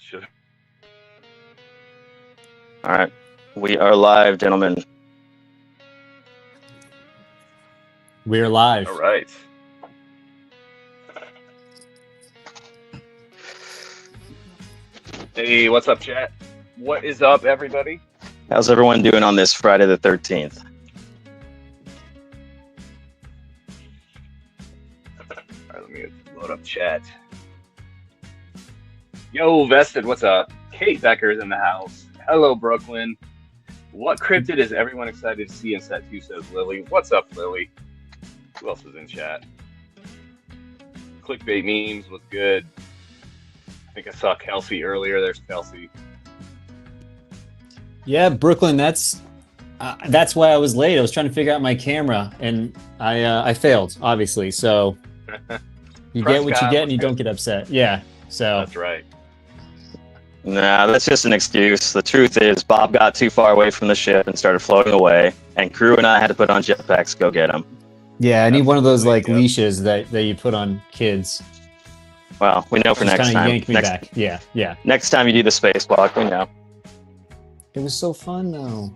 Should... All right, we are live, gentlemen. We're live. All right. Hey, what's up, chat? What is up, everybody? How's everyone doing on this Friday the 13th? All right, let me load up chat. Yo, Vested, what's up? Kate Becker's in the house. Hello, Brooklyn. What cryptid is everyone excited to see in set 2, says Lily. What's up, Lily? Who else is in chat? Clickbait memes was good. I think I saw Kelsey earlier. There's Kelsey. Yeah, Brooklyn. That's why I was late. I was trying to figure out my camera, and I failed, obviously. So you get what you get, and you don't get upset. Yeah. So that's right. Nah, that's just an excuse. The truth is, Bob got too far away from the ship and started floating away, and Crew and I had to put on jetpacks to go get him. Yeah, I need one of those like leashes that you put on kids. Well, we know for Just next time. Yanked me back. Yeah, yeah. Next time you do the spacewalk, we know. It was so fun, though.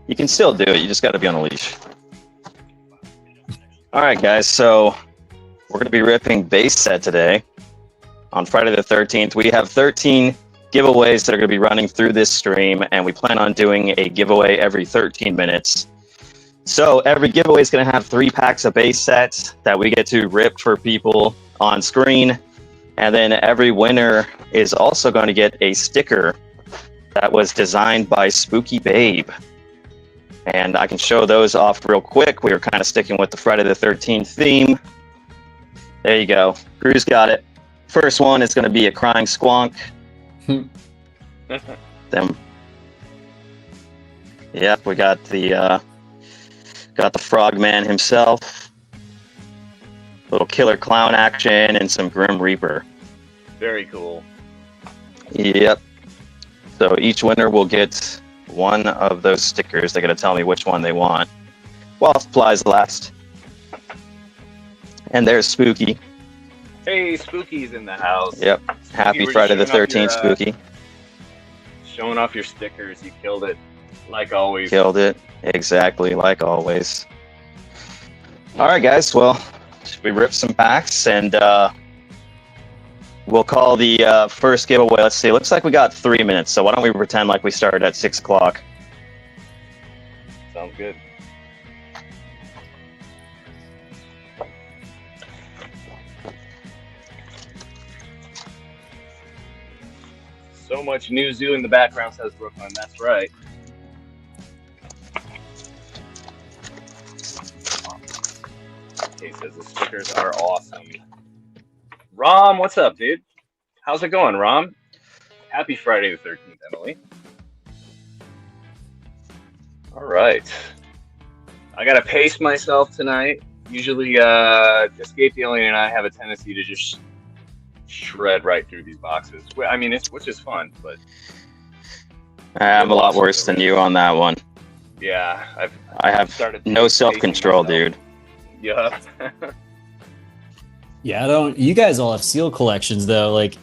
You can still do it. You just got to be on a leash. All right, guys. So we're going to be ripping base set today. On Friday the 13th, we have 13 giveaways that are going to be running through this stream, and we plan on doing a giveaway every 13 minutes. So every giveaway is going to have 3 packs of base sets that we get to rip for people on screen. And then every winner is also going to get a sticker that was designed by SpookyBabe. And I can show those off real quick. We were kind of sticking with the Friday the 13th theme. There you go. Crew's got it. First one is going to be a crying squonk. Then, yep, we got the frogman himself. Little killer clown action and some Grim Reaper. Very cool. Yep. So each winner will get one of those stickers. They're going to tell me which one they want. While supplies last. And there's Spooky. Hey, Spooky's in the house. Yep. Spooky, Happy Friday the 13th, Spooky. Showing off your stickers. You killed it. Like always. Killed it. Exactly, like always. All right, guys. Well, should we rip some packs? And we'll call the first giveaway. Let's see. It looks like we got 3 minutes. So why don't we pretend like we started at 6 o'clock? Sounds good. So much new zoo in the background, says Brooklyn. That's right. He says the stickers are awesome. Rom, what's up, dude? How's it going, Rom? Happy Friday the 13th, Emily. All right. I got to pace myself tonight. Usually, Escape the Alien and I have a tendency to just shred right through these boxes. I mean, which is fun, but I'm a lot worse than you on that one. Yeah, I have no self-control, dude. Yeah. Yeah, I don't. You guys all have seal collections though. Like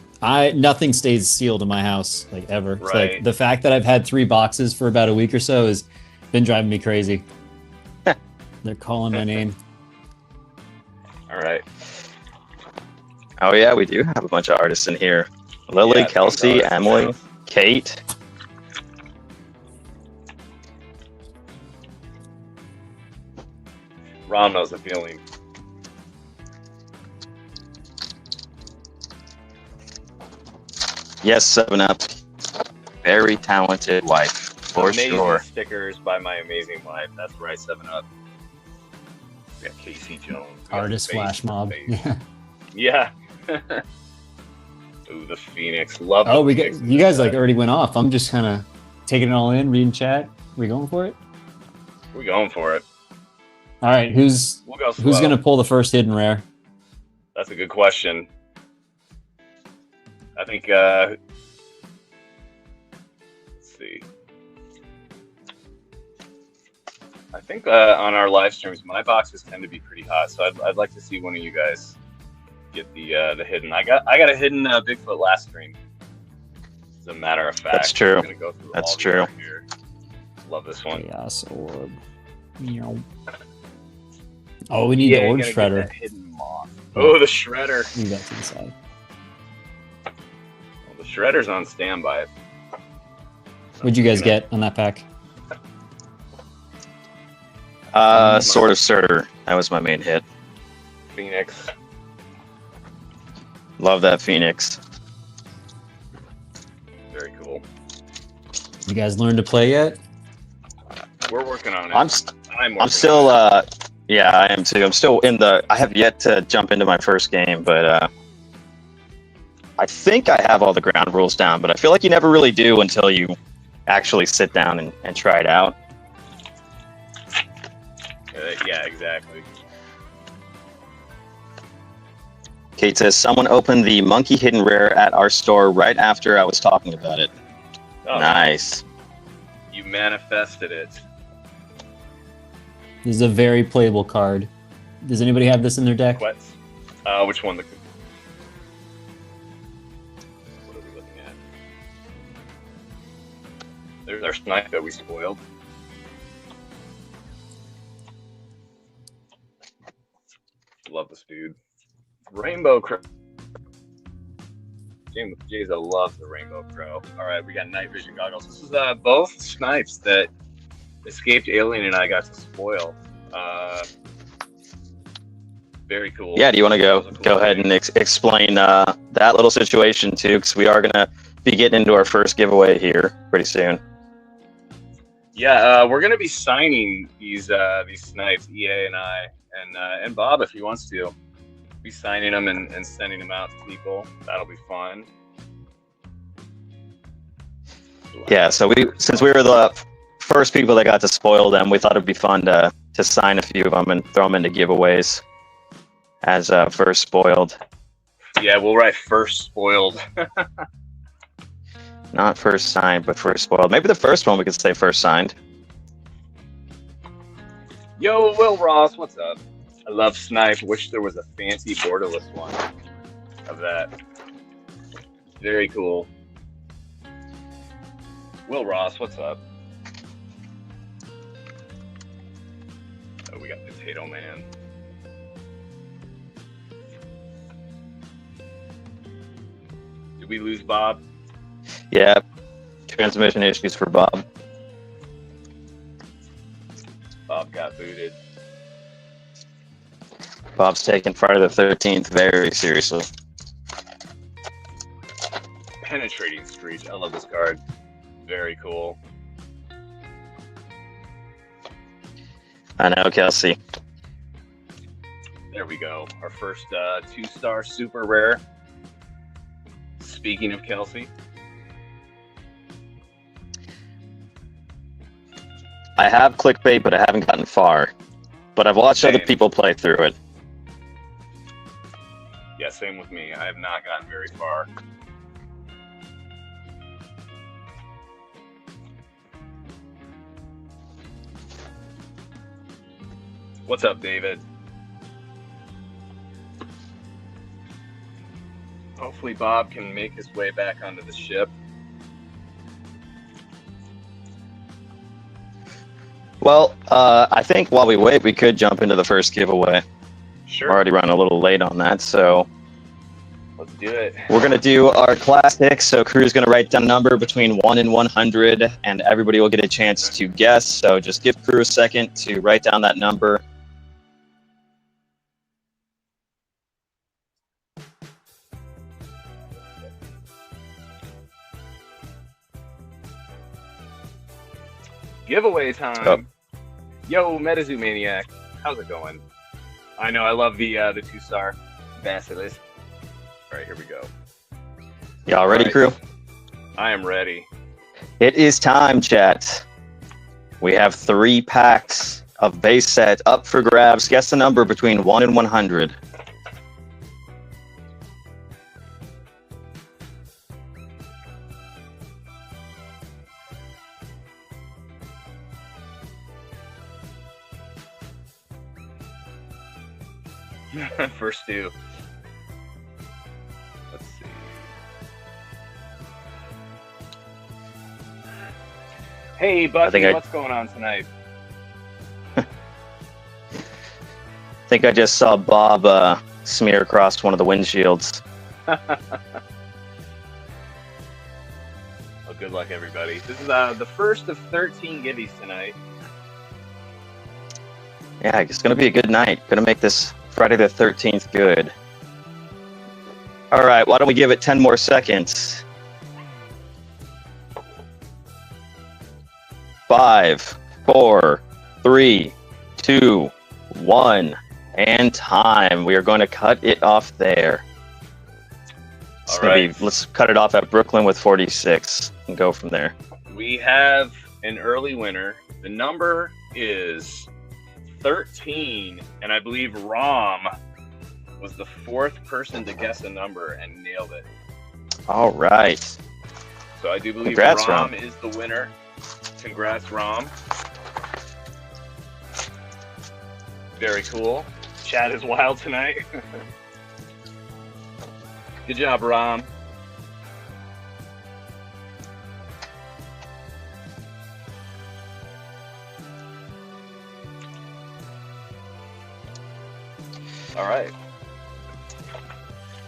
nothing stays sealed in my house, like ever. Right. It's like the fact that I've had 3 boxes for about a week or so has been driving me crazy. They're calling my name. All right. Oh yeah, we do have a bunch of artists in here. Lily, Kelsey, Emily, Kate. Ron knows the feeling. Yes, 7-Up. Very talented wife, for amazing sure. Stickers by my amazing wife. That's right, 7-Up. We got Casey Jones. Artist flash mob. Yeah. Ooh, the Phoenix. Love. Oh, you guys like already went off. I'm just kind of taking it all in, reading chat. We going for it? We're going for it. All right, who's gonna pull the first hidden rare? That's a good question. I think. Let's see. I think on our live streams, my boxes tend to be pretty hot, so I'd like to see one of you guys get the hidden. I got a hidden Bigfoot last stream. As a matter of fact, That's true. I'm gonna go through That's all these true. right here. Love this one. Chaos orb. Meow. Oh, we need the orb gonna get shredder. that hidden moth. Oh, the shredder. Move that to the side. Well, the shredder's on standby. What'd you guys get on that pack? Sword of Surtur. That was my main hit. Phoenix. Love that Phoenix. Very cool. You guys learned to play yet? We're working on it. I'm still yeah, I am too. I'm still in the. I have yet to jump into my first game, but I think I have all the ground rules down. But I feel like you never really do until you actually sit down and try it out. Yeah, exactly. Kate says someone opened the monkey hidden rare at our store right after I was talking about it. Oh, Nice. You manifested it. This is a very playable card. Does anybody have this in their deck? What? Which one? What are we looking at? There's our snipe that we spoiled. Love this dude. Rainbow Crow. Jayza loves the Rainbow Crow. Alright, we got night vision goggles. This is both snipes that Escaped Alien and I got to spoil. Very cool. Yeah, do you want to go ahead and explain that little situation too? Because we are going to be getting into our first giveaway here pretty soon. Yeah, we're going to be signing these snipes, EA and I, and Bob if he wants to. Be signing them and sending them out to people. That'll be fun. Yeah, so since we were the first people that got to spoil them, we thought it'd be fun to sign a few of them and throw them into giveaways as first spoiled. Yeah, we'll write first spoiled. Not first signed, but first spoiled. Maybe the first one we could say first signed. Yo, Will Ross, what's up? I love Snipe. Wish there was a fancy borderless one of that. Very cool. Will Ross, what's up? Oh, we got Potato Man. Did we lose Bob? Yeah, transmission issues for Bob. Bob got booted. Bob's taking Friday the 13th very seriously. Penetrating Screech. I love this card. Very cool. I know, Kelsey. There we go. Our first 2-star super rare. Speaking of Kelsey. I have clickbait, but I haven't gotten far. But I've watched other people play through it. Yeah, same with me. I have not gotten very far. What's up, David? Hopefully Bob can make his way back onto the ship. Well, I think while we wait, we could jump into the first giveaway. Sure. We're already running a little late on that, so Let's do it. we're going to do our classics. So Crew's going to write down a number between 1 and 100, and everybody will get a chance to guess. So just give Crew a second to write down that number. Giveaway time. Oh. Yo, Metazoo Maniac. How's it going? I know, I love the 2-star Basilisk. All right, here we go. Y'all ready, All right. Crew? I am ready. It is time, chat. We have 3 packs of base set up for grabs. Guess the number between 1 and 100. First 2. Hey, Bucky, what's going on tonight? I think I just saw Bob smear across one of the windshields. Well, good luck, everybody. This is the first of 13 gibbies tonight. Yeah, it's going to be a good night. Going to make this Friday the 13th good. All right, why don't we give it 10 more seconds? 5, 4, 3, 2, 1, and time. We are going to cut it off there. Let's cut it off at Brooklyn with 46 and go from there. We have an early winner. The number is 13, and I believe Rom was the fourth person to guess a number and nailed it. All right. So I do believe Congrats, Rom is the winner. Congrats, Rom. Very cool. Chat is wild tonight. Good job, Rom. All right.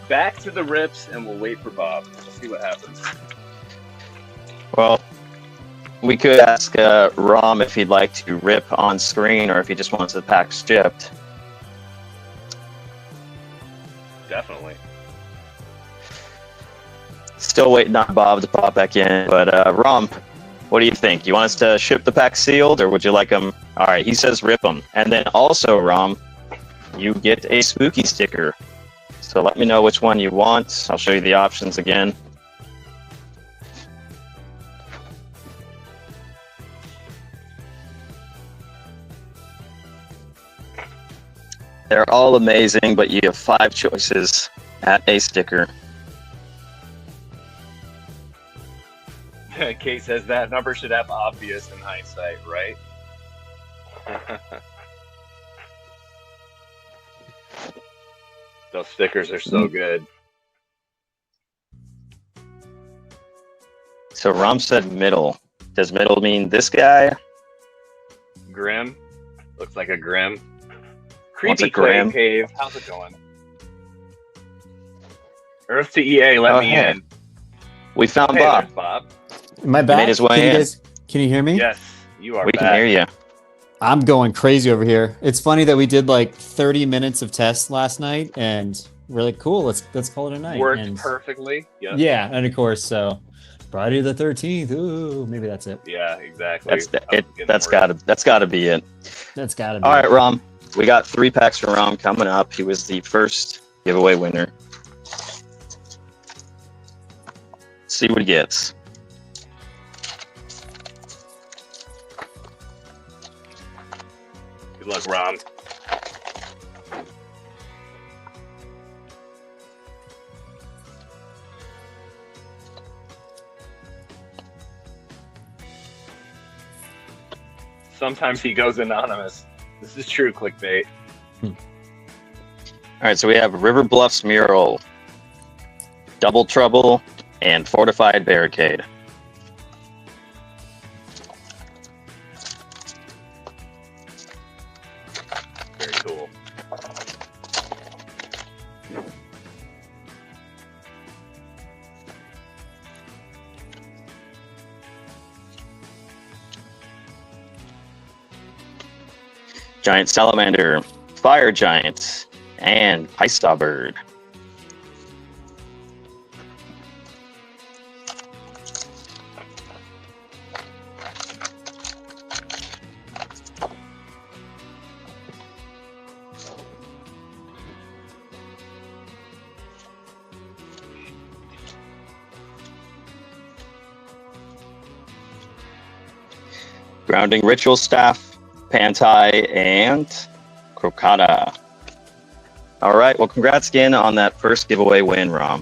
Back to the rips, and we'll wait for Bob. Let's see what happens. Well, we could ask Rom if he'd like to rip on screen or if he just wants the pack shipped. Definitely. Still waiting on Bob to pop back in, but Rom, what do you think? You want us to ship the pack sealed, or would you like them? All right, he says rip them. And then also, Rom, you get a spooky sticker. So let me know which one you want. I'll show you the options again. They're all amazing, but you have 5 choices at a sticker. Kate says that number should have obvious in hindsight, right? Those stickers are so good. So Rom said middle. Does middle mean this guy? Grim. Looks like a Grim. What's Creepy a Grim? Cave. How's it going? Earth to EA, let me in. We found Hey, Bob. there's Bob. Am I back? Made his way in. Can you hear me? Yes, you are We back. can hear you. I'm going crazy over here. It's funny that we did like 30 minutes of tests last night, and we're like, cool, let's call it a night. Worked and, perfectly. Yep. Yeah, and of course, so Friday the 13th. Ooh, maybe that's it. Yeah, exactly. That's gotta be it. That's gotta be. All right, Rom. We got 3 packs for Rom coming up. He was the first giveaway winner. See what he gets. Good luck, Rom. Sometimes he goes anonymous. This is true clickbait. All right, so we have River Bluffs Mural, Double Trouble, and Fortified Barricade. Very cool. Giant Salamander, Fire Giant, and Pista Bird. Grounding Ritual Staff, Pantai, and Crocata. All right, well, congrats again on that first giveaway win, Rom.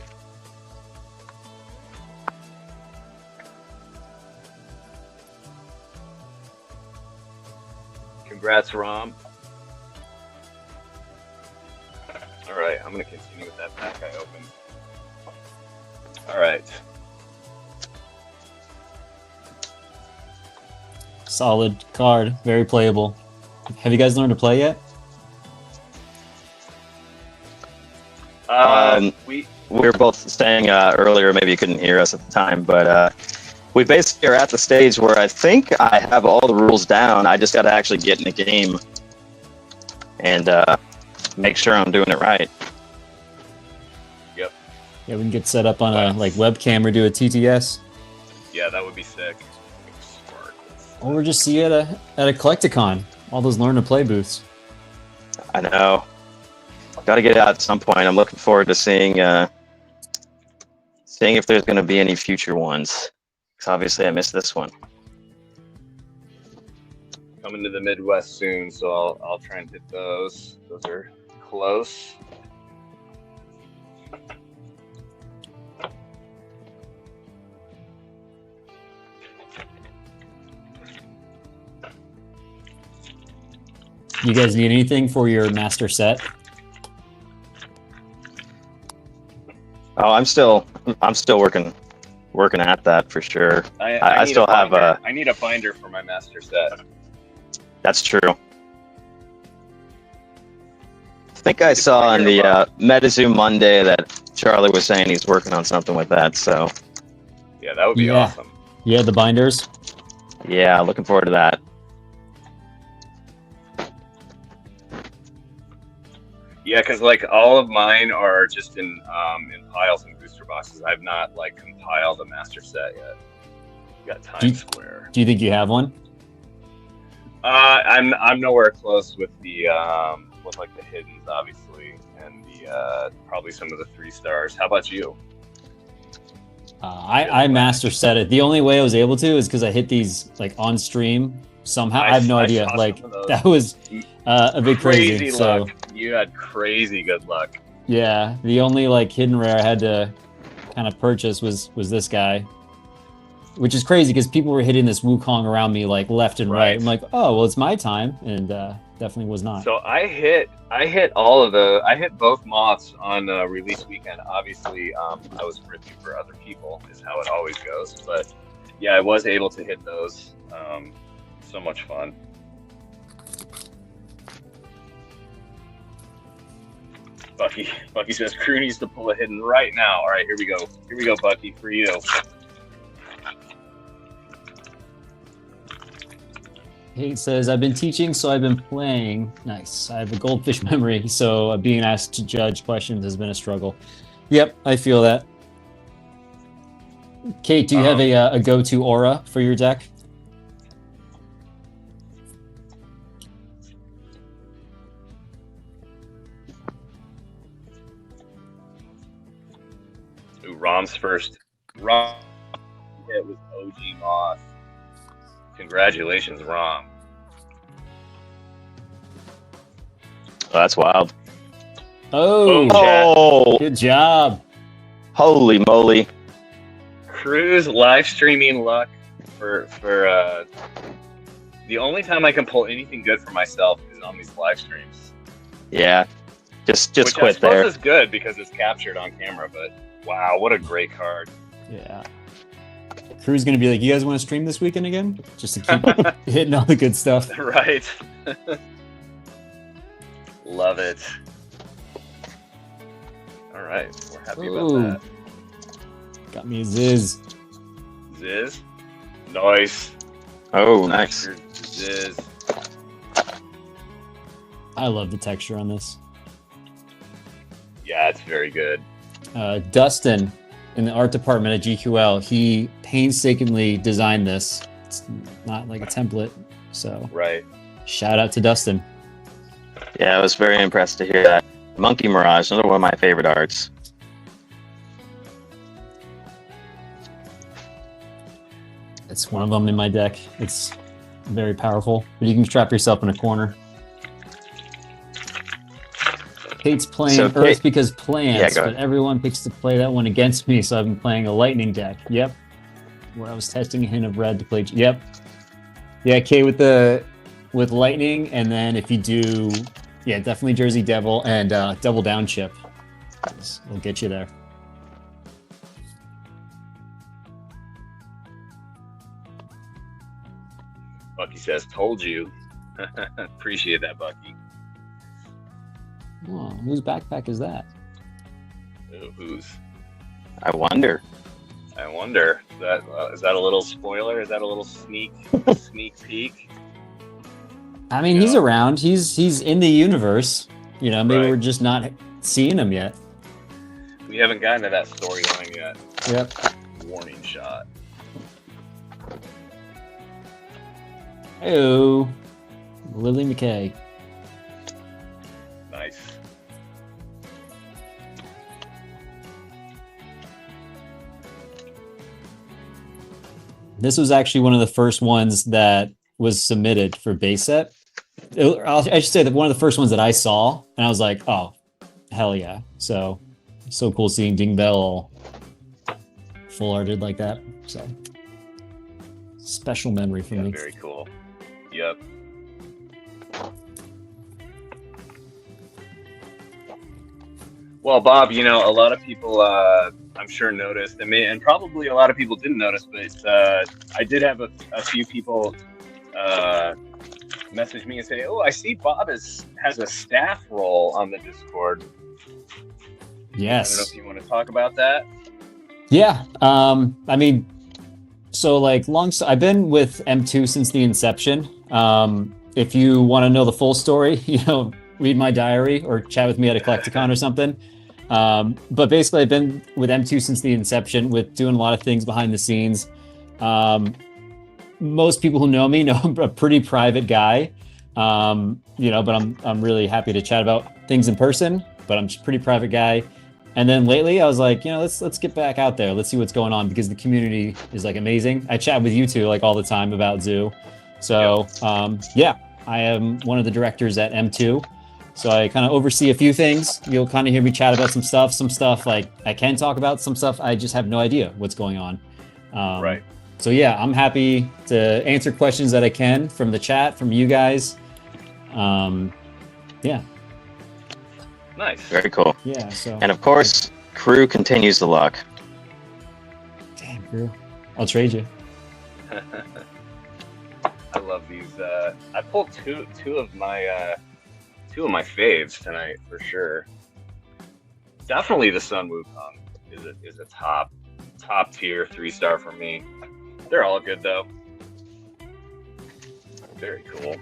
Congrats, Rom. All right, I'm going to continue with that pack I opened. All right. solid card, very playable. Have you guys learned to play yet? We were both saying earlier, maybe you couldn't hear us at the time, but we basically are at the stage where I think I have all the rules down. I just got to actually get in a game and make sure I'm doing it right. Yep. Yeah, we can get set up on a webcam or do a TTS. Yeah, that would be sick. Or we'll just see you at a Collecticon. All those learn to play booths. I know. Got to get out at some point. I'm looking forward to seeing if there's going to be any future ones. Because obviously I missed this one. Coming to the Midwest soon, so I'll try and hit those. Those are close. You guys need anything for your master set? Oh, I'm still working at that for sure. I still have a. I need a binder for my master set. That's true. I think I saw on the Metazoo Monday that Charlie was saying he's working on something with that. So. Yeah, that would be awesome. Yeah, the binders. Yeah, looking forward to that. Yeah, because like all of mine are just in piles and booster boxes. I've not like compiled a master set yet. Got Times Square. Do you think you have one? I'm nowhere close with the with like the hiddens, obviously, and the probably some of the 3 stars. How about you? I master set it. The only way I was able to is because I hit these like on stream somehow. I have no idea. Like that was a bit crazy. Luck. So you had crazy good luck. Yeah, the only like hidden rare I had to kind of purchase was this guy, which is crazy because people were hitting this Wukong around me like left and right. I'm like, oh well, it's my time, and definitely was not. So I hit all of the. I hit both moths on release weekend. Obviously, I was ripping for other people, is how it always goes. But yeah, I was able to hit those. So much fun. Bucky says crew needs to pull a hidden right now. All right, here we go. Here we go, Bucky, for you. He says, I've been teaching, so I've been playing. Nice. I have a goldfish memory, so being asked to judge questions has been a struggle. Yep, I feel that. Kate, do you have a go-to aura for your deck? Ooh, Rom's first. Rom hit with OG Moth. Congratulations, Rom. Oh, that's wild. Oh, good job. Holy moly. Crew's live streaming luck for the only time I can pull anything good for myself is on these live streams. Yeah. Just Which quit I suppose there. is good because it's captured on camera, but wow, what a great card. Yeah. Crew's gonna be like, you guys want to stream this weekend again? Just to keep hitting all the good stuff. Right. Love it. All right, we're happy about that. Got me a Ziz. Ziz? Nice. Oh, nice. Ziz. I love the texture on this. Yeah, it's very good. Dustin in the art department at GQL, he painstakingly designed this. It's not like a template, so right. Shout out to Dustin. Yeah, I was very impressed to hear that. Monkey Mirage, another one of my favorite arts. It's one of them in my deck. It's very powerful, but you can trap yourself in a corner. Kate's playing Earth because plants, but everyone picks to play that one against me, so I've been playing a lightning deck. Yep. Where I was testing a hint of red to play. Yep. Yeah, Kate with lightning, and then if you do, yeah, definitely Jersey Devil and double down chip. We'll get you there. Bucky says, "Told you." Appreciate that, Bucky. Oh, whose backpack is that? Ooh, whose? I wonder. Is that a little spoiler? Is that a little sneak peek? I mean, he's around. He's in the universe. You know, maybe Right. we're just not seeing him yet. We haven't gotten to that storyline yet. Yep. Warning shot. Hello, Lily McKay. Nice. This was actually one of the first ones that was submitted for base set. I should say that one of the first ones that I saw, and I was like, "Oh, hell yeah!" So cool seeing Ding Bell full-arted like that. So special memory for me. Very cool. Yep. Well, Bob, you know, a lot of people, I'm sure, noticed, and probably a lot of people didn't notice, but I did have a few people message me and say, "Oh, I see Bob has a staff role on the Discord." Yes. I don't know if you want to talk about that. Yeah. I mean, so like I've been with M2 since the inception. If you want to know the full story, you know, read my diary or chat with me at a Collecticon or something. But basically, I've been with M2 since the inception, with doing a lot of things behind the scenes. Most people who know me know I'm a pretty private guy, you know, but I'm really happy to chat about things in person. But I'm just a pretty private guy. And then lately, I was like, you know, let's get back out there. Let's see what's going on, because the community is like amazing. I chat with you two like all the time about Zoo. So yeah, I am one of the directors at M2. So I kind of oversee a few things. You'll kind of hear me chat about some stuff like I can talk about, some stuff I just have no idea what's going on. Right. So yeah, I'm happy to answer questions that I can from the chat, from you guys. Yeah. Nice. Very cool. Yeah. So. And of course, Crew continues the luck. Damn, Crew. I'll trade you. I love these. I pulled two of my faves tonight for sure. Definitely the Sun Wukong is a top tier 3-star for me. They're all good though. Very cool.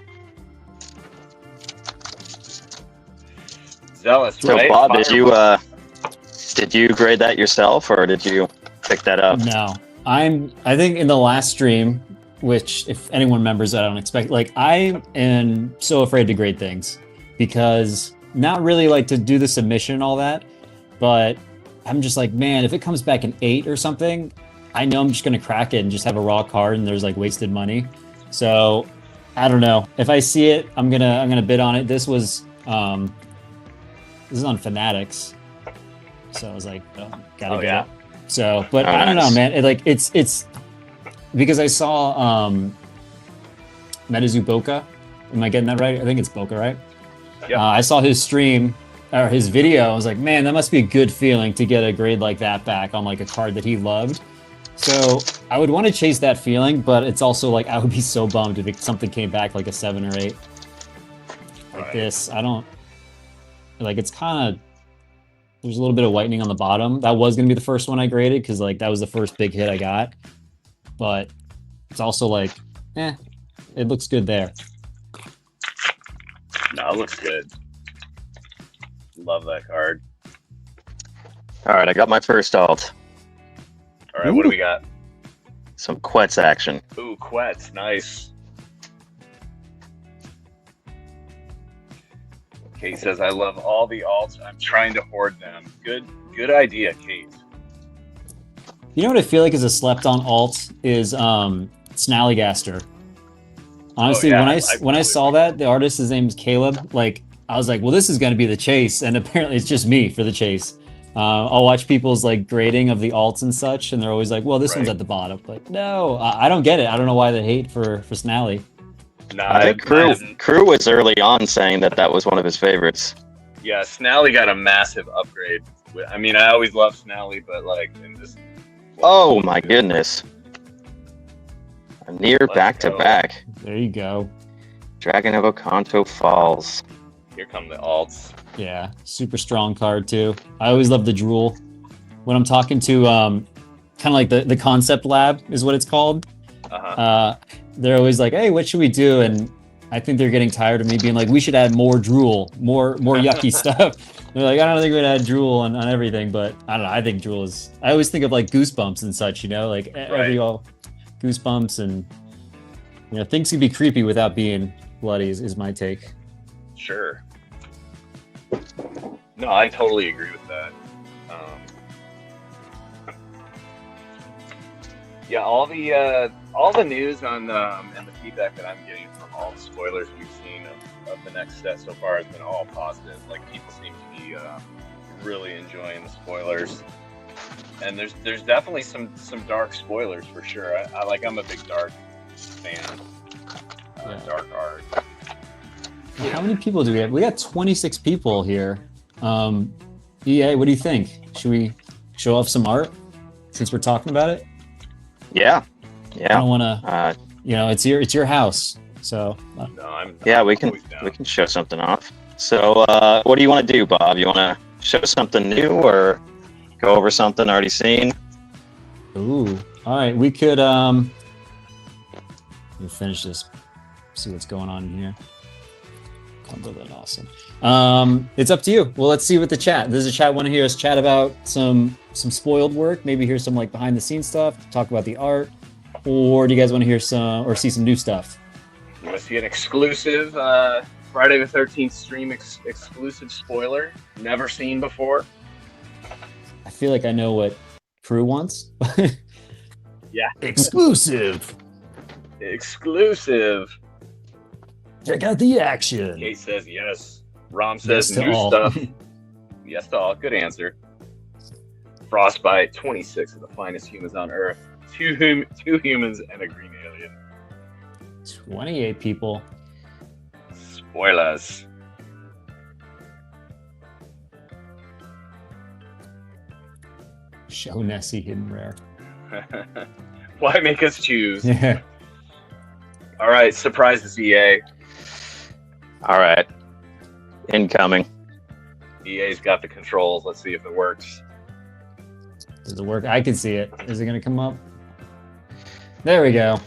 Zealous, so right? Bob, did you grade that yourself, or did you pick that up? No, I think in the last stream, which if anyone remembers, I don't expect, like, I am so afraid to grade things, because not really like to do the submission and all that, but I'm just like, man, if it comes back an 8 or something, I know I'm just gonna crack it and just have a raw card and there's like wasted money. So I don't know. If I see it, I'm gonna bid on it. This is on Fanatics, so I was like, oh, gotta get it. So, but I don't know, man. It's because I saw Metazoo Boca. Am I getting that right? I think it's Boca, right? Yeah. I saw his stream or his video. I was like, man, that must be a good feeling to get a grade like that back on like a card that he loved. So I would want to chase that feeling, but it's also like I would be so bummed if something came back like a 7 or 8. Like this, I don't like. It's kind of, there's a little bit of whitening on the bottom. That was gonna be the first one I graded because like that was the first big hit I got. But it's also like, it looks good there. No, it looks good. Love that card. All right, I got my first alt. All right, what do we got? Some Quetz action. Ooh, Quetz, nice. Kate says, I love all the alts. I'm trying to hoard them. Good idea, Kate. You know what I feel like is a slept-on alt is Snallygaster. Honestly, when I saw that, the artist, his name is Caleb, like, I was like, well, this is going to be the chase, and apparently it's just me for the chase. I'll watch people's like grading of the alts and such, and they're always like, well, this one's at the bottom. But no, I don't get it. I don't know why they hate for Snally. Nah, I think Crew was early on saying that was one of his favorites. Yeah, Snally got a massive upgrade. I mean, I always loved Snally, but like in this. Oh my goodness! A near back-to-back. There you go. Dragon of Okanto Falls. Here come the alts. Yeah, super strong card too. I always love the drool. When I'm talking to kind of like the concept lab is what it's called. They're always like, hey, what should we do? And I think they're getting tired of me being like, we should add more drool, more yucky stuff. They're like, I don't think we'd add drool on everything, but I don't know. I think drool is. I always think of like goosebumps and such, you know, like every all goosebumps and things can be creepy without being bloody. Is my take. Sure. No, I totally agree with that. Yeah, all the news on and the feedback that I'm getting from all the spoilers we've seen of the next set so far has been all positive. Like, people seem to be really enjoying the spoilers, and there's definitely some dark spoilers for sure. I'm a big dark fan. Dark art. Yeah. How many people do we have? We got 26 people here. EA, what do you think? Should we show off some art since we're talking about it? Yeah. I don't want to. It's your house, so. We can show something off. So, what do you want to do, Bob? You want to show something new or go over something already seen? Ooh, all right. We could. Let me finish this. See what's going on in here. Awesome. It's up to you. Well, let's see what the chat. Does the chat want to hear us chat about some spoiled work? Maybe hear some like behind the scenes stuff, talk about the art, or do you guys want to hear some or see some new stuff? You want to see an exclusive Friday the 13th stream exclusive spoiler never seen before? I feel like I know what crew wants. Yeah. Exclusive. Check out the action. Kate says yes. Rom says yes new stuff. Yes to all. Good answer. Frostbite, 26 of the finest humans on Earth. Two humans and a green alien. 28 people. Spoilers. Show Nessie hidden rare. Why make us choose? Yeah. All right, surprise the EA. All right. Incoming. EA's got the controls. Let's see if it works. Does it work? I can see it. Is it going to come up? There we go.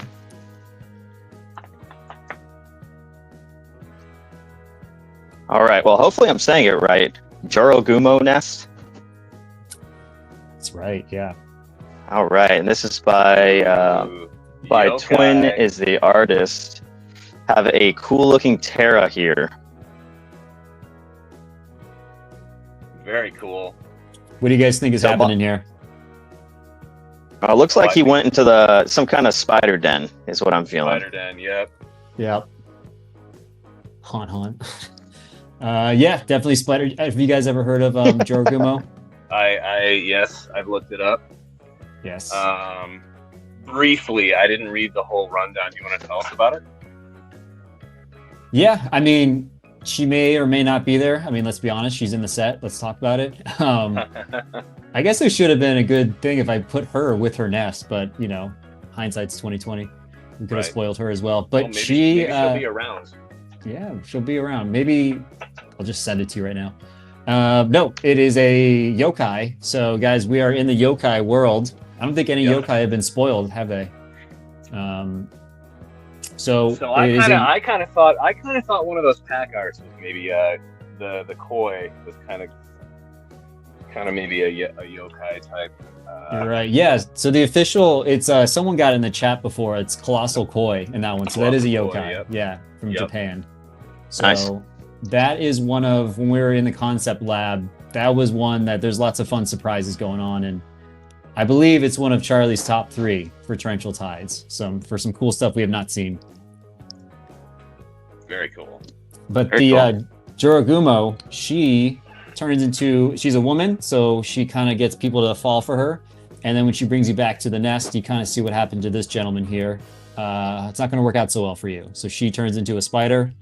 All right. Well, hopefully I'm saying it right. Jorogumo Nest? That's right, yeah. All right. And this is by Twin is the artist. Have a cool looking Terra here. Very cool. What do you guys think is happening here? Looks like he went into some kind of spider den, is what I'm feeling. Spider den, yep. Yep. Haunt. Yeah, definitely spider. Have you guys ever heard of Jorogumo? Yes, I've looked it up. Yes. Briefly, I didn't read the whole rundown. Do you want to tell us about it? Yeah, I mean, she may or may not be there. I mean, let's be honest, she's in the set. Let's talk about it. I guess it should have been a good thing if I put her with her nest, but hindsight's 2020. We could have spoiled her as well. But maybe she'll be around. Yeah, she'll be around. Maybe I'll just send it to you right now. No, it is a yokai. So guys, we are in the yokai world. I don't think any yokai have been spoiled, have they? So I kind of thought one of those pack arts was maybe the koi was kind of maybe a yokai type. You're right. Yeah. So the official, it's someone got in the chat before. It's Colossal Koi in that one. So that is a yokai. Koi, yep. Yeah, from Japan. So nice. That is one of, when we were in the concept lab, that was one that there's lots of fun surprises going on, and I believe it's one of Charlie's top 3 for Torrential Tides. For some cool stuff we have not seen. Very cool. But Jorogumo, she's a woman, so she kind of gets people to fall for her. And then when she brings you back to the nest, you kind of see what happened to this gentleman here. It's not going to work out so well for you. So she turns into a spider.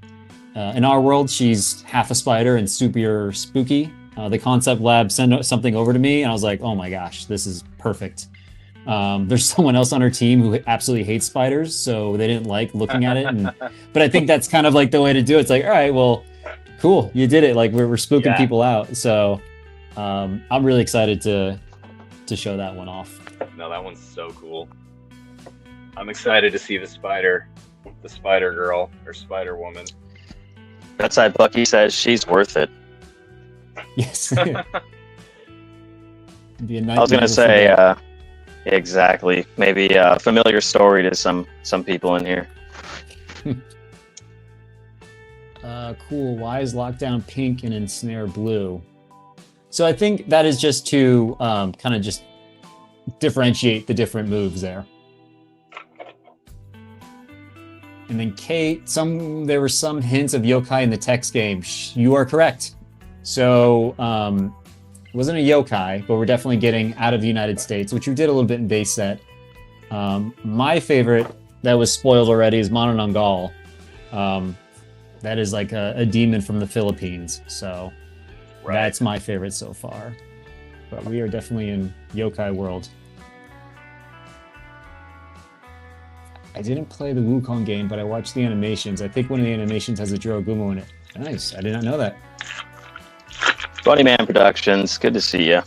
In our world, she's half a spider and super spooky. The concept lab sent something over to me, and I was like, oh my gosh, this is perfect. There's someone else on our team who absolutely hates spiders, so they didn't like looking at it. But I think that's kind of like the way to do it. It's like, all right, well, cool, you did it. Like we're spooking people out. So I'm really excited to show that one off. No, that one's so cool. I'm excited to see the spider girl or spider woman. That's why Bucky says she's worth it. Yes. Be a I was gonna say, exactly. Maybe a familiar story to some people in here. Cool. Why is Lockdown pink and Ensnare blue? So I think that is just to kind of just differentiate the different moves there. And then Kate, there were some hints of yokai in the text game. You are correct. So it wasn't a yokai, but we're definitely getting out of the United States, which we did a little bit in base set. My favorite that was spoiled already is Manananggal. That is like a demon from the Philippines. So that's my favorite so far. But we are definitely in yokai world. I didn't play the Wukong game, but I watched the animations. I think one of the animations has a Jiragumo in it. Nice. I did not know that. Bunnyman Productions. Good to see you.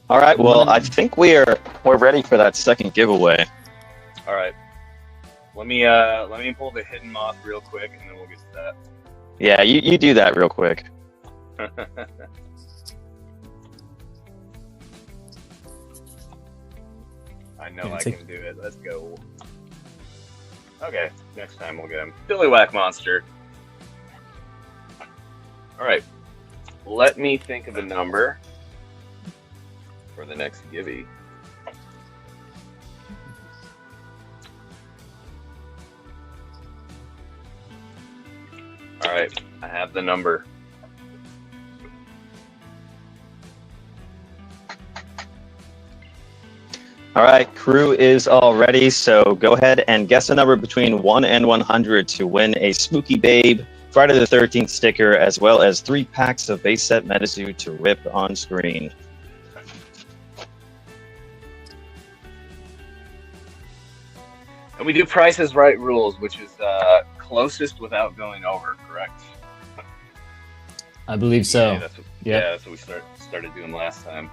All right. Well, I think we're ready for that second giveaway. All right. Let me pull the hidden moth real quick, and then we'll get to that. Yeah, you do that real quick. I know I can do it. Let's go. Okay, next time we'll get him. Billy Whack Monster. All right. Let me think of a number for the next givey. All right, I have the number. All right, crew is all ready, so go ahead and guess a number between 1 and 100 to win a SpookyBabe Friday the 13th sticker, as well as 3 packs of base set Metazoo to rip on screen. And we do Price is Right rules, which is closest without going over, correct? I believe so. Yeah, that's what we started doing last time.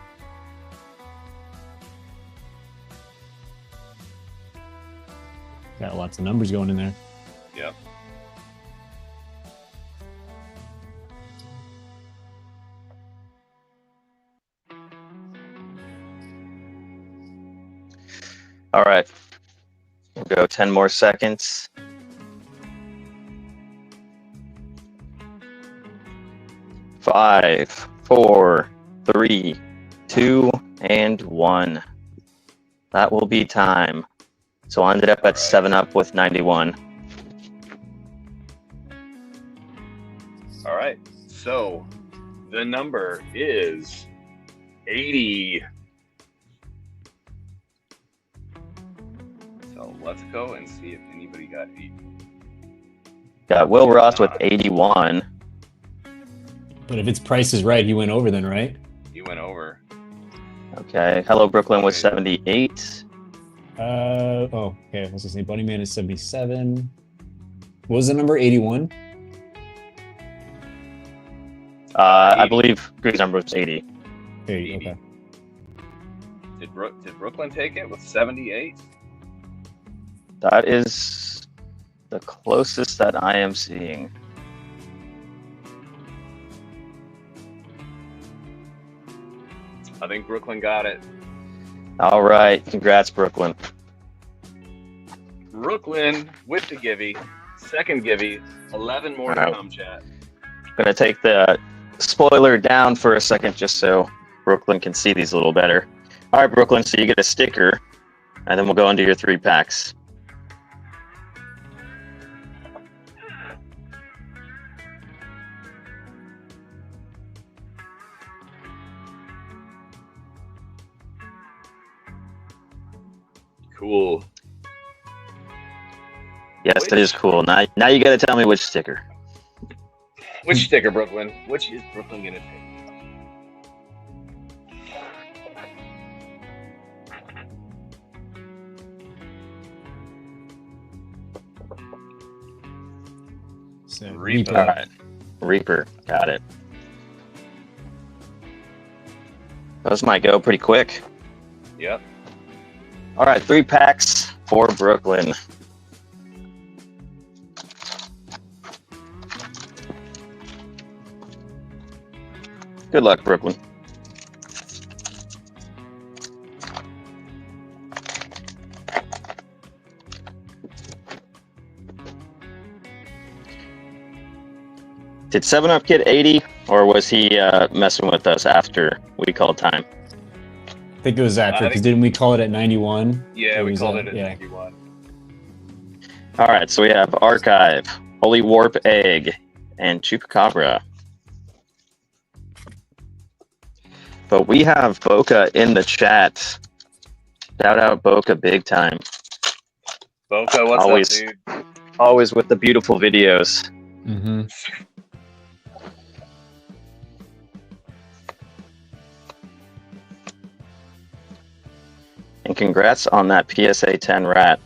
Got lots of numbers going in there. Yep. All right. We'll go 10 more seconds. 5, 4, 3, 2, and 1. That will be time. So I ended up at 7-up with 91. All right. So the number is 80. So let's go and see if anybody got 80. Got Will Ross with 81. But if it's Price is Right, he went over then, right? He went over. Okay. Hello Brooklyn with 78. Okay. What's his name? Bunnyman is 77. What was the number? 81? I believe Green's number was 80. 80, okay. Did Brooklyn take it with 78? That is the closest that I am seeing. I think Brooklyn got it. All right. Congrats, Brooklyn. Brooklyn with the givey. Second givey. 11 more to come, chat. I'm going to take the spoiler down for a second just so Brooklyn can see these a little better. All right, Brooklyn, so you get a sticker, and then we'll go into your 3 packs. Cool. Yes, it is cool. Now you got to tell me which sticker. Which sticker, Brooklyn? Which is Brooklyn going to take? Reaper. All right. Reaper. Got it. Those might go pretty quick. Yep. All right, 3 packs for Brooklyn. Good luck, Brooklyn. Did 7-Up get 80, or was he messing with us after we called time? I think it was after, because didn't we call it at 91? Yeah, we called it at 91. All right, so we have Archive, Holy Warp Egg, and Chupacabra. But we have Boca in the chat. Shout out Boca big time. Boca, what's up, dude? Always with the beautiful videos. Mm-hmm. And congrats on that PSA 10 rat.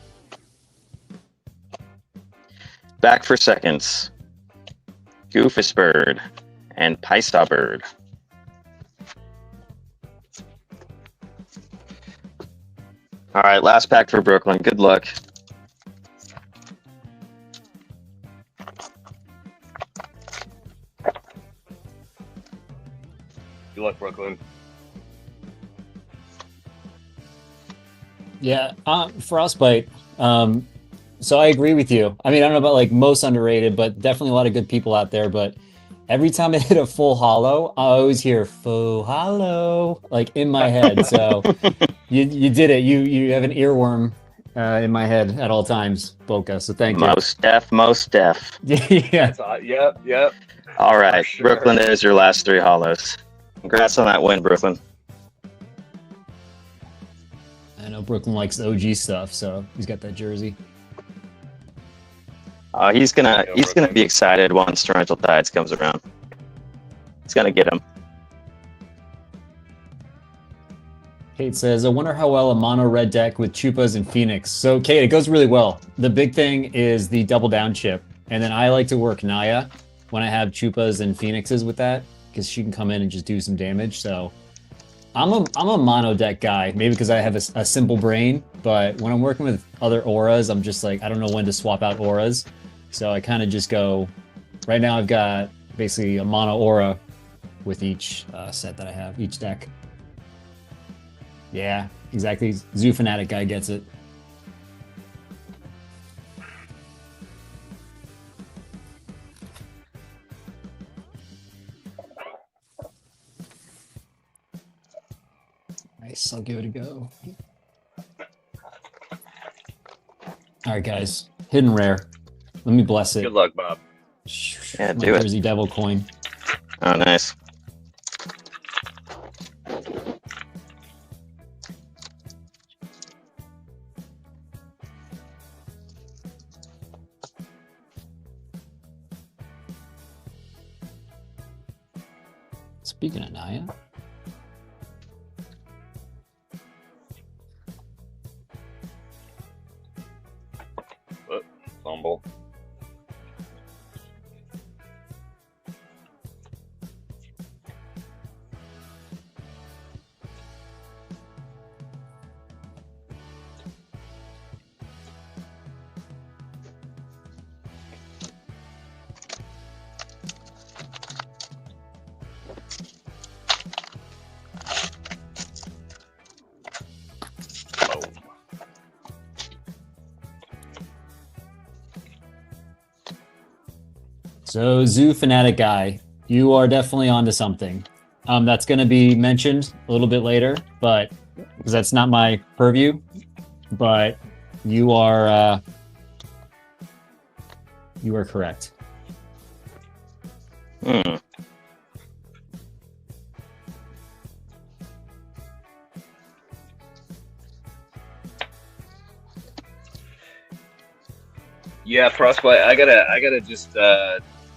Back for seconds. Goofus Bird and Paista Bird. All right, last pack for Brooklyn. Good luck. Good luck, Brooklyn. Yeah, Frostbite. So I agree with you. I mean, I don't know about like most underrated, but definitely a lot of good people out there. But every time I hit a full hollow, I always hear "full hollow" like in my head. So you did it. You have an earworm in my head at all times, Boca. So thank you. Most deaf. Yeah. Yep. All right, Sure. Brooklyn is your last 3 hollows. Congrats on that win, Brooklyn. I know Brooklyn likes OG stuff, so he's got that jersey. He's gonna be excited once Torrential Tides comes around. It's gonna get him. Kate says, I wonder how well a mono red deck with Chupas and Phoenix. So Kate, it goes really well. The big thing is the double down chip. And then I like to work Naya when I have Chupas and Phoenixes with that, because she can come in and just do some damage. So I'm a mono deck guy, maybe because I have a simple brain, but when I'm working with other auras, I'm just like, I don't know when to swap out auras. So I kind of just go, right now I've got basically a mono aura with each set that I have, each deck. Yeah, exactly. Zoo Fanatic guy gets it. Nice, I'll give it a go. All right, guys. Hidden rare. Let me bless it. Good luck, Bob. Yeah, do it. Jersey Devil coin. Oh, nice. Speaking of Naya. Fumble. So, Zoo Fanatic guy, you are definitely onto something. That's going to be mentioned a little bit later, but because that's not my purview. But you are correct. Hmm. Yeah, Frostbite. I gotta just.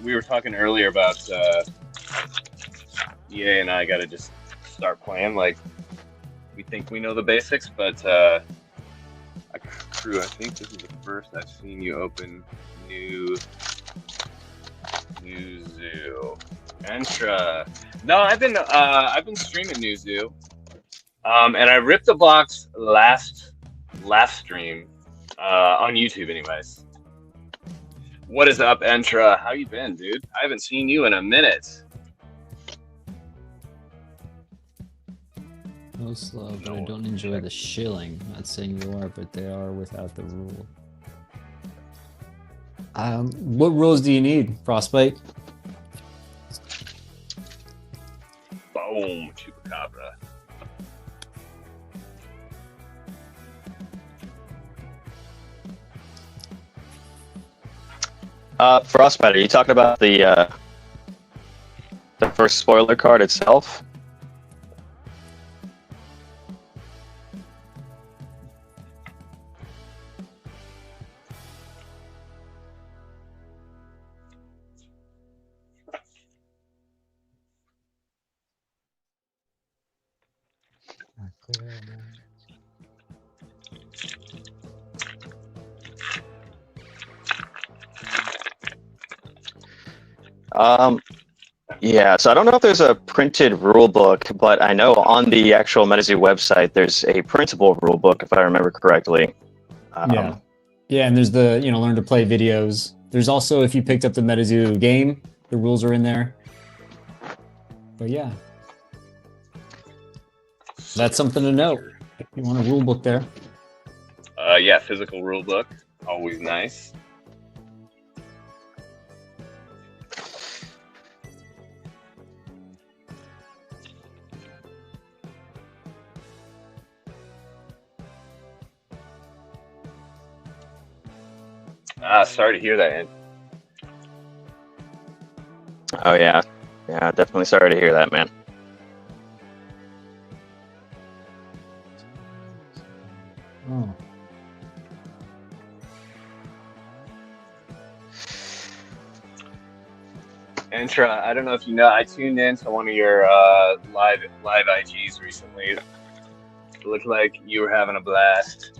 We were talking earlier about EA, and I gotta just start playing like we think we know the basics. But Crew, I think this is the first I've seen you open new Zoo. Entra. No, I've been streaming New Zoo. And I ripped the box last stream on YouTube, anyways. What is up, Entra? How you been, dude? I haven't seen you in a minute. No slow, but I don't enjoy the shilling. Not saying you are, but they are without the rule. What rules do you need, Frostbite? Boom, Chupacabra. Frostbite, are you talking about the first spoiler card itself? Yeah, so I don't know if there's a printed rule book, but I know on the actual Metazoo website there's a printable rule book, if I remember correctly. Yeah, and there's the learn to play videos. There's also, if you picked up the Metazoo game, the rules are in there. But yeah, that's something to note. If you want a rule book there. Yeah, physical rule book, always nice. Sorry to hear that. Oh yeah, definitely sorry to hear that, man. Oh. Entra, I don't know if you know, I tuned in to one of your live IGs recently. It looked like you were having a blast.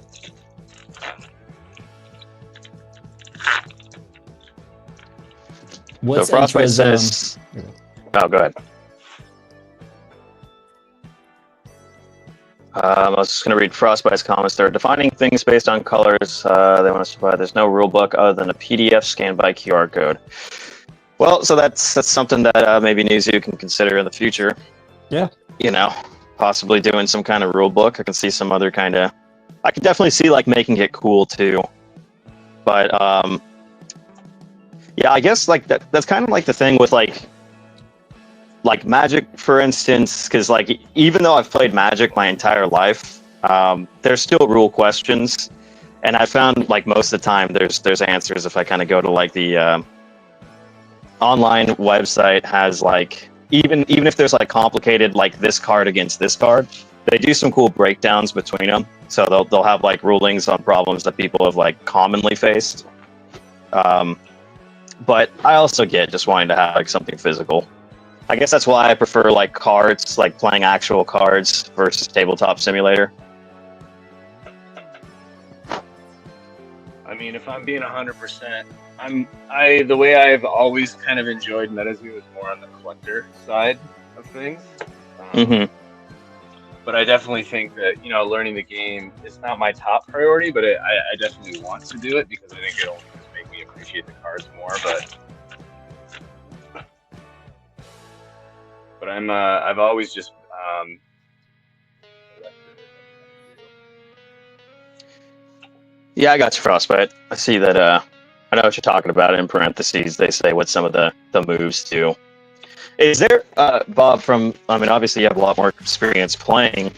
What's so Frostbite says... Oh, go ahead. I was just going to read Frostbite's comments. They're defining things based on colors. They want us to provide. There's no rule book other than a PDF scanned by QR code. Well, so that's something that maybe Newzoo can consider in the future. Yeah. Possibly doing some kind of rule book. I can see some other kind of... I could definitely see, making it cool, too. But, yeah, I guess, that's kind of like the thing with, Magic, for instance, because, even though I've played Magic my entire life, there's still rule questions. And I found, most of the time, there's answers if I kind of go to, the... online website has even if there's complicated this card against this card, they do some cool breakdowns between them. So they'll have rulings on problems that people have commonly faced. But I also get just wanting to have something physical. I guess that's why I prefer cards, playing actual cards versus Tabletop Simulator. I mean, if I'm being 100%, the way I've always kind of enjoyed Metazoo is more on the collector side of things. But I definitely think that, learning the game is not my top priority, but I definitely want to do it because I think it'll just make me appreciate the cards more. But I've always just Yeah, I got you, Frostbite. I see that. I know what you're talking about. In parentheses, they say what some of the moves do. Is there, Bob? Obviously you have a lot more experience playing.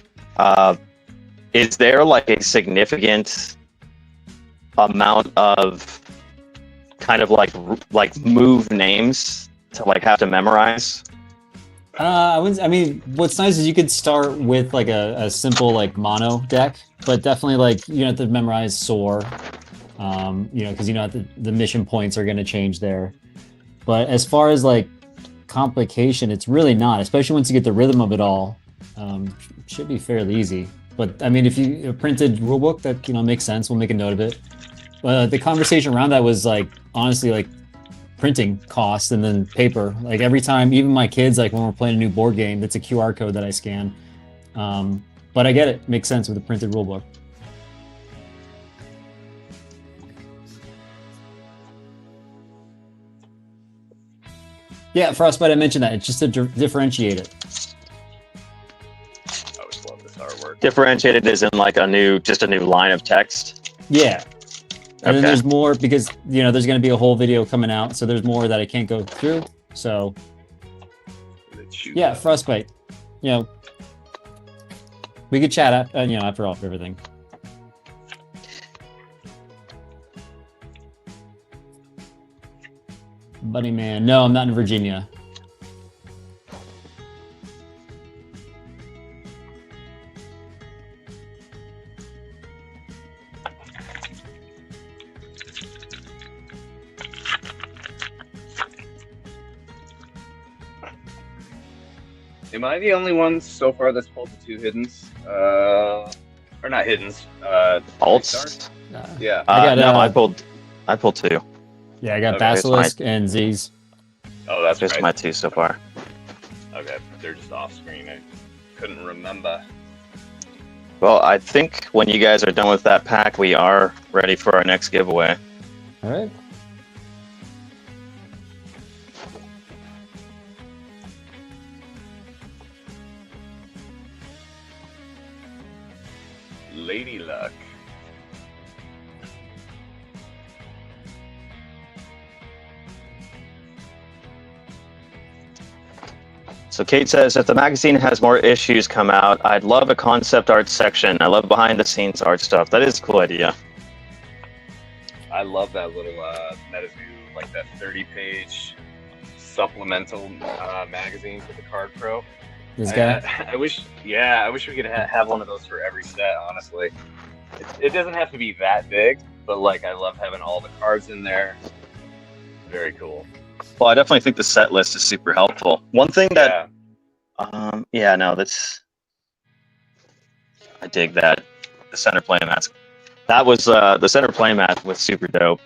Is there a significant amount of kind of move names to have to memorize? What's nice is you could start with a simple mono deck, but definitely you have to memorize Soar, because the mission points are going to change there. But as far as complication, it's really not, especially once you get the rhythm of it all. It should be fairly easy. But if you printed rulebook, that makes sense. We'll make a note of it. The conversation around that was honestly printing costs and then paper. Like every time, even my kids, like when we're playing a new board game, that's a QR code that I scan. But I get it. Makes sense with a printed rulebook. Yeah, Frostbite, I mentioned that. It's just to differentiate it. I always love this artwork. Differentiated is in like just a new line of text? Yeah. And then there's more because, you know, there's going to be a whole video coming out. So there's more that I can't go through. So, yeah, Frostbite. You know, we could chat, after all, for everything. Buddy man. No, I'm not in Virginia. Am I the only one so far that's pulled the 2 hiddens? Or not hiddens. Alts? Yeah. I pulled 2. Yeah, I got Basilisk and Z's. Oh, that's just right. my 2 so far. Okay, they're just off screen. I couldn't remember. Well, I think when you guys are done with that pack, we are ready for our next giveaway. All right. Lady Luck. So Kate says, if the magazine has more issues come out, I'd love a concept art section. I love behind the scenes art stuff. That is a cool idea. I love that little Metazoo, like that 30-page supplemental magazine for the Card Pro. This guy? I wish we could have one of those for every set, honestly. It doesn't have to be that big, but like I love having all the cards in there. Very cool. Well, I definitely think the set list is super helpful. One thing that, I dig that. The center play mats. That was, the center play mat was super dope.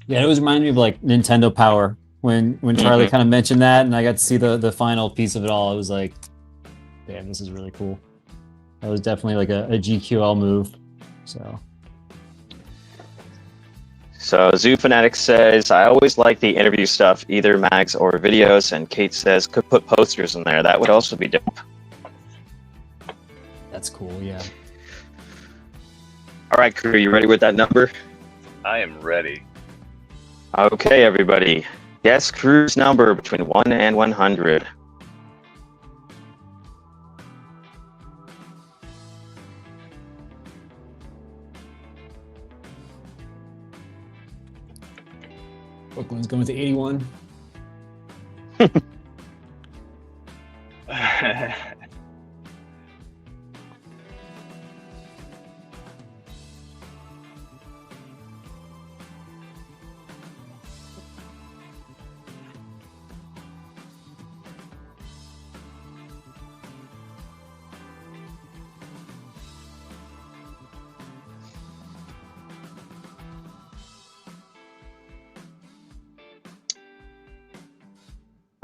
Yeah, it was reminding me of like Nintendo Power when Charlie kind of mentioned that, and I got to see the final piece of it all. It was like, damn, this is really cool. That was definitely like a GQL move. So Zoo Fanatic says, I always like the interview stuff, either mags or videos. And Kate says, could put posters in there. That would also be dope. That's cool, yeah. All right, crew, you ready with that number? I am ready. Okay, everybody. Guess crew's number between 1 and 100. Brooklyn's going to 81.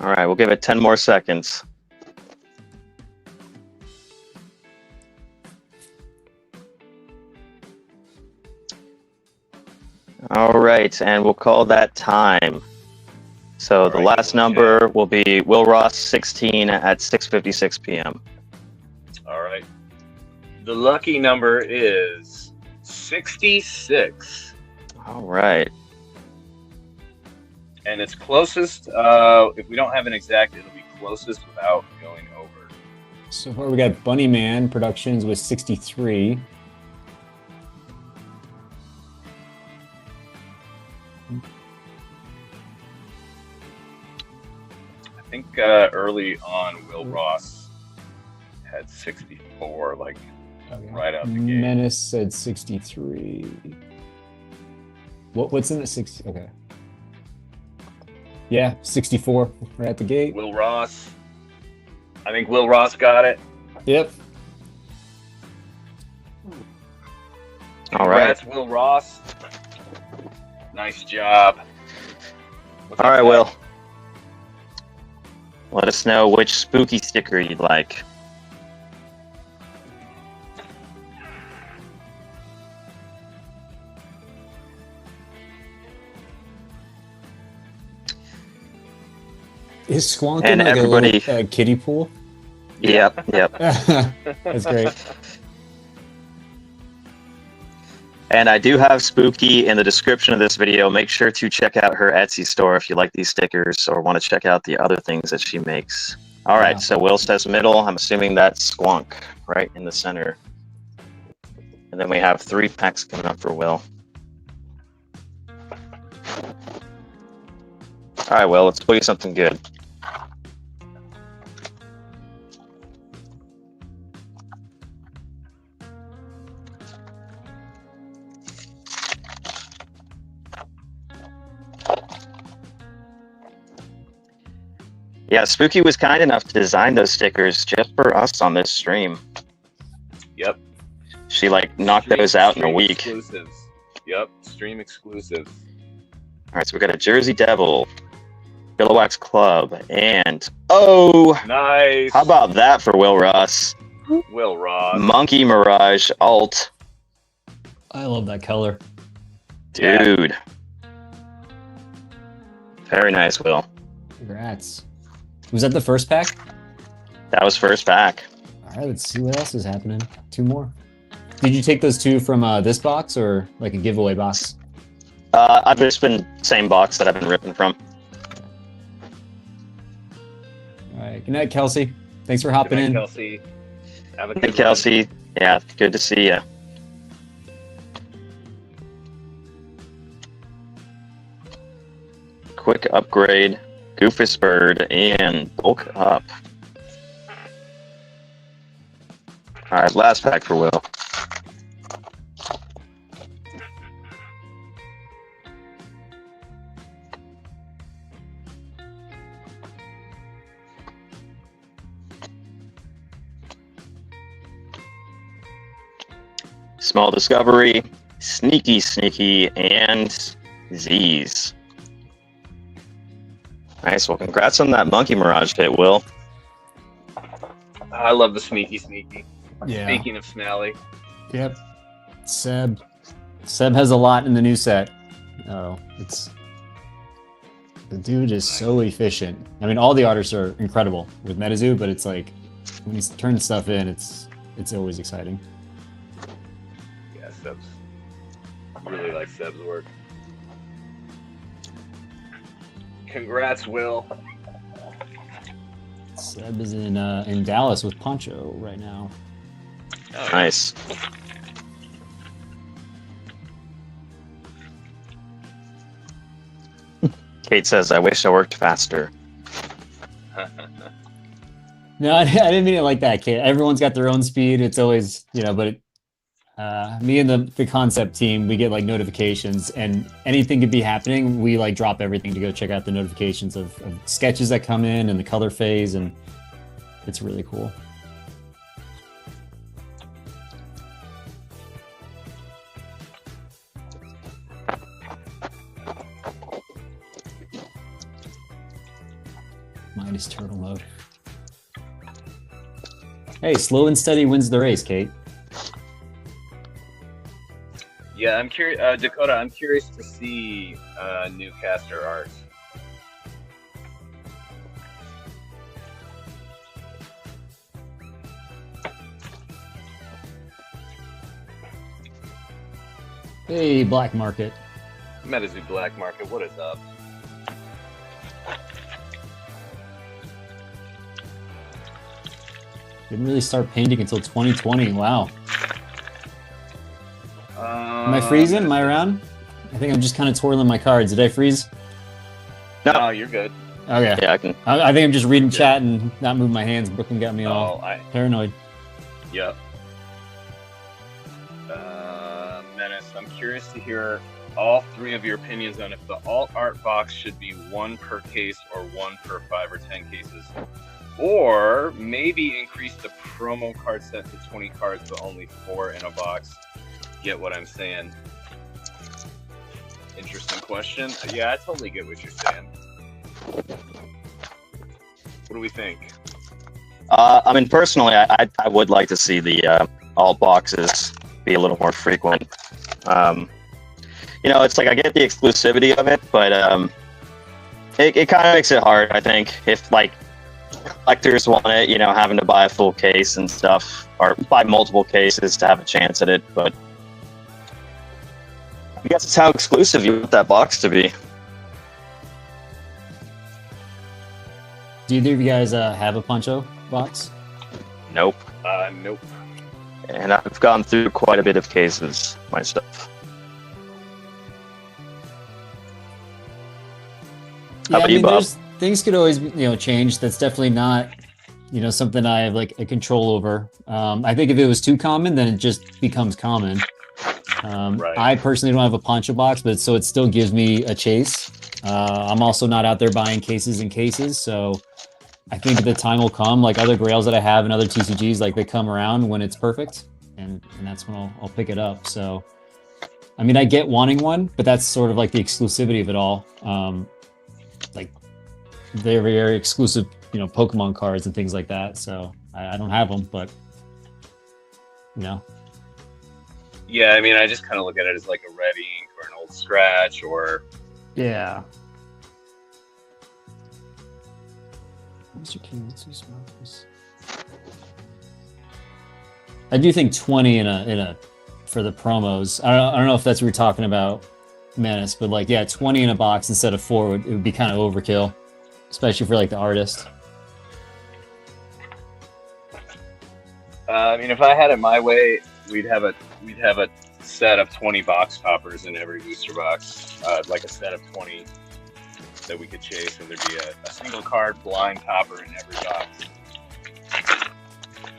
All right, we'll give it 10 more seconds. All right, and we'll call that time. So the last number will be Will Ross 16 at 6:56 p.m. All right. The lucky number is 66. All right. And it's closest, if we don't have an exact, it'll be closest without going over. So far we got Bunny Man Productions with 63. I think early on, Will Ross had 64, like right out the gate. Menace said 63. What's in the 60? Okay. Yeah, 64 right at the gate. Will Ross. I think Will Ross got it. Yep. All right. Congrats, Will Ross. Nice job. All right, Will. Let us know which spooky sticker you'd like. Is Squonkin like everybody... a little kiddie pool? Yep. That's great. And I do have Spooky in the description of this video. Make sure to check out her Etsy store if you like these stickers or want to check out the other things that she makes. All right, so Will says middle. I'm assuming that's Squonk right in the center. And then we have 3 packs coming up for Will. All right, Will, let's pull you something good. Yeah, Spooky was kind enough to design those stickers just for us on this stream. Yep. She knocked those out in a week. Exclusives. Yep, stream exclusives. All right, so we got a Jersey Devil, Billowwax Club, and nice. How about that for Will Ross? Will Ross. Monkey Mirage Alt. I love that color. Dude. Yeah. Very nice, Will. Congrats. Was that the first pack? That was first pack. All right, let's see what else is happening. 2 more. Did you take those 2 from this box or like a giveaway box? I've just been same box that I've been ripping from. All right. Good night, Kelsey. Thanks for hopping in. Kelsey. Have a good Hey, Kelsey. Yeah, good to see you. Quick upgrade. Goofus Bird, and Bulk Up. Alright, last pack for Will. Small Discovery, Sneaky, and Z's. Nice. Well, congrats on that Monkey Mirage hit, Will. I love the Sneaky. Yeah. Speaking of Smally. Yep. Seb has a lot in the new set. The dude is so efficient. I mean, all the artists are incredible with Metazoo, but it's like when he's turning stuff in, it's always exciting. Yeah, I really like Seb's work. Congrats, Will. Seb is in Dallas with Poncho right now. Oh, nice. Kate says, "I wish I worked faster." No, I didn't mean it like that, Kate. Everyone's got their own speed. It's always, but me and the concept team, we get notifications, and anything could be happening. We drop everything to go check out the notifications of sketches that come in and the color phase, and it's really cool. Minus turtle mode. Hey, slow and steady wins the race, Kate. Yeah, I'm curious, Dakota. I'm curious to see new caster art. Hey, Black Market. Metazoo Black Market, what is up? Didn't really start painting until 2020. Wow. Am I freezing? Am I around? I think I'm just kind of twirling my cards. Did I freeze? No, you're good. Okay. Yeah, I can. I think I'm just reading chat and not moving my hands. Brooklyn got me all paranoid. Yep. Menace, I'm curious to hear all 3 of your opinions on if the alt art box should be 1 per case or 1 per 5 or 10 cases. Or maybe increase the promo card set to 20 cards, but only 4 in a box. get what I'm saying. Interesting question. Yeah, I totally get what you're saying. What do we think? I mean, personally, I would like to see the alt boxes be a little more frequent. It's like I get the exclusivity of it, but it kind of makes it hard, I think, if like collectors want it, having to buy a full case and stuff, or buy multiple cases to have a chance at it. But I guess it's how exclusive you want that box to be. Do either of you guys have a Poncho box? Nope. Nope. And I've gone through quite a bit of cases myself. Yeah, I mean, things could always, change. That's definitely not, something I have like a control over. I think if it was too common, then it just becomes common. Right. I personally don't have a Poncho box, but so it still gives me a chase. I'm also not out there buying cases and cases, so I think the time will come, like other grails that I have and other TCGs, like they come around when it's perfect, and that's when I'll pick it up. So, I mean, I get wanting one, but that's sort of like the exclusivity of it all. Like they're very exclusive, Pokemon cards and things like that. So I don't have them, but Yeah, I mean, I just kind of look at it as like a red ink or an old scratch or. Yeah. I do think 20 in a for the promos. I don't know if that's what we're talking about, Menace, but like 20 in a box instead of 4 it would be kind of overkill, especially for like the artist. I mean, if I had it my way, we'd have a set of 20 box toppers in every booster box, like a set of 20 that we could chase, and there'd be a single card blind topper in every box,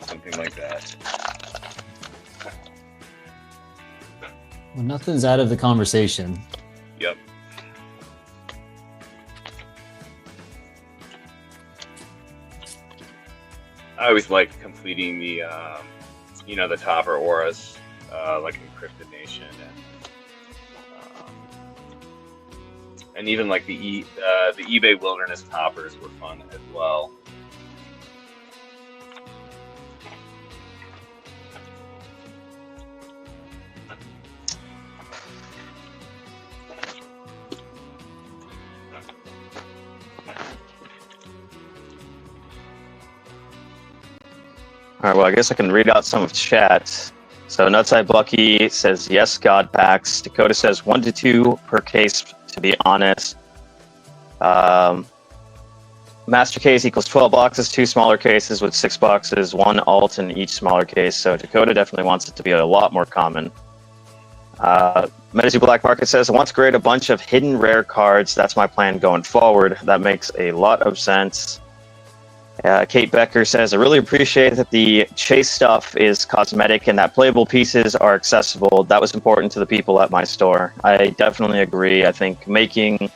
something like that. Well, nothing's out of the conversation. Yep. I always like completing the, the topper auras, like Encrypted Nation and even like the eBay Wilderness toppers were fun as well. All right, well, I guess I can read out some of chat. So Nutside Bucky says, yes, God packs. Dakota says 1 to 2 per case, to be honest. Master case equals 12 boxes, 2 smaller cases with 6 boxes, 1 alt in each smaller case. So Dakota definitely wants it to be a lot more common. Metazoo Black Market says, I want to create a bunch of hidden rare cards. That's my plan going forward. That makes a lot of sense. Kate Becker says, I really appreciate that the chase stuff is cosmetic and that playable pieces are accessible. That was important to the people at my store. I definitely agree. I think making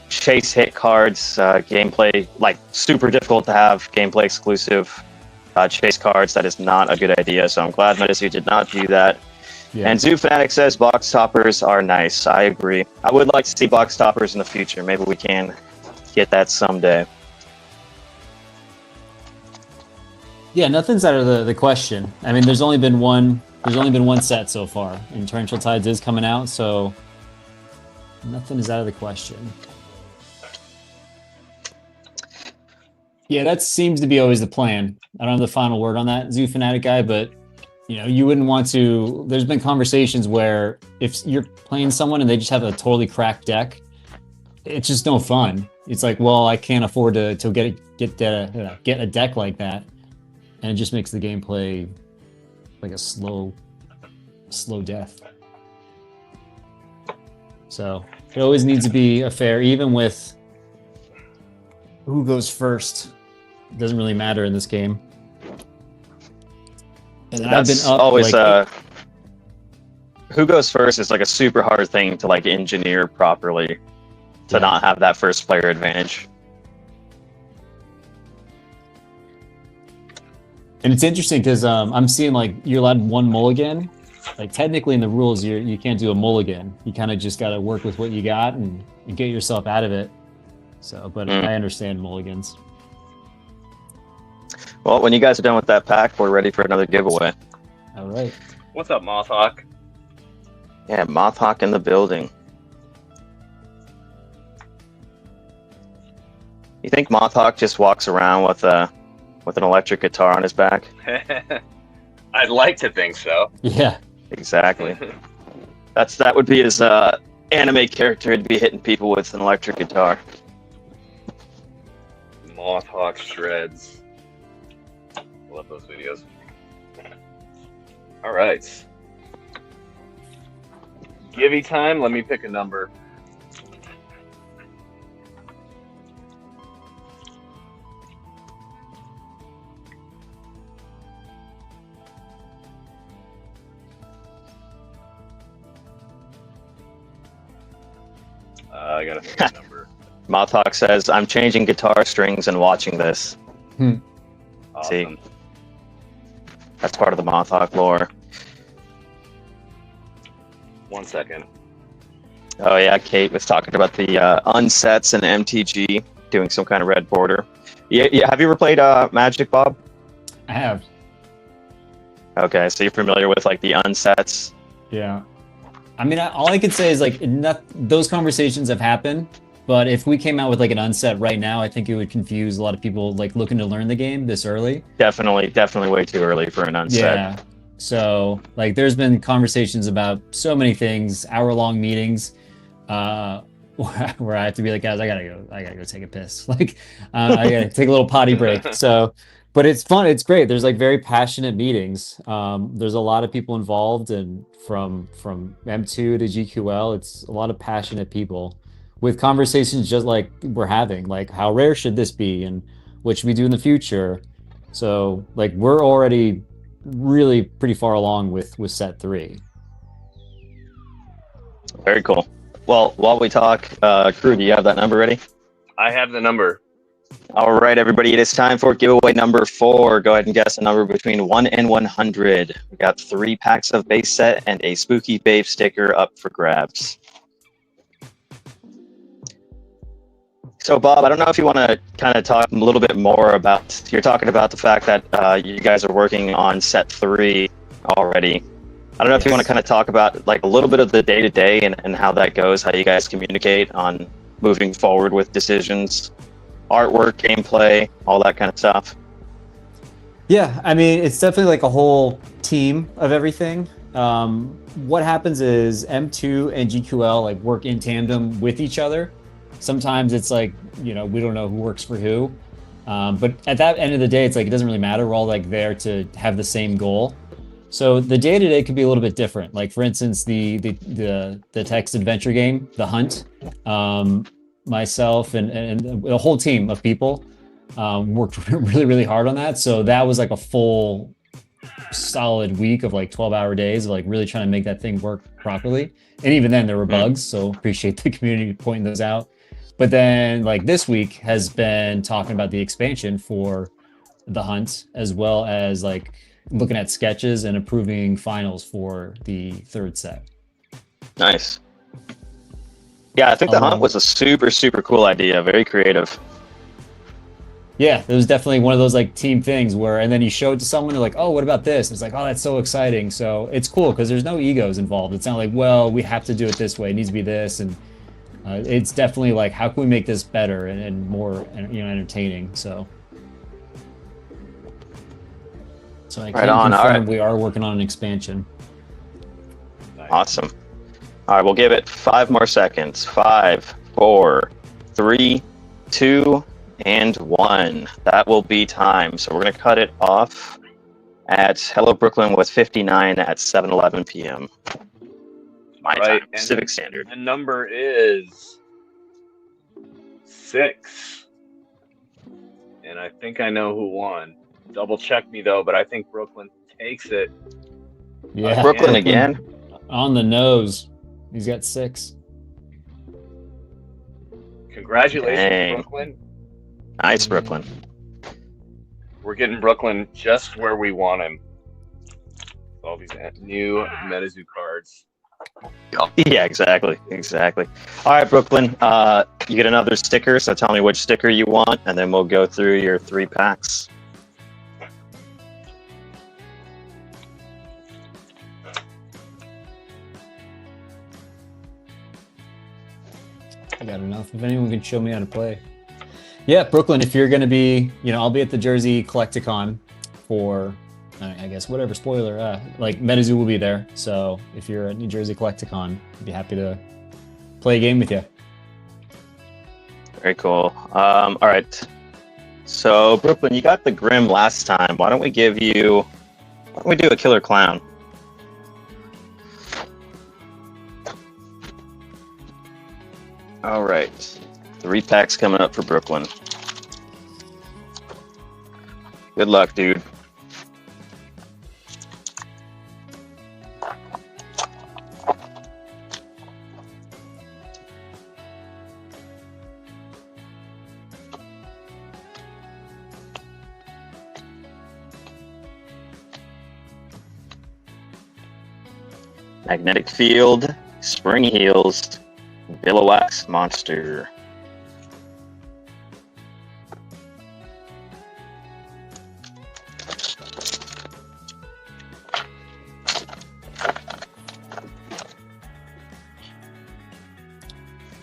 chase hit cards, gameplay, like super difficult to have gameplay exclusive chase cards, that is not a good idea. So I'm glad Metazoo did not do that. Yeah. And Zoo Fanatic says box toppers are nice. I agree. I would like to see box toppers in the future. Maybe we can get that someday. Yeah, nothing's out of the question. I mean, there's only been one set so far, and Torrential Tides is coming out, so nothing is out of the question. Yeah, that seems to be always the plan. I don't have the final word on that, Zoo Fanatic guy, but you wouldn't want to. There's been conversations where if you're playing someone and they just have a totally cracked deck, it's just no fun. It's like, well, I can't afford to get a deck like that. And it just makes the gameplay like a slow death. So it always needs to be a fair, even with who goes first. It doesn't really matter in this game. And that's I've been up always who goes first is like a super hard thing to like engineer properly to not have that first player advantage. And it's interesting because I'm seeing like you're allowed 1 mulligan like technically in the rules, you can't do a mulligan. You kind of just got to work with what you got and get yourself out of it. So, but I understand mulligans. Well, when you guys are done with that pack, we're ready for another giveaway. All right. What's up, Mothhawk? Yeah, Mothhawk in the building. You think Mothhawk just walks around with an electric guitar on his back? I'd like to think so. Yeah. Exactly. That would be his anime character. He'd be hitting people with an electric guitar. Mothhawk shreds. Love those videos. All right. Givey time. Let me pick a number. I gotta pick a number. Mothhawk says, "I'm changing guitar strings and watching this." Awesome. See, that's part of the Mothhawk lore. 1 second. Oh yeah, Kate was talking about the unsets and MTG doing some kind of red border. Yeah. Have you ever played Magic, Bob? I have. Okay, so you're familiar with like the unsets. Yeah. I mean, all I could say is like those conversations have happened, but if we came out with like an unset right now, I think it would confuse a lot of people like looking to learn the game this early. Definitely way too early for an unset. Yeah. So like there's been conversations about so many things, hour-long meetings, where I have to be like, guys, I gotta go take a piss. Like I gotta take a little potty break. So but it's fun. It's great. There's like very passionate meetings. There's a lot of people involved, and from M2 to GQL, it's a lot of passionate people with conversations just like we're having, like how rare should this be and what should we do in the future. So like we're already really pretty far along with set 3. Very cool. Well, while we talk, Crew, do you have that number ready? I have the number. All right, everybody, it is time for giveaway number 4. Go ahead and guess a number between 1 and 100. We got 3 packs of base set and a SpookyBabe sticker up for grabs. So, Bob, I don't know if you want to kind of talk a little bit more about, you're talking about the fact that you guys are working on set 3 already. I don't know if you want to kind of talk about like a little bit of the day-to-day and how that goes, how you guys communicate on moving forward with decisions. Artwork, gameplay, all that kind of stuff. Yeah, I mean, it's definitely like a whole team of everything. What happens is M2 and GQL like work in tandem with each other. Sometimes it's like, we don't know who works for who. But at that end of the day, it's like, it doesn't really matter. We're all like there to have the same goal. So the day-to-day could be a little bit different. Like for instance, the text adventure game, The Hunt, myself and a whole team of people worked really, really hard on that. So that was like a full solid week of like 12-hour days of like really trying to make that thing work properly. And even then there were bugs. So appreciate the community pointing those out. But then like this week has been talking about the expansion for The Hunt, as well as like looking at sketches and approving finals for the 3rd set. Nice. Yeah, I think The Hunt was a super, super cool idea. Very creative. Yeah, it was definitely one of those like team things where, and then you show it to someone, they're like, oh, what about this? It's like, oh, that's so exciting. So it's cool because there's no egos involved. It's not like, well, we have to do it this way. It needs to be this. And it's definitely like, how can we make this better and more, entertaining? So I can confirm we are working on an expansion. Awesome. All right, we'll give it 5 more seconds. 5, 4, 3, 2, and 1. That will be time. So we're going to cut it off at Hello Brooklyn with 59 at 7:11 p.m. My time, Pacific Standard. The number is 6. And I think I know who won. Double check me though, but I think Brooklyn takes it. Yeah, Brooklyn again. On the nose. He's got 6. Congratulations, Brooklyn. Nice, Brooklyn. We're getting Brooklyn just where we want him. all these new Metazoo cards. Yeah, exactly. All right, Brooklyn, you get another sticker, so tell me which sticker you want, and then we'll go through your 3 packs. I got enough. If anyone can show me how to play. Yeah, Brooklyn, if you're going to be, I'll be at the Jersey Collecticon for, I guess, whatever, spoiler, like Metazoo will be there. So if you're at New Jersey Collecticon, I'd be happy to play a game with you. Very cool. All right. So, Brooklyn, you got the Grim last time. Why don't we do a Killer Clown? All right. 3 packs coming up for Brooklyn. Good luck, dude. Magnetic Field, Spring Heels, Billowwax Monster.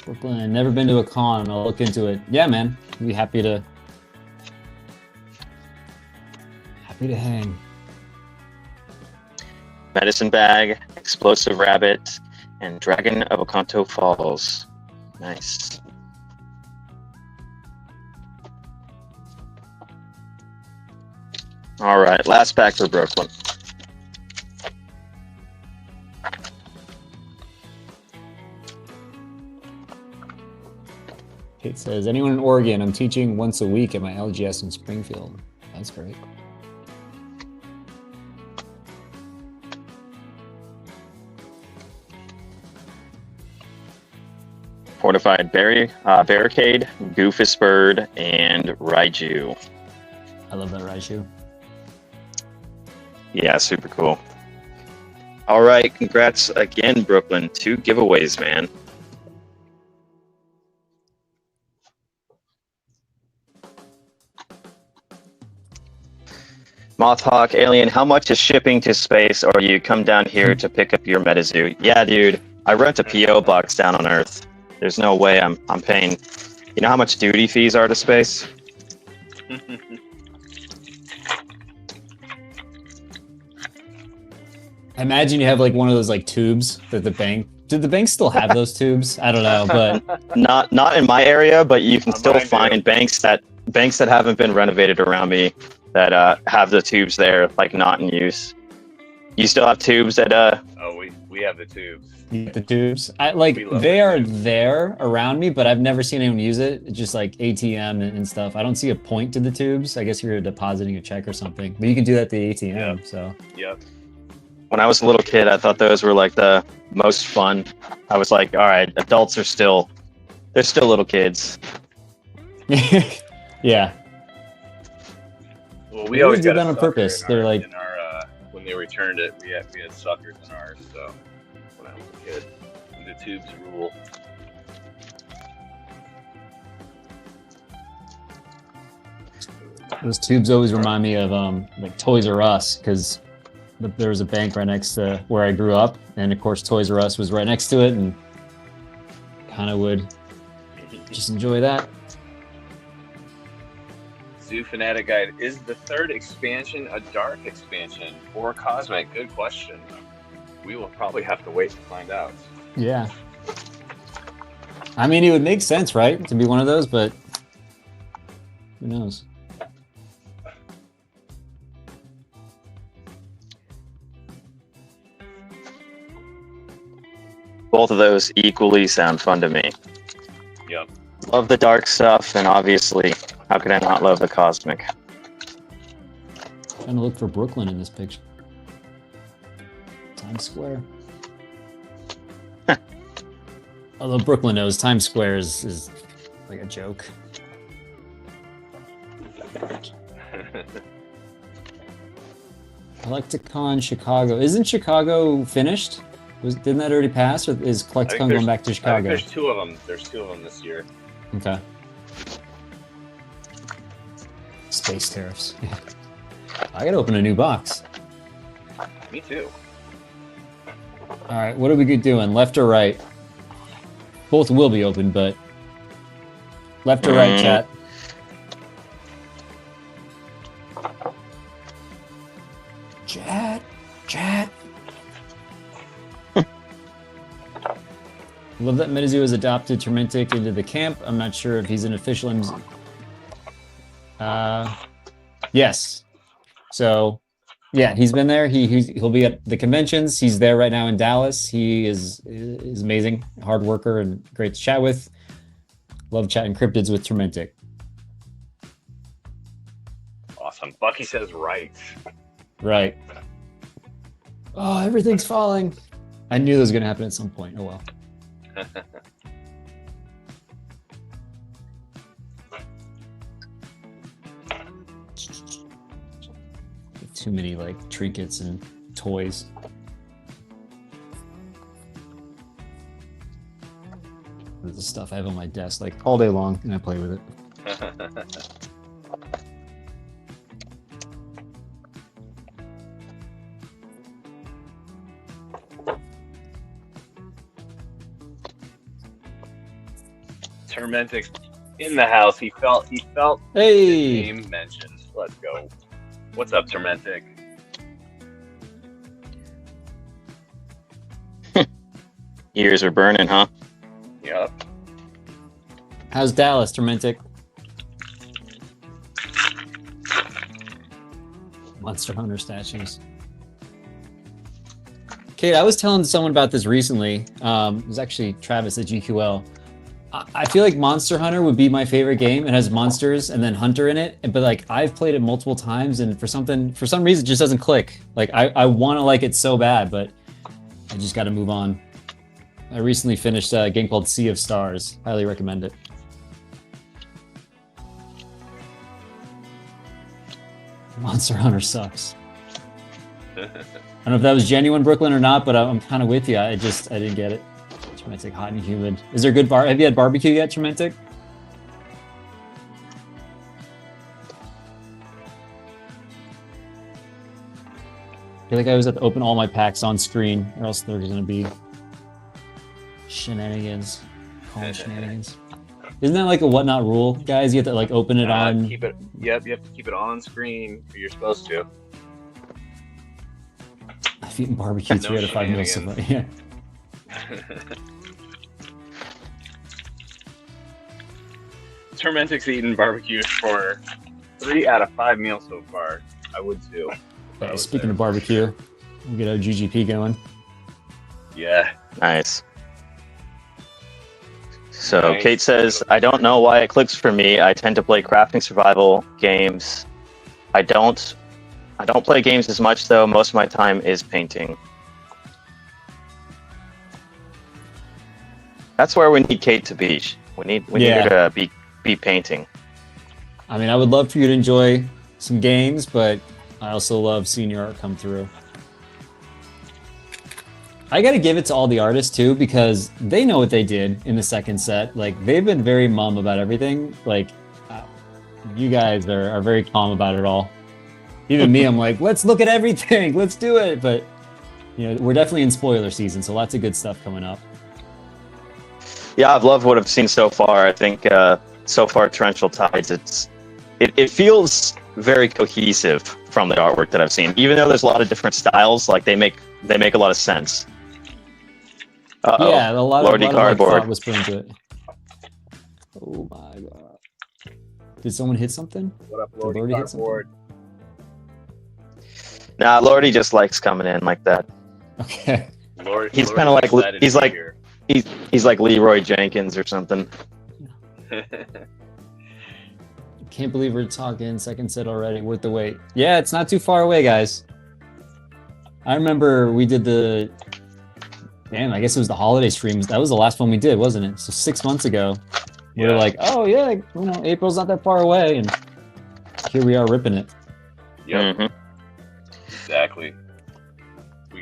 Brooklyn, I've never been to a con. I'll look into it. Yeah, man. I'd be happy to hang. Medicine Bag, Explosive Rabbit, and Dragon of Oconto Falls. Nice. All right, last pack for Brooklyn. Kate says, anyone in Oregon? I'm teaching once a week at my LGS in Springfield. That's great. Fortified Barricade, Goofus Bird, and Raiju. I love that Raiju. Yeah, super cool. All right, congrats again, Brooklyn. 2 giveaways, man. Mothhawk, Alien, how much is shipping to space, or you come down here to pick up your Metazoo? Yeah, dude, I rent a P.O. box down on Earth. There's no way I'm paying. You know how much duty fees are to space? I imagine you have like one of those like tubes that the bank. Did the bank still have those tubes? I don't know, but not in my area. But you can still find banks that haven't been renovated around me that have the tubes there, like not in use. You still have tubes that Oh, we have the tubes. The tubes. They are there around me, but I've never seen anyone use it. It's just like ATM and stuff. I don't see a point to the tubes. I guess you're depositing a check or something, but you can do that at the ATM. Yep. So. Yep. When I was a little kid, I thought those were like the most fun. I was like, all right, adults are they're still little kids. Yeah. Well, we always did that on purpose. They're like, when they returned it, we had suckers in ours. So when I was a kid, the tubes rule. Those tubes always remind me of like Toys R Us, because there was a bank right next to where I grew up, and of course Toys R Us was right next to it, and kind of would just enjoy that. Zoo Fanatic Guide, is the 3rd expansion a dark expansion or cosmic? Good question. We will probably have to wait to find out. Yeah. I mean, it would make sense, right, to be one of those, but who knows? Both of those equally sound fun to me. Yep. Love the dark stuff, and obviously, how could I not love the cosmic? Trying to look for Brooklyn in this picture. Times Square. Although Brooklyn knows Times Square is like a joke. Collecticon Chicago. Isn't Chicago finished? Didn't that already pass, or is Collecticon going back to Chicago? There's two of them. There's two of them this year. Okay. Space tariffs. I gotta open a new box. Me too. All right, what are we doing? Left or right? Both will be open, but left or right, chat? Chat. Love that Metazoo has adopted Tormentic into the camp. I'm not sure if he's an official. Yes. So, yeah, he's been there. He'll be at the conventions. He's there right now in Dallas. He is amazing, hard worker, and great to chat with. Love chatting cryptids with Tormentic. Awesome. Bucky says right. Right. Oh, everything's falling. I knew that was going to happen at some point. Oh, well. Too many like trinkets and toys. There's the stuff I have on my desk like all day long, and I play with it. Tormentic in the house. He felt hey, his name mentioned. Let's go. What's up, Tormentic? Ears are burning, huh? Yep. How's Dallas, Tormentic? Monster Hunter statues. Kate, I was telling someone about this recently. It was actually Travis at GQL. I feel like Monster Hunter would be my favorite game. It has monsters and then Hunter in it, but like I've played it multiple times, and for some reason it just doesn't click. Like I want to like it so bad, but I just got to move on. I recently finished a game called Sea of Stars. Highly recommend it. Monster Hunter sucks. I don't know if that was genuine, Brooklyn, or not, but I'm kind of with you. I didn't get it. Tormentic, hot and humid. Is there good have you had barbecue yet, Tormentic? I feel like I always have to open all my packs on screen, or else there's going to be shenanigans. Call them shenanigans. Isn't that like a whatnot rule, guys? You have to like open it on. Yep, you have to keep it on screen. You're supposed to. I've eaten barbecue 3 out of 5 meals so far. Yeah. Tormentic's eaten barbecue for 3 out of 5 meals so far. I would too. Okay, speaking of barbecue, we'll get our GGP going. Yeah. Nice. So Kate says, I don't know why it clicks for me. I tend to play crafting survival games. I don't play games as much though. Most of my time is painting. That's where we need Kate to be. We need her to be painting. I mean, I would love for you to enjoy some games, but I also love seeing your art come through. I got to give it to all the artists too, because they know what they did in the second set. Like, they've been very mum about everything. Like, you guys are very calm about it all. Even me, I'm like, let's look at everything. Let's do it. But, you know, we're definitely in spoiler season, so lots of good stuff coming up. Yeah, I've loved what I've seen so far. I think so far, Torrential Tides, it feels very cohesive from the artwork that I've seen. Even though there's a lot of different styles, like they make a lot of sense. Uh-oh. Yeah, a lot of thought was put into it. Oh my god! Did someone hit something? What up, Lordy Cardboard? Nah, Lordy just likes coming in like that. Okay. He's kind of like he's like Leroy Jenkins or something. Can't believe we're talking second set already. Worth the wait. Yeah, it's not too far away, guys. I remember we did the. Damn, I guess it was the holiday streams. That was the last one we did, wasn't it? So 6 months ago, we were like, "Oh yeah, you know, April's not that far away," and here we are ripping it. Yeah. Mm-hmm. Exactly.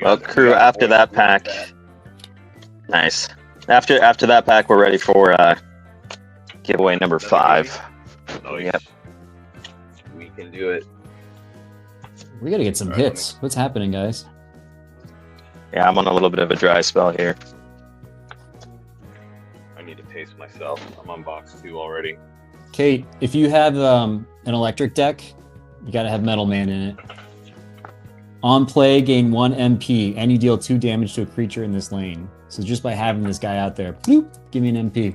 Well, crew, after that pack, nice. After that pack, we're ready for giveaway number 5. Oh, yep. We can do it. We gotta get some hits. What's happening, guys? Yeah, I'm on a little bit of a dry spell here. I need to pace myself. I'm on box 2 already. Kate, if you have an electric deck, you gotta have Metal Man in it. On play, gain 1 MP, and you deal 2 damage to a creature in this lane. So just by having this guy out there, bloop, give me an MP.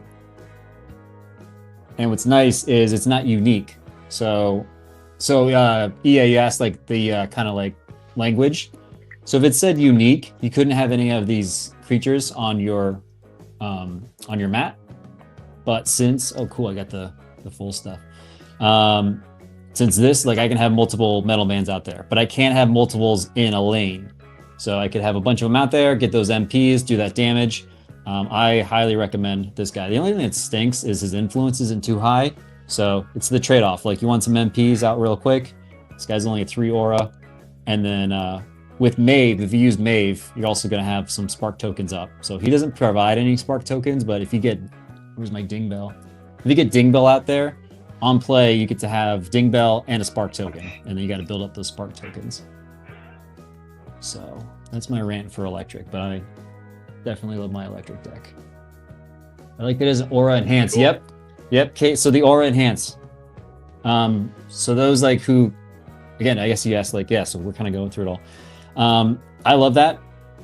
And what's nice is it's not unique. So EA, you asked like the kind of like language. So if it said unique, you couldn't have any of these creatures on your mat. But since, oh cool, I got the full stuff. Since this, like I can have multiple Metal Mans out there, but I can't have multiples in a lane. So I could have a bunch of them out there, get those MPs, do that damage. I highly recommend this guy. The only thing that stinks is his influence isn't too high. So it's the trade-off. Like you want some MPs out real quick. This guy's only a 3 aura. And then with Mave, if you use Mave, you're also going to have some Spark tokens up. So he doesn't provide any Spark tokens, but if you get, where's my Ding Bell? If you get Ding Bell out there, on play, you get to have Ding Bell and a Spark token. And then you got to build up those Spark tokens. So that's my rant for electric, but I definitely love my electric deck. I like that as an aura enhance. Cool. Yep. Okay, so the aura enhance. So those like who, again, I guess you asked like, yeah, so we're kind of going through it all. I love that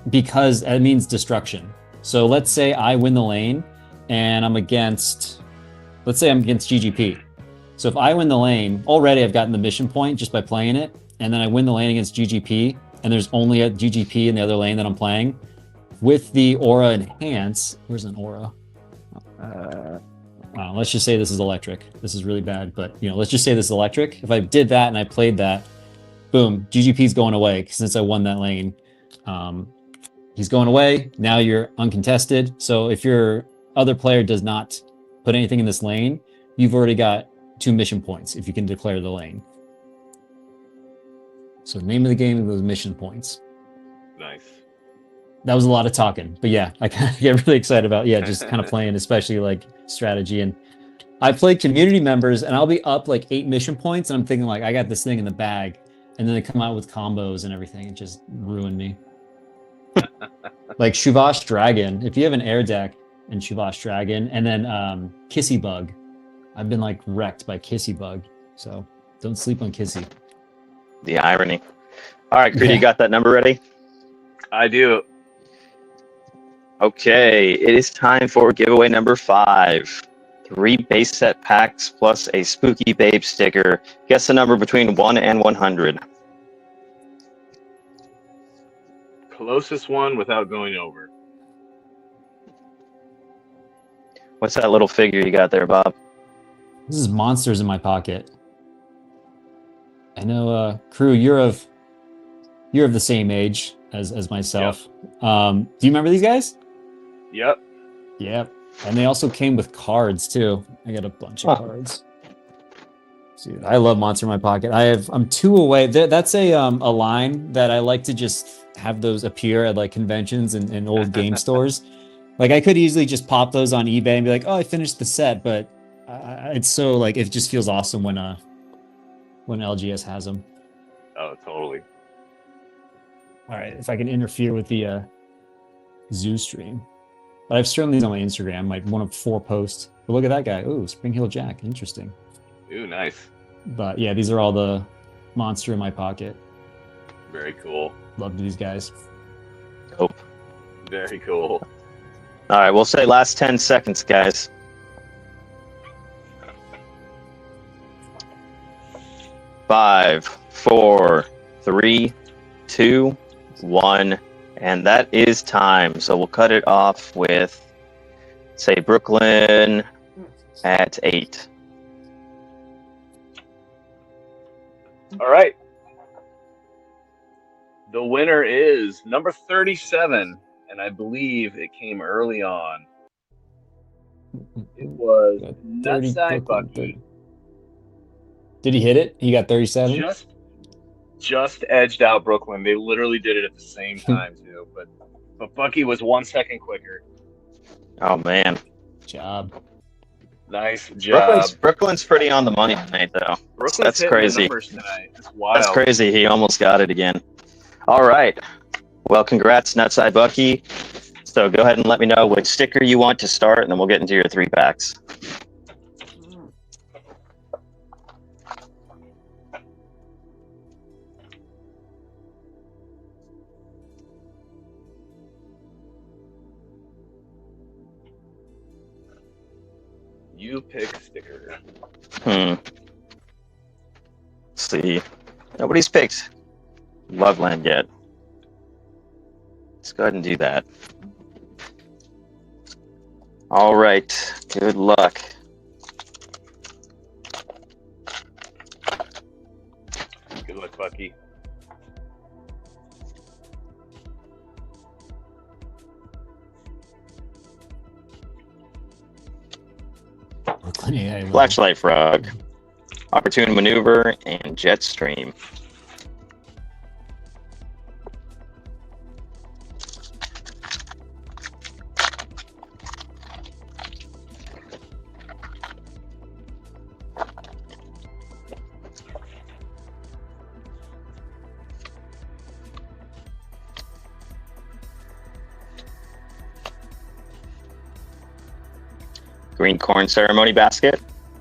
because it means destruction. So let's say I win the lane and I'm against, let's say I'm against GGP. So if I win the lane, already I've gotten the mission point just by playing it, and then I win the lane against GGP, and there's only a GGP in the other lane that I'm playing. With the aura enhance, where's an aura? Let's just say this is electric. This is really bad, but let's just say this is electric. If I did that and I played that, boom, GGP's going away since I won that lane. He's going away. Now you're uncontested. So if your other player does not put anything in this lane, you've already got 2 mission points if you can declare the lane. So name of the game is those mission points. Nice. That was a lot of talking, but yeah, I kind of get really excited about just kind of playing, especially like strategy. And I played community members, and I'll be up like 8 mission points, and I'm thinking like I got this thing in the bag, and then they come out with combos and everything. It just ruined me. Like Shuvash Dragon, if you have an air deck and Shuvash Dragon, and then Kissy Bug, I've been like wrecked by Kissy Bug, so don't sleep on Kissy. The irony. All right, Creed, you got that number ready? I do. Okay, it is time for giveaway number 5. 3 base set packs plus a SpookyBabe sticker. Guess the number between 1 and 100. Closest one without going over. What's that little figure you got there, Bob? This is monsters in my pocket. I know, crew, you're of the same age as myself. Yep. Do you remember these guys? Yep. And they also came with cards too. I got a bunch of cards. Dude, I love Monster in My Pocket. I'm 2 away. That's a line that I like to just have those appear at like conventions and old game stores. Like I could easily just pop those on eBay and be like, oh, I finished the set, but it's so like it just feels awesome when LGS has them. Oh, totally. All right, if I can interfere with the Zoo stream. But I've streamed these on my Instagram, like one of 4 posts. But look at that guy. Ooh, Spring Hill Jack. Interesting. Ooh, nice. But yeah, these are all the Monster in My Pocket. Very cool. Love these guys. Dope. Very cool. All right, we'll say last 10 seconds, guys. 5, 4, 3, 2, 1, and that is time. So we'll cut it off with, say, Brooklyn at 8. All right. The winner is number 37, and I believe it came early on. It was Nutside Bucky. Did he hit it? He got 37? just edged out Brooklyn. They literally did it at the same time too, but Bucky was 1 second quicker. Oh man, job. Nice job. Brooklyn's pretty on the money tonight, though. That's crazy. That's wild. That's crazy. He almost got it again. All right. Well, congrats, Nutside Bucky. So go ahead and let me know which sticker you want to start, and then we'll get into your 3 packs. You pick sticker. Let's see. Nobody's picked Loveland yet. Let's go ahead and do that. All right. Good luck. Good luck, Bucky. Flashlight Frog, Opportune Maneuver, and Jetstream. Green Corn Ceremony Basket,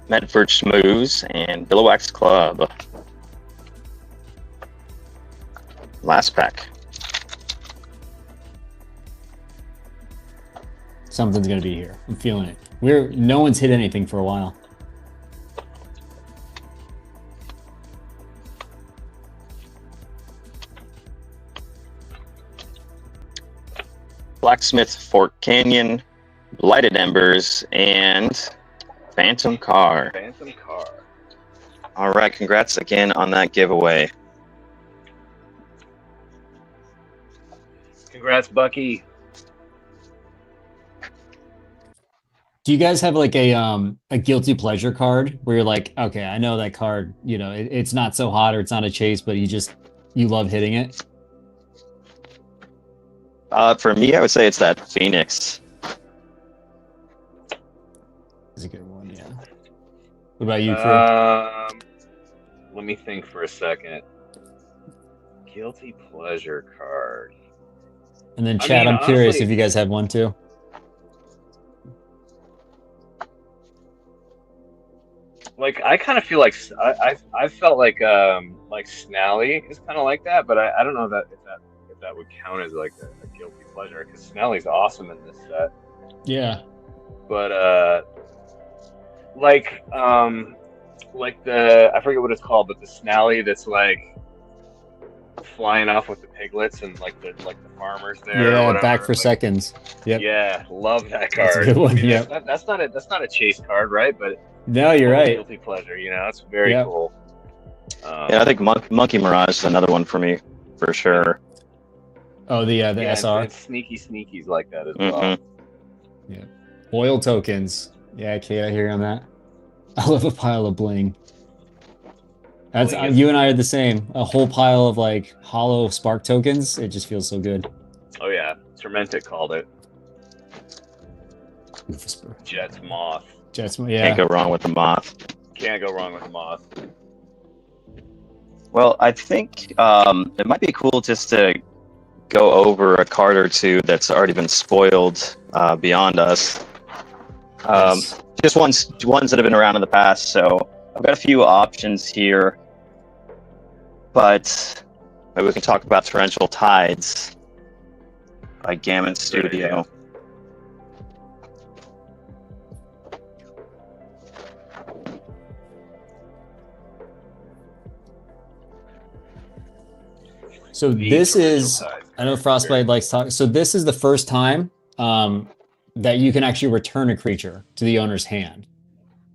Medford Schmooze, and Billowwax Club. Last pack. Something's gonna be here. I'm feeling it. No one's hit anything for a while. Blacksmith Fork Canyon, Lighted Embers, and Phantom Car. Phantom Car. All right, congrats again on that giveaway. Congrats, Bucky. Do you guys have like a guilty pleasure card where you're like, okay, I know that card, you know, it's not so hot or it's not a chase, but you love hitting it? For me, I would say it's that Phoenix. That's a good one, yeah. What about you, Crew? Let me think for a second. Guilty pleasure card. And then, Chad, I'm curious if you guys have one too. Like, I kind of feel like I felt like Snally is kind of like that, but I don't know if that would count as like a guilty pleasure, because Snally's awesome in this set. Yeah. But like the, I forget what it's called, but the Snally that's like flying off with the piglets and like the farmers there. Yeah, back for seconds. Yep. Yeah, love that card. That's a good one. Yeah. That's not a chase card, right? But no, you're right. Guilty pleasure. You know, it's very cool. Yeah, I think Monkey Mirage is another one for me, for sure. Oh, the SR. It's sneakies like that as well. Yeah. Oil tokens. Yeah, Kate, I hear you on that. I love a pile of bling. That's you and I are the same. A whole pile of like hollow spark tokens. It just feels so good. Oh yeah, Tormented called it. Whisper. Jet's Moth. Yeah. Can't go wrong with the Moth. Can't go wrong with the Moth. Well, I think it might be cool just to go over a card or two that's already been spoiled beyond us. Just ones that have been around in the past. So I've got a few options here, but maybe we can talk about Torrential Tides by Gammon Studio. So this is, I know Frostbite likes talk. So this is the first time that you can actually return a creature to the owner's hand.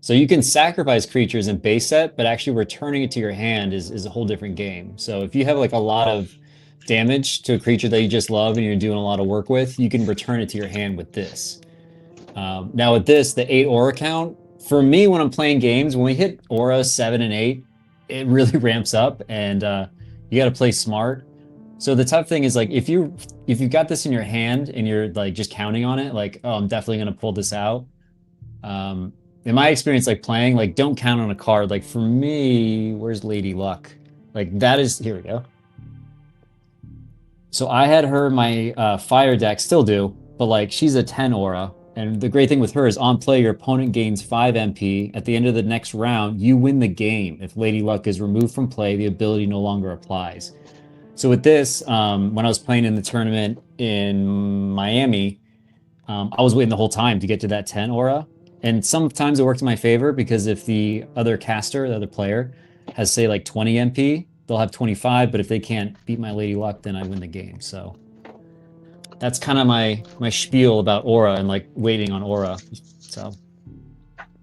So you can sacrifice creatures in base set, but actually returning it to your hand is a whole different game. So if you have like a lot of damage to a creature that you just love and you're doing a lot of work with, you can return it to your hand with this. Now with this, the 8 aura count, for me when I'm playing games, when we hit aura 7 and 8, it really ramps up, and You got to play smart. So the tough thing is like if you've got this in your hand and you're like just counting on it, like, oh, I'm definitely gonna pull this out. In my experience, like playing, like don't count on a card. Like for me, where's Lady Luck? Like that is, here we go. So I had her in my fire deck, still do, but like she's a 10 aura. And the great thing with her is on play, your opponent gains 5 MP. At the end of the next round, you win the game. If Lady Luck is removed from play, the ability no longer applies. So with this, when I was playing in the tournament in Miami, I was waiting the whole time to get to that 10 aura. And sometimes it worked in my favor because if the other caster, the other player, has say like 20 MP, they'll have 25. But if they can't beat my Lady Luck, then I win the game. So that's kind of my spiel about aura and like waiting on aura. So,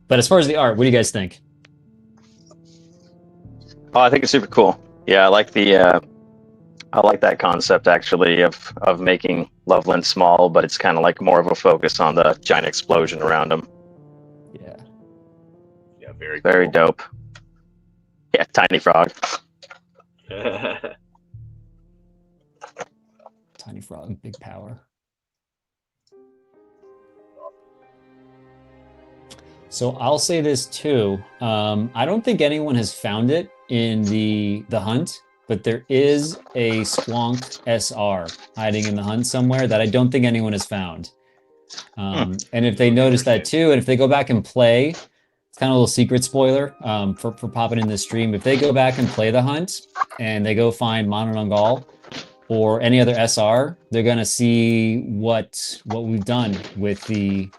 but as far as the art, what do you guys think? Oh, I think it's super cool. Yeah, I like that concept actually of making Loveland small, but it's kind of like more of a focus on the giant explosion around him. Yeah. Yeah, very cool. Dope. Yeah, tiny frog. Tiny frog, big power. So I'll say this too. I don't think anyone has found it in the hunt, but there is a Squonk SR hiding in the hunt somewhere that I don't think anyone has found. And if they notice that too, and if they go back and play, it's kind of a little secret spoiler for popping in this stream. If they go back and play the hunt and they go find Mananangal or any other SR, they're gonna see what we've done with the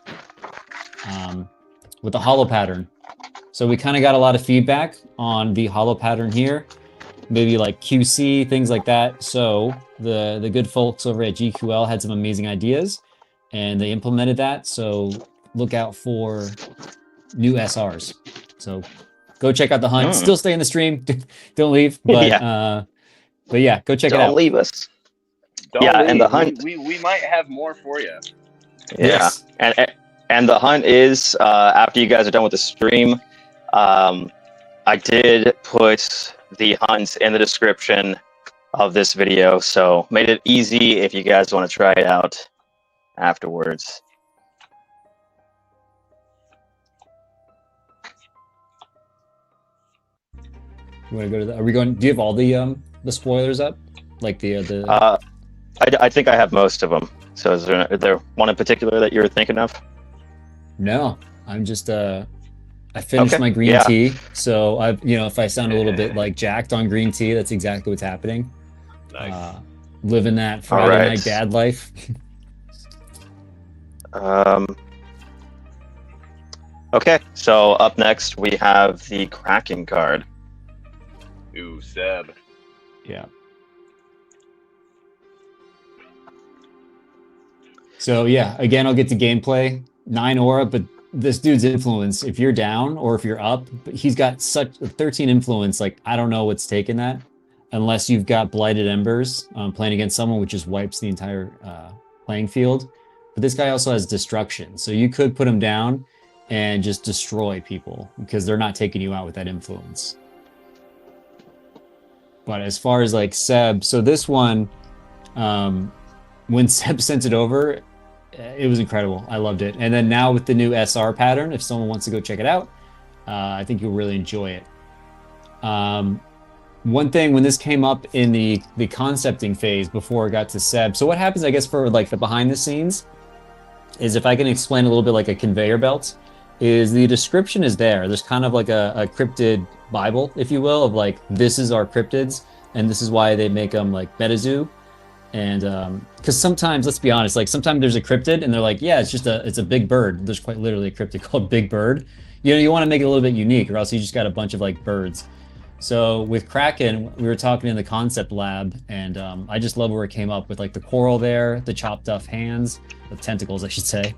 hollow pattern. So we kind of got a lot of feedback on the hollow pattern here, maybe like QC, things like that. So the good folks over at GQL had some amazing ideas and they implemented that. So look out for new SRs. So go check out the hunt. Still stay in the stream. Don't leave. But yeah, go check it out. Don't leave us. Don't leave. And the hunt. We might have more for you. Yeah, yes. And the hunt is after you guys are done with the stream. I did put the hunt in the description of this video, so made it easy if you guys want to try it out afterwards. You want to go to the? Are we going? Do you have all the spoilers up? Like the. I think I have most of them. So is there one in particular that you're thinking of? No, I'm just I finished my green tea, so if I sound a little bit like jacked on green tea, that's exactly what's happening. Nice. Living that Friday night dad life. Okay, so up next we have the Kraken card. Ooh, Seb. Yeah. So yeah, again, I'll get to gameplay. 9 aura, but this dude's influence, if you're down or if you're up, he's got such 13 influence. Like, I don't know what's taking that unless you've got Blighted Embers playing against someone, which just wipes the entire playing field. But this guy also has destruction. So you could put him down and just destroy people because they're not taking you out with that influence. But as far as like Seb, so this one, when Seb sent it over, it was incredible. I loved it. And then now with the new SR pattern, if someone wants to go check it out, I think you'll really enjoy it. One thing when this came up in the concepting phase before it got to Seb, so what happens, I guess, for like the behind the scenes is, if I can explain a little bit like a conveyor belt, is the description is there. There's kind of like a cryptid Bible, if you will, of like, this is our cryptids and this is why they make them like Metazoo. And because sometimes, let's be honest, like sometimes there's a cryptid and they're like, yeah, it's a big bird. There's quite literally a cryptid called Big Bird. You want to make it a little bit unique, or else you just got a bunch of like birds. So with Kraken, we were talking in the concept lab, and I just love where it came up with like the coral there, the chopped off hands, the tentacles, I should say.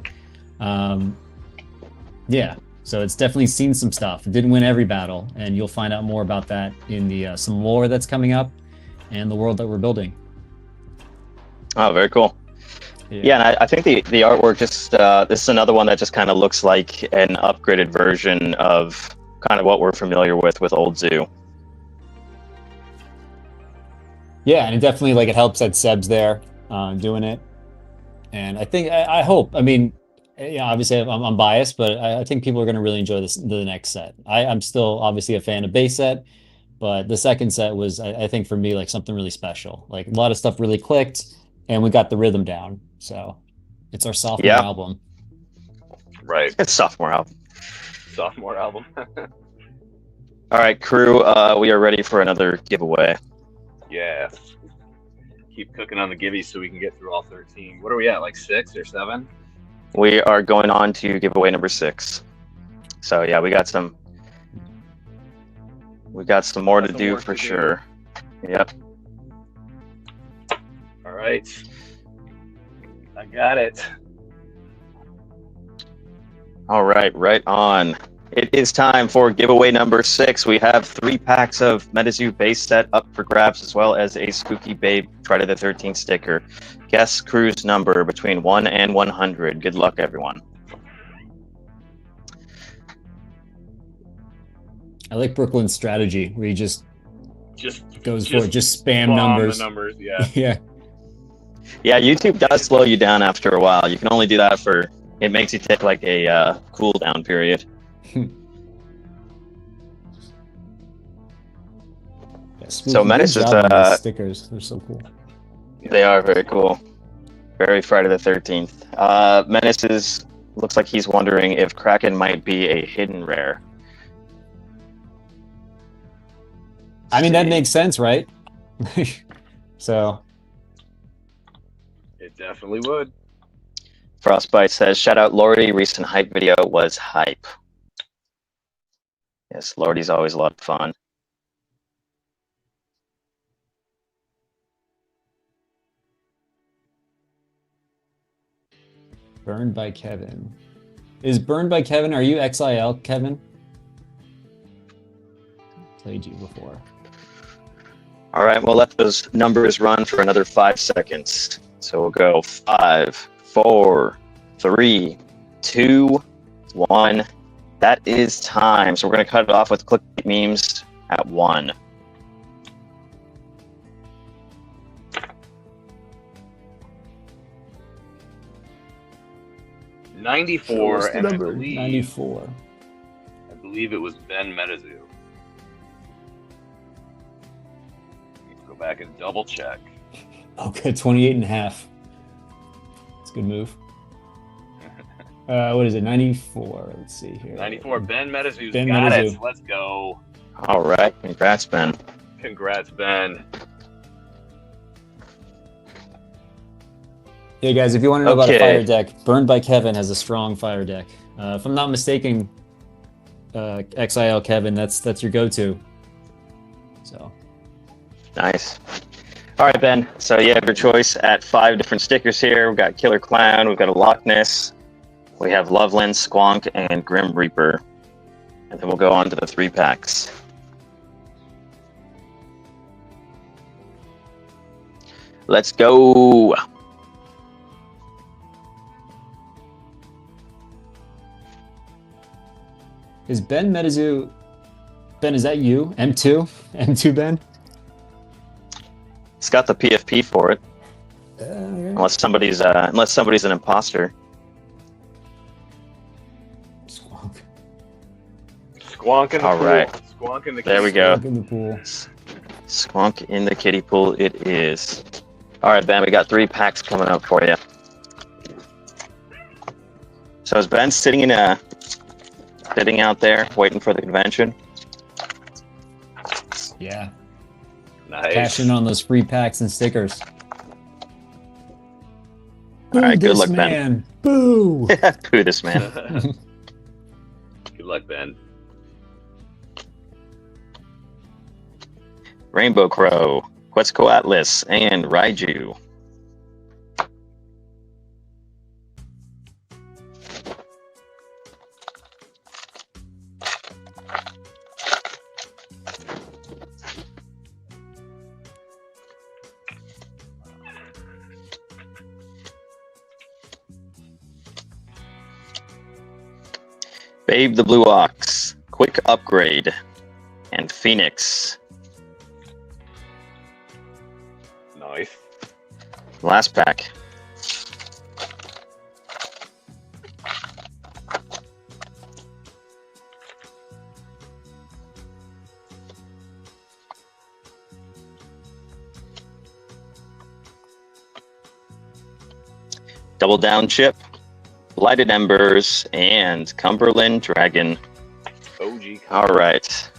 Yeah, so it's definitely seen some stuff. It didn't win every battle, and you'll find out more about that in the some lore that's coming up and the world that we're building. Oh, very cool. Yeah, and I think the artwork just, this is another one that just kind of looks like an upgraded version of kind of what we're familiar with Old Zoo. Yeah, and it definitely like it helps that Seb's there doing it, and I think I hope. I mean, yeah, obviously I'm biased, but I think people are going to really enjoy the next set. I'm still obviously a fan of base set, but the second set was I think for me like something really special. Like a lot of stuff really clicked, and we got the rhythm down. So it's our sophomore album. Right. It's sophomore album. Sophomore album. All right, crew. We are ready for another giveaway. Yeah. Keep cooking on the giveies so we can get through all 13. What are we at? Like 6 or 7? We are going on to giveaway number 6. So yeah, we got some more to do for sure. Yep. All right. I got it. All right, right on. It is time for giveaway number 6. We have 3 packs of Metazoo base set up for grabs, as well as a SpookyBabe Friday the 13th sticker. Guess crew's number between 1 and 100. Good luck, everyone. I like Brooklyn's strategy where he just goes for it, just spam numbers. The numbers, yeah. Yeah. Yeah, YouTube does slow you down after a while. You can only do that for, it makes you take like a cooldown period. So Menace is stickers. They're so cool. They are very cool. Very Friday the 13th. Menace looks like he's wondering if Kraken might be a hidden rare. I mean, that makes sense, right? So it definitely would. Frostbite says, shout out Lordy, recent hype video was hype. Yes, Lordy's always a lot of fun. Burned by Kevin. Is Burned by Kevin, are you XIL, Kevin? Played you before. All right, we'll let those numbers run for another 5 seconds. So we'll go 5, 4, 3, 2, 1. That is time. So we're going to cut it off with clickbait memes at 1. $94, and number? 94. I believe it was Ben Metazoo. Go back and double check. Okay, 28.5. It's a good move. What is it? 94. Let's see here. 94. Ben Metazoo's Ben got Metazoo. it. Let's go. All right. Congrats, Ben. Congrats, Ben. Yeah, guys, if you want to know about a fire deck, Burned by Kevin has a strong fire deck. If I'm not mistaken, XIL Kevin, that's your go-to. So nice. All right, Ben. So you have your choice at 5 different stickers here. We've got Killer Clown, we've got a Loch Ness, we have Loveland, Squonk, and Grim Reaper. And then we'll go on to the 3 packs. Let's go. Is Ben Metazoo? Ben, is that you? M2? M2 Ben? It's got the PFP for it. Unless somebody's an imposter. Squonk. Squonk in the All pool. right. Squonk in the There we go. Squonk in the pool. Squonk in the kiddie pool it is. All right, Ben, we got 3 packs coming up for you. So is Ben sitting out there waiting for the convention? Yeah. Nice. Cash in on those free packs and stickers. All right, good luck, man. Ben. Boo! Boo this man. Good luck, Ben. Rainbow Crow, Quetzalcoatl, and Raiju. Babe the Blue Ox, Quick Upgrade, and Phoenix. Nice. Last pack. Double Down Chip, Blighted Embers, and Cumberland Dragon. OG. All right.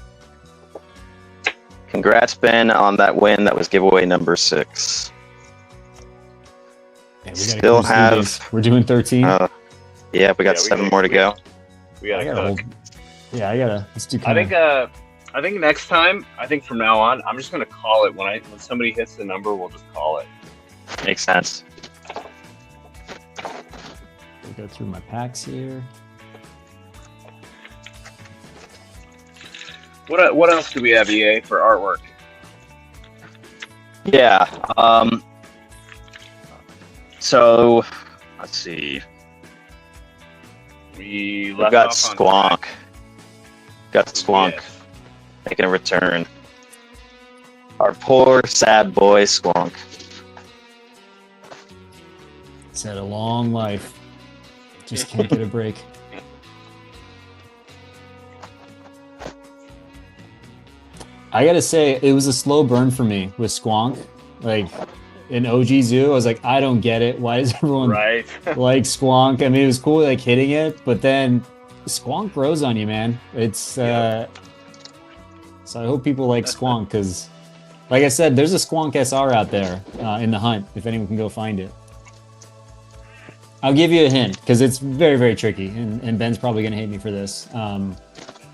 Congrats, Ben, on that win. That was giveaway number 6. Yeah, Still have. We're doing 13. Yeah, we got 7 more to go. We gotta cook. Yeah, I gotta. Let's do. I think next time. I think from now on, I'm just gonna call it when somebody hits the number. We'll just call it. Makes sense. Go through my packs here. What else do we have, EA, for artwork? Yeah. So let's see. We got Squonk. Got Squonk making a return. Our poor sad boy Squonk. It's had a long life. Just can't get a break. I gotta say, it was a slow burn for me with Squonk. Like, in OG Zoo, I was like, I don't get it. Why does everyone like Squonk? I mean, it was cool, like, hitting it, but then Squonk grows on you, man. It's, so I hope people like Squonk, because, like I said, there's a Squonk SR out there in the hunt, if anyone can go find it. I'll give you a hint, because it's very, very tricky, and Ben's probably going to hate me for this.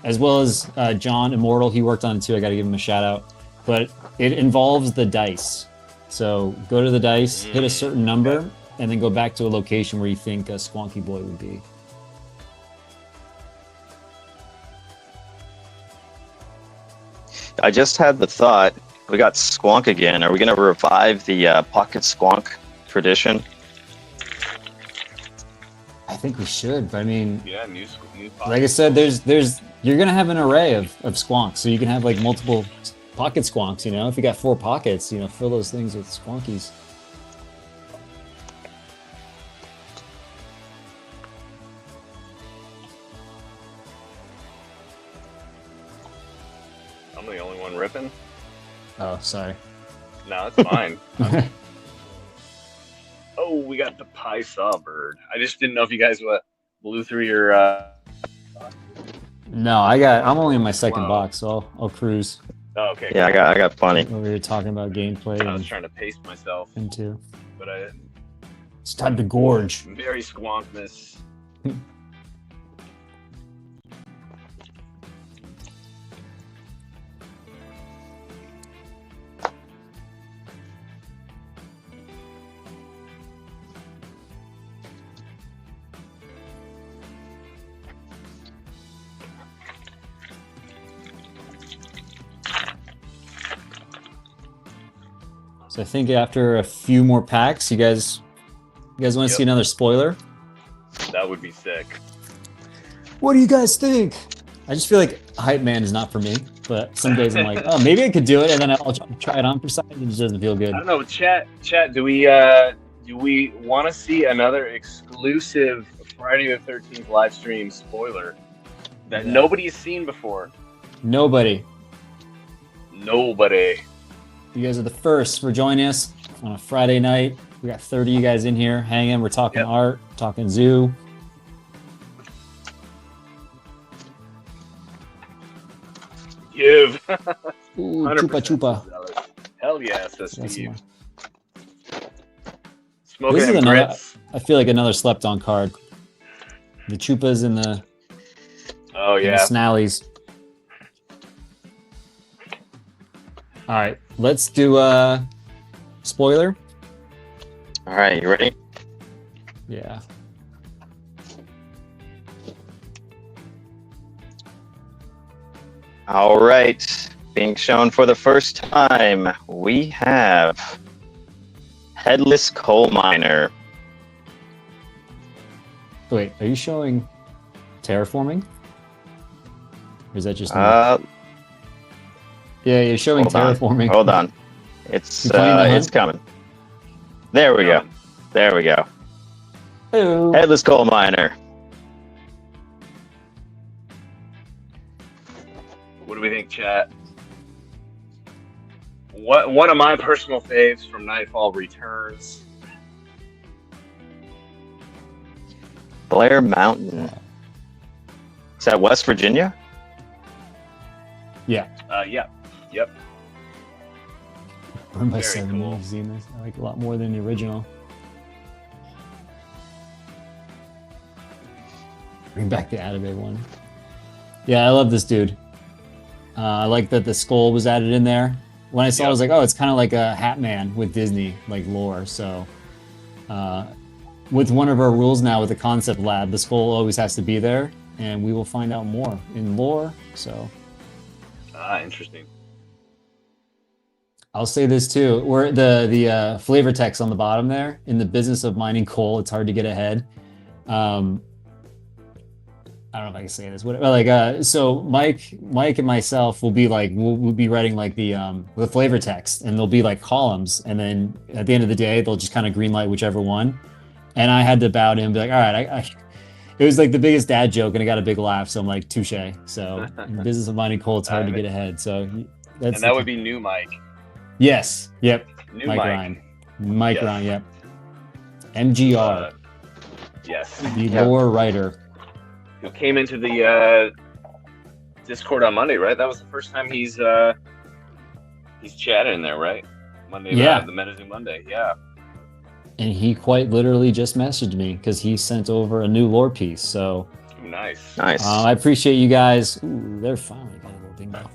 As well as John Immortal, he worked on it too. I got to give him a shout out. But it involves the dice. So go to the dice, hit a certain number, and then go back to a location where you think a Squonky Boy would be. I just had the thought, we got Squonk again. Are we going to revive the Pocket Squonk tradition? I think we should, but I mean, new like I said, you're gonna have an array of squonks, so you can have like multiple pocket squonks. You know, if you got 4 pockets, you know, fill those things with squonkies. I'm the only one ripping. Oh, sorry. No, it's fine. Oh, we got the pie saw bird. I just didn't know if you guys blew through your. No, I'm only in my second box, so I'll cruise. Oh, okay. Yeah, cool. I got plenty. We were talking about gameplay. I was trying to pace myself. Into. But I didn't. It's time to gorge. Very squonkness. So I think after a few more packs, you guys want to see another spoiler? That would be sick. What do you guys think? I just feel like Hype Man is not for me, but some days I'm like, oh, maybe I could do it, and then I'll try it on for size, and it just doesn't feel good. I don't know, chat. Do we want to see another exclusive Friday the 13th live stream spoiler that nobody's seen before? Nobody. You guys are the first for joining us on a Friday night. We got 30 of you guys in here hanging. We're talking art, talking zoo. Give. Ooh, chupa chupa. Hell yes, that's Steve. Smoking this is grits. I feel like another slept-on card. The chupas and the the snallies. All right, let's do a spoiler. All right, you ready? Yeah. All right, being shown for the first time, we have Headless Coal Miner. Wait, are you showing terraforming? Or is that just... Yeah, you're showing terraforming. Hold on. It's coming. There we go. There we go. Hello. Headless coal miner. What do we think, chat? One of my personal faves from Nightfall returns. Blair Mountain. Is that West Virginia? Yeah. Yeah. Yep. Run by 7 cool. You've seen this. I like it a lot more than the original. Bring back the anime one. Yeah, I love this dude. I like that the skull was added in there. When I saw it, I was like, oh, it's kind of like a Hat Man with Disney, like lore. So, with one of our rules now with the concept lab, the skull always has to be there, and we will find out more in lore. So, interesting. I'll say this too: where the flavor text on the bottom there, in the business of mining coal, it's hard to get ahead. I don't know if I can say this. So Mike and myself will be like, we'll be writing like the flavor text, and there'll be like columns, and then at the end of the day, they'll just kind of greenlight whichever one. And I had to bow to him and be like, all right, it was like the biggest dad joke, and I got a big laugh. So I'm like, touche. So in the business of mining coal, it's hard to get ahead. So that's, and that would be new Mike. Yes. Yep. New Mike. Ryan. Mike Ryan. Yep. MGR. Yes. The lore writer. Who came into the Discord on Monday, right? That was the first time he's chatted in there, right? Monday, the Metazoo Monday, yeah. And he quite literally just messaged me because he sent over a new lore piece. So nice. I appreciate you guys. Ooh, they're finally got a little bingo.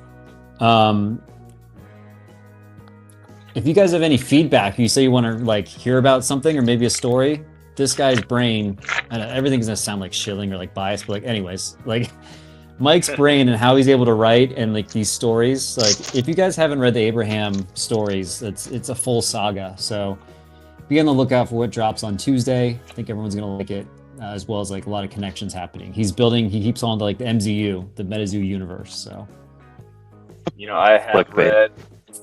If you guys have any feedback, you say you want to like hear about something or maybe a story. This guy's brain, and everything's gonna sound like shilling or like biased, but like anyways, like Mike's brain and how he's able to write and like these stories. Like if you guys haven't read the Abraham stories, it's a full saga. So be on the lookout for what drops on Tuesday. I think everyone's gonna like it, as well as like a lot of connections happening. He keeps on to like the MZU, the Metazoo universe. So I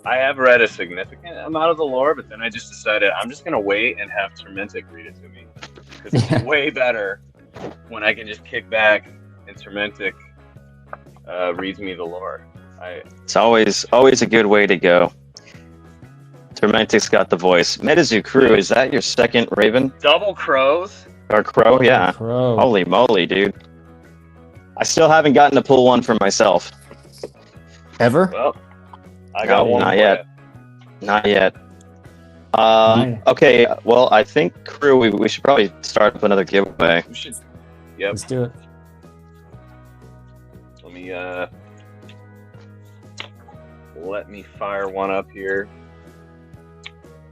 have read a significant amount of the lore, but then I just decided I'm just gonna wait and have Tormentic read it to me because it's way better when I can just kick back and Tormentic reads me the lore. It's always a good way to go. Tormentic's got the voice. MetazooCrew, is that your second Raven? Double crows. Or crow, yeah. Crow. Holy moly, dude! I still haven't gotten to pull one for myself. Ever? Well. I got one. Not yet. Okay. Well, I think crew. We should probably start up another giveaway. We should. Yep. Let's do it. Let me fire one up here.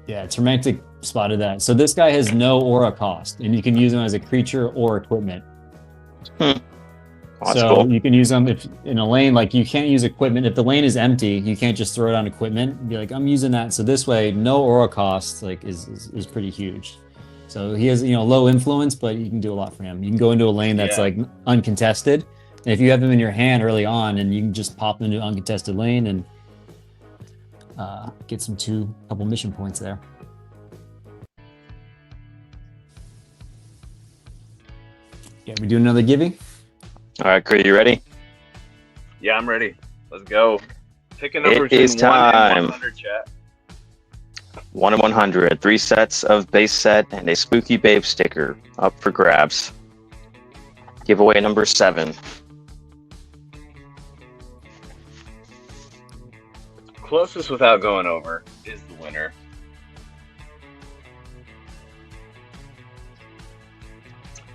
Yeah, Tormentic spotted that. So this guy has no aura cost, and you can use him as a creature or equipment. Oh, so cool. You can use them if in a lane, like you can't use equipment. If the lane is empty, you can't just throw it on equipment and be like, I'm using that. So this way, no aura cost is pretty huge. So he has, low influence, but you can do a lot for him. You can go into a lane that's like uncontested. And if you have him in your hand early on, and you can just pop into uncontested lane and get couple mission points there. Yeah, we do another giving? All right, Crew, you ready? Yeah, I'm ready. Let's go. Pick a number between 1 and 100, chat. 1 and 100. 3 sets of base set and a SpookyBabe sticker up for grabs. Giveaway number 7. Closest without going over is the winner.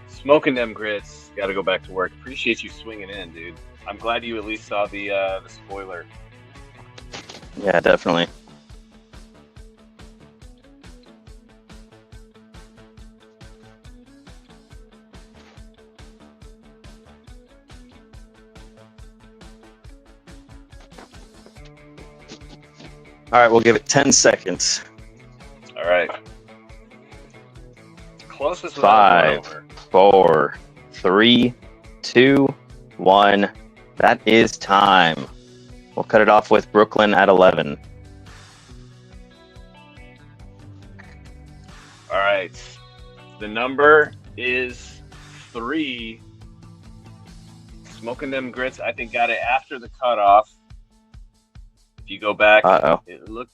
Smoking them grits. Got to go back to work. Appreciate you swinging in, dude. I'm glad you at least saw the spoiler. Yeah, definitely. All right, we'll give it 10 seconds. All right. Closest without going over. 4, 3, 2, 1. That is time. We'll cut it off with Brooklyn at 11. All right. The number is 3. Smoking them grits, I think, got it after the cutoff. If you go back, it looked.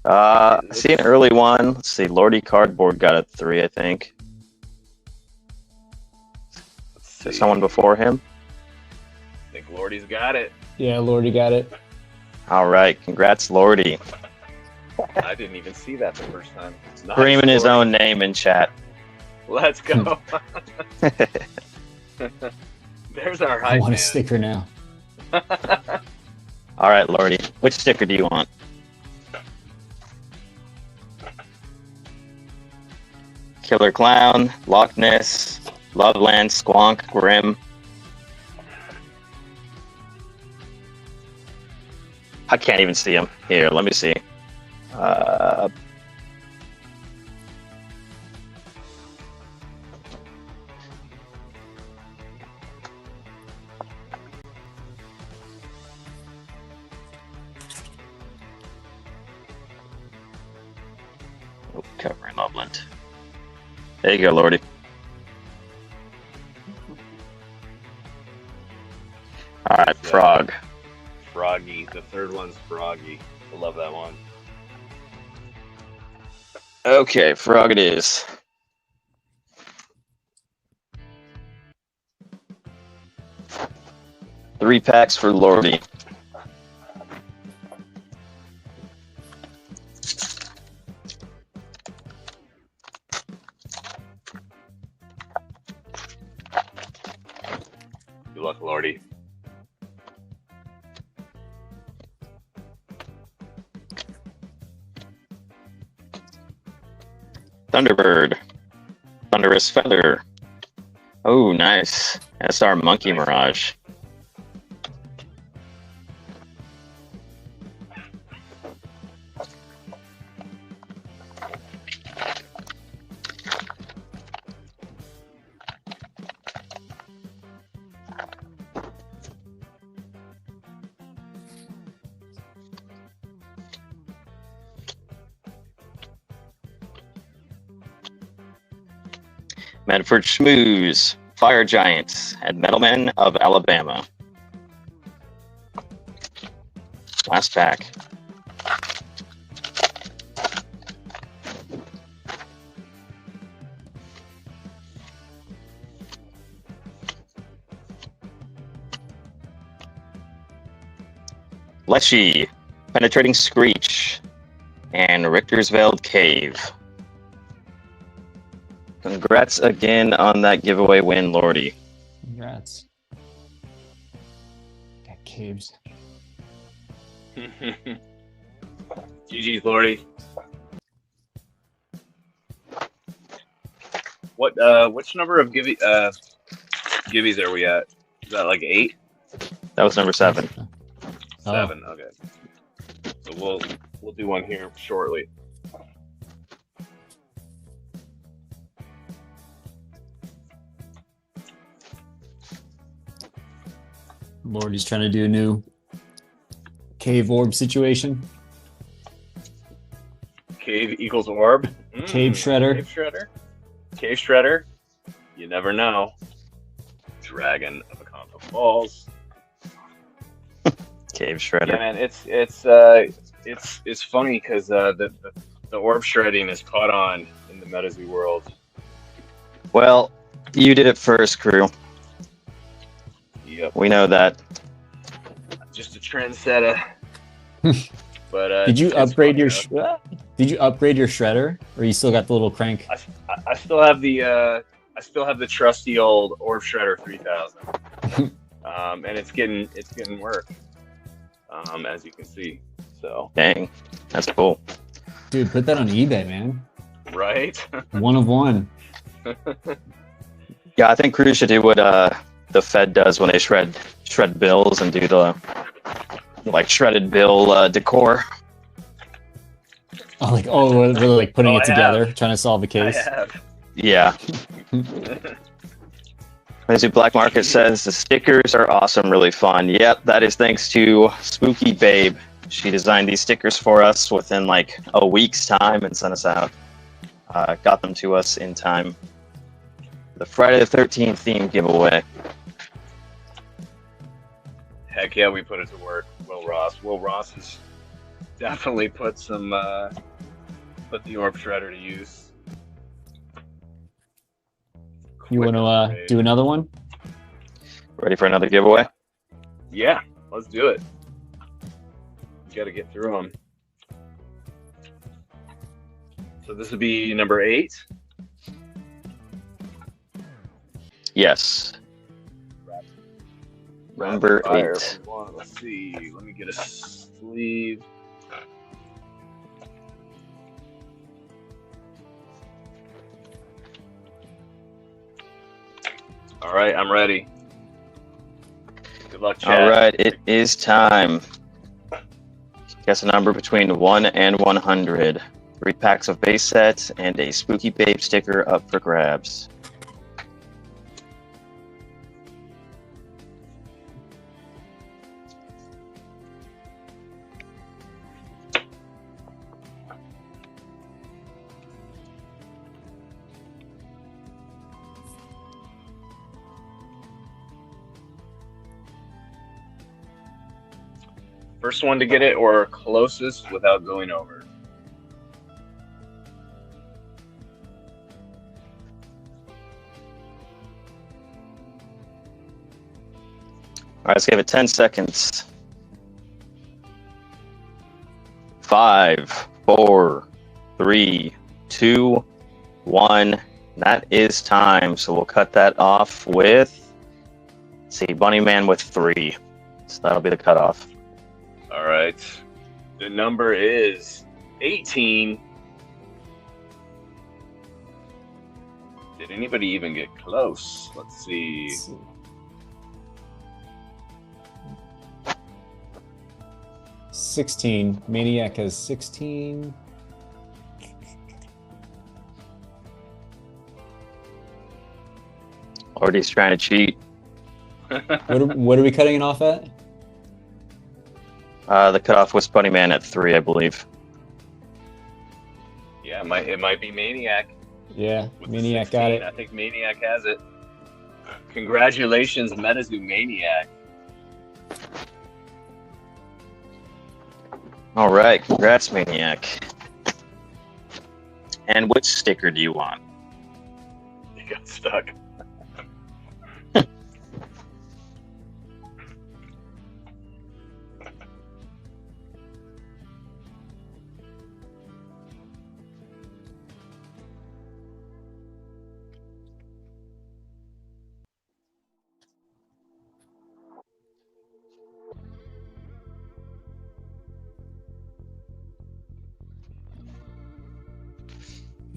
I see an early one. Let's see. Lordy Cardboard got a 3, I think. Is there someone before him? I think Lordy's got it. Yeah, Lordy got it. All right. Congrats, Lordy. I didn't even see that the first time. Nice, Screaming his own name in chat. Let's go. There's our hype. I want man. a sticker now. All right, Lordy. Which sticker do you want? Killer Clown, Loch Ness, Loveland, Squonk, Grim. I can't even see him. Here, let me see. Covering Loveland. There you go, Lordy. All right, Frog. Froggy. The third one's Froggy. I love that one. Okay, Frog it is. Three packs for Lordy. Good luck, Lordy. Thunderbird. Thunderous Feather. Oh, nice. That's our Monkey Mirage. Medford Schmooze, Fire Giants, and Metalman of Alabama. Last pack. Leshy, Penetrating Screech, and Richtersveld Cave. Congrats again on that giveaway win, Lordy. Congrats. Got caves. GG's, Lordy. Which number of givvies are we at? Is that like 8? That was number 7. 7, okay. So we'll do one here shortly. Lordy's trying to do a new cave orb situation. Cave equals orb. Cave shredder. Cave shredder. Cave shredder. You never know. Dragon of a Combo Falls. Cave shredder. Yeah, man, it's funny because the orb shredding is caught on in the Metazoo world. Well, you did it first, crew. Yep. We know that. Just a trendsetter. But did you upgrade your shredder, or you still got the little crank? I still have the trusty old orb shredder 3000. And it's getting work. As you can see. So dang, that's cool. Dude, put that on eBay, man. Right? One of one. Yeah, I think crew should do what the Fed does when they shred bills and do the shredded bill decor. We're like putting it together, trying to solve a case. I have. Yeah. Metazoo Black Market says the stickers are awesome, really fun. Yep, that is thanks to SpookyBabe. She designed these stickers for us within like a week's time and sent us out. got them to us in time. The Friday the 13th theme giveaway. Heck yeah, we put it to work. Will Ross has definitely put the Orb Shredder to use. You want to do another one? Ready for another giveaway? Yeah, let's do it. Got to get through them. So this would be number 8. Yes. Number 8. Let's see. Let me get a sleeve. All right, I'm ready. Good luck, chat. All right, it is time. Guess a number between 1 and 100. 3 packs of base sets and a SpookyBabe sticker up for grabs. First one to get it or closest without going over. All right, let's give it 10 seconds. 5, 4, 3, 2, 1. That is time. So we'll cut that off with, let's see, Bunnyman with 3. So that'll be the cutoff. All right. The number is 18. Did anybody even get close? Let's see. 16. Maniac has 16. Already's trying to cheat. What are we cutting it off at? The cutoff was Bunnyman at 3, I believe. Yeah, it might be Maniac. Yeah, Maniac got it. I think Maniac has it. Congratulations, Metazoo Maniac. All right, congrats, Maniac. And which sticker do you want? You got stuck.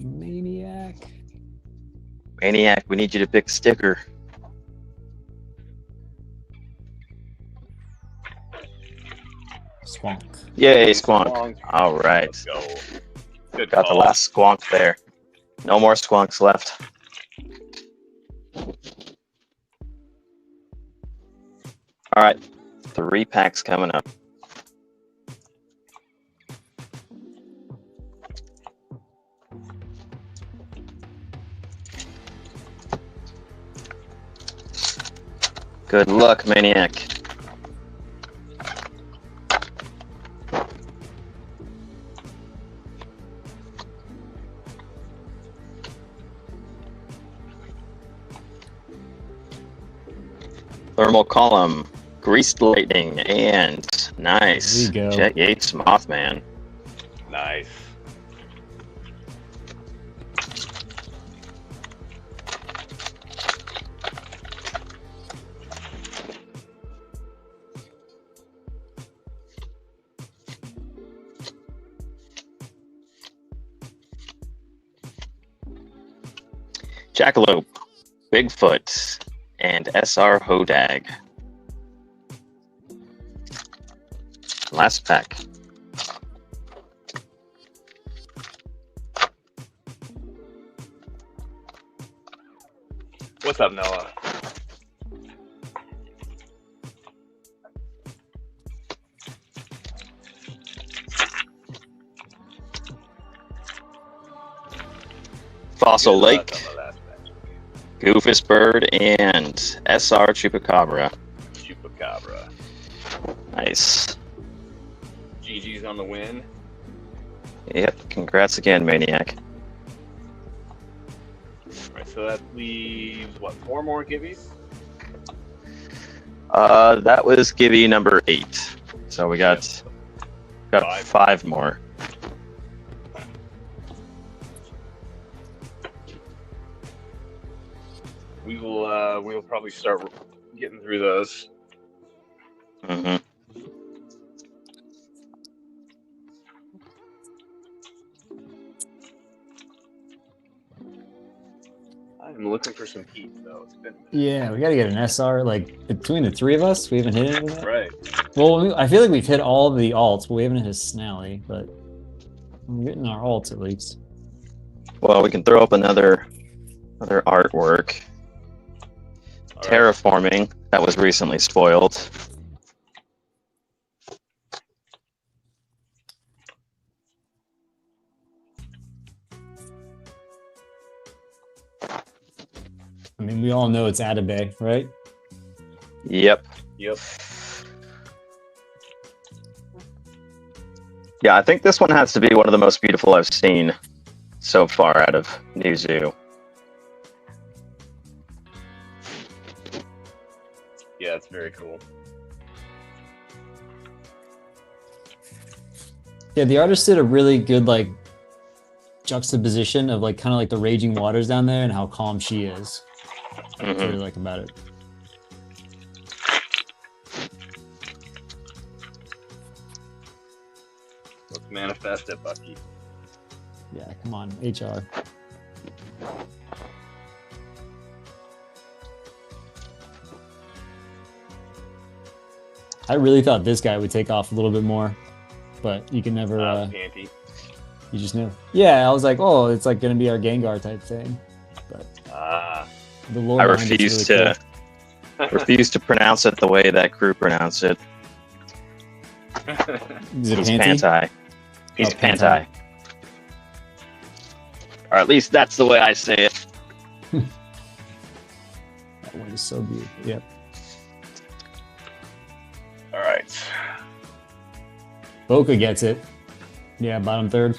Maniac. Maniac, we need you to pick a sticker. Squonk. Yay, Squonk. All right. Let's go. Good Got call. the last Squonk there. No more Squonks left. All right, 3 packs coming up. Good luck, Maniac. Thermal Column, Greased Lightning, and nice. There you go. Jet Yates Mothman. Nice. Jackalope, Bigfoot, and SR Hodag. Last pack. What's up, Noah? Fossil Lake, Goofus Bird, and SR Chupacabra. Chupacabra. Nice. GG's on the win. Yep, congrats again, Maniac. Alright, so that leaves, what, 4 more gibbies? That was Gibby number 8. So we got 5 more. We'll probably start getting through those. Mm-hmm. I'm looking for some heat, though. Yeah, we gotta get an SR. Like between the 3 of us, we haven't hit anything yet. Right. Well, I feel like we've hit all of the alts, but we haven't hit a Snally. But we're getting our alts at least. Well, we can throw up another artwork. All Terraforming, right. That was recently spoiled. I mean, we all know it's Atabay, right? Yep. Yep. Yeah, I think this one has to be one of the most beautiful I've seen so far out of New Zoo. Yeah, it's very cool. Yeah, the artist did a really good like juxtaposition of like kind of like the raging waters down there and how calm she is. That's what I really like about it. Let's manifest it, Bucky. Yeah, come on, HR. I really thought this guy would take off a little bit more, but you can never. Panty. You just never. Yeah, I was like, oh, it's like gonna be our Gengar type thing, but the lore I refuse really to refuse to pronounce it the way that crew pronounce it. Is it He's Panty? Pantai. He's Pantai. Or at least that's the way I say it. That one is so beautiful. Yep. All right. Boca gets it. Yeah, bottom third.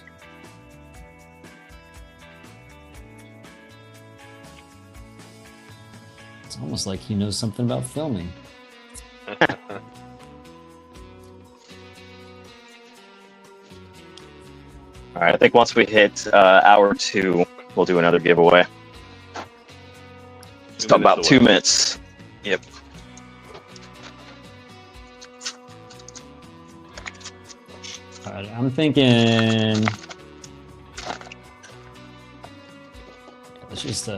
It's almost like he knows something about filming. All right, I think once we hit hour 2, we'll do another giveaway. Let's talk about 2 minutes. Yep. All right, I'm thinking. Let's just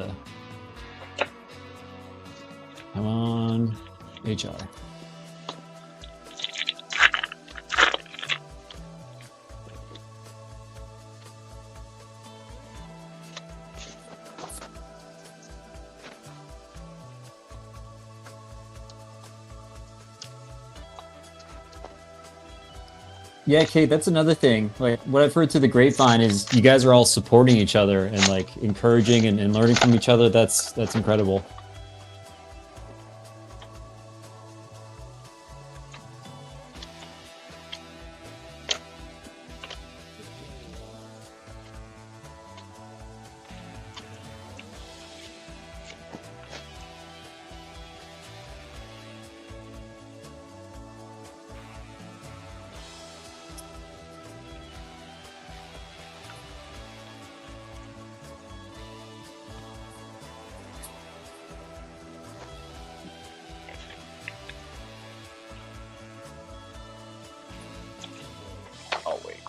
come on, HR. Yeah, Kate, that's another thing. Like what I've heard through the grapevine is you guys are all supporting each other and like encouraging and learning from each other. That's incredible.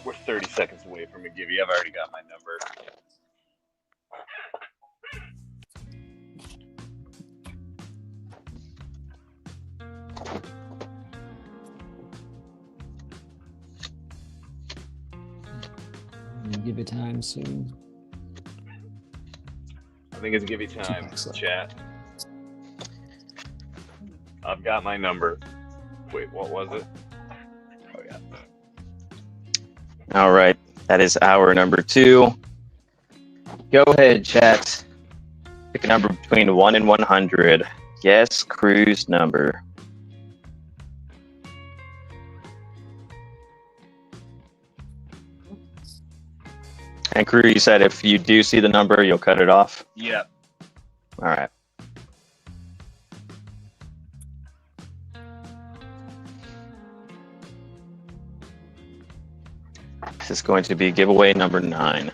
We're 30 seconds away from a givey. I've already got my number. Give it time soon. I think it's givey time, chat. I've got my number. Wait, what was it? Oh, yeah. All right, that is hour number 2. Go ahead, chat. Pick a number between 1 and 100. Guess Crew's number. And Crew, you said if you do see the number, you'll cut it off? Yep. All right. This is going to be giveaway number 9.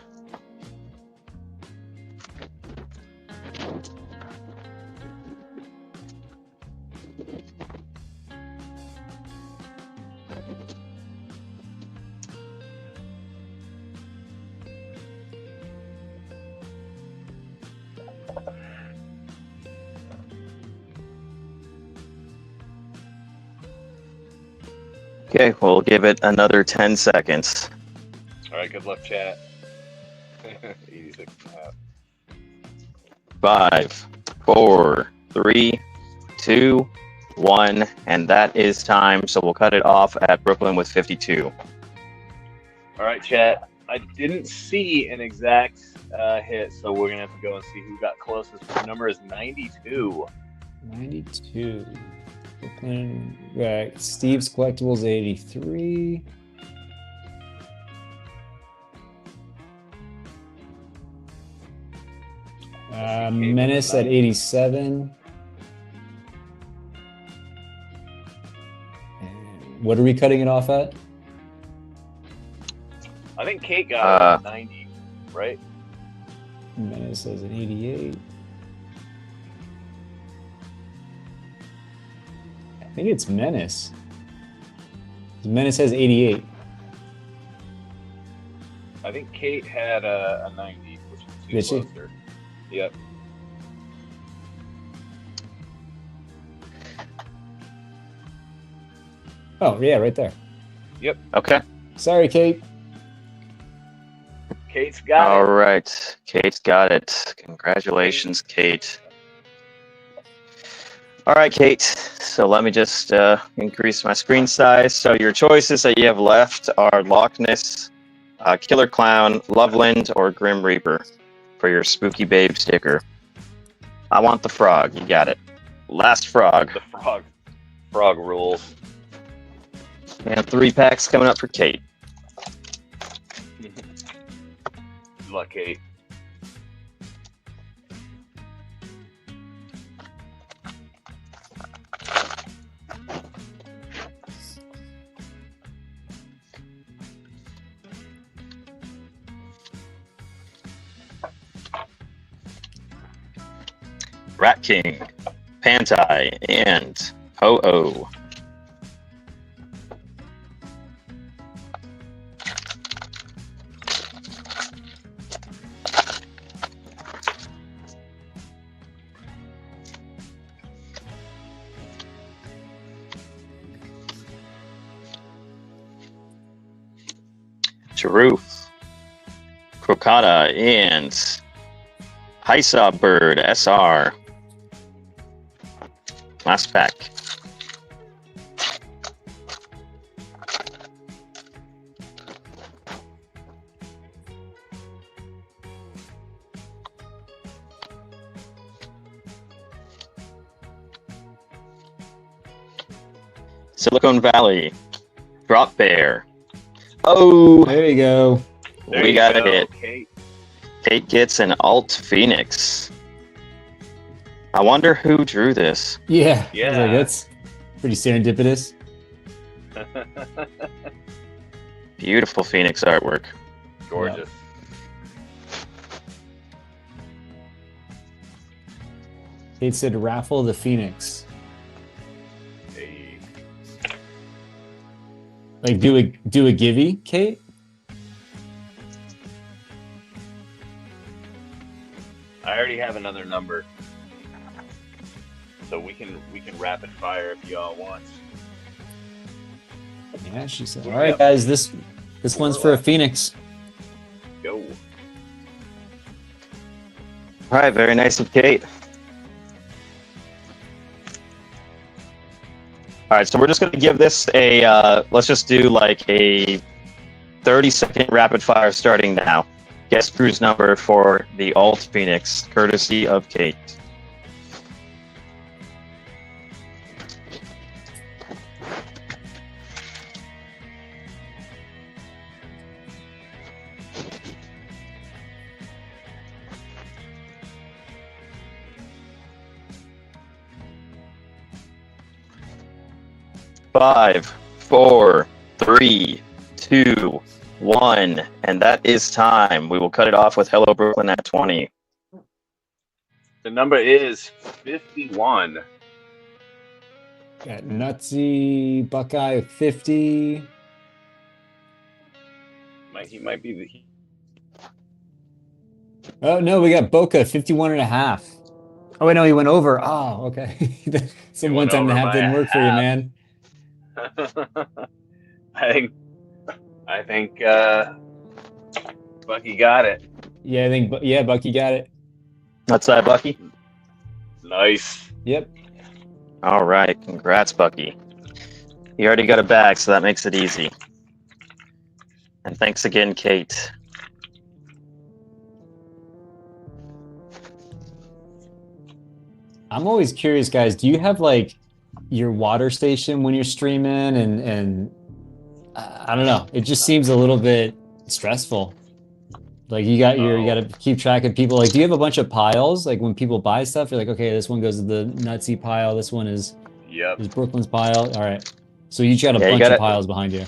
Okay, we'll give it another 10 seconds. All right, good luck, chat. 86. 5, 4, 3, 2, 1, and that is time. So we'll cut it off at Brooklyn with 52. All right, chat. I didn't see an exact hit, so we're gonna have to go and see who got closest. The number is 92. 92. Right. Steve's collectibles 83. Menace at 87. And what are we cutting it off at? I think Kate got 90, right? Menace has an 88. I think it's Menace. Menace has 88. I think Kate had a 90, which is too closer. Yep. Oh, yeah, right there. Yep. Okay. Sorry, Kate. Kate's got it. All right. Kate's got it. Congratulations, Kate. All right, Kate. So let me just increase my screen size. So your choices that you have left are Loch Ness, Killer Clown, Loveland, or Grim Reaper for your SpookyBabe sticker. I want the frog. You got it. Last frog. The frog. Frog rules. And 3 packs coming up for Kate. Good luck, Kate. Rat King, Pantai, and Ho-Oh. Charoof, Crocata, and Hysa Bird SR. Last pack. Silicon Valley, Drop Bear. Oh, there you go. We got a hit. Kate. Kate gets an Alt Phoenix. I wonder who drew this. Yeah. Yeah. Like, that's pretty serendipitous. Beautiful Phoenix artwork. Gorgeous. Kate said raffle the Phoenix. Hey. Like do a givey, Kate? I already have another number. So we can rapid fire if y'all want. Yeah, she said. All right, guys, this one's for a Phoenix. Go. All right, very nice of Kate. All right, so we're just going to give this a, let's just do like a 30-second rapid fire starting now. Guess Crew's number for the Alt Phoenix, courtesy of Kate. Five, 4, 3, 2, 1, and that is time. We will cut it off with Hello Brooklyn at 20. The number is 51. Got Nutsy Buckeye at 50. He might be the. Oh no, we got Boca 51.5. Oh wait, no, he went over. Oh, okay. So 1 time and a half didn't work for you, man. I think Bucky got it. Yeah, Bucky got it. That's that, Bucky. Nice. Yep. All right, congrats, Bucky. You already got a bag, so that makes it easy. And thanks again, Kate. I'm always curious, guys. Do you have like your water station when you're streaming? And I don't know. It just seems a little bit stressful. Like you got to keep track of people. Like, do you have a bunch of piles? Like when people buy stuff, you're like, okay, this one goes to the Nutsy pile. This one is Brooklyn's pile. All right. So you got a bunch of piles behind you.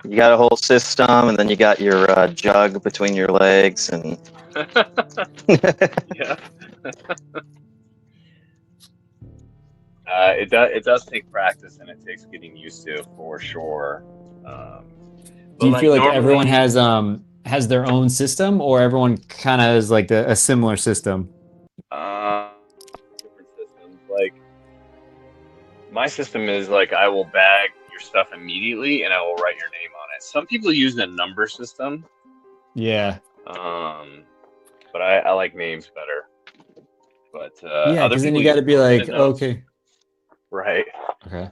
You got a whole system, and then you got your jug between your legs, and yeah. It does take practice, and it takes getting used to, for sure. Do you feel like everyone has their own system, or everyone kind of has like a similar system? Different systems. Like my system is like I will bag your stuff immediately, and I will write your name on it. Some people use the number system. Yeah. But I like names better. But yeah, because then you got to be like, okay. Right. Okay.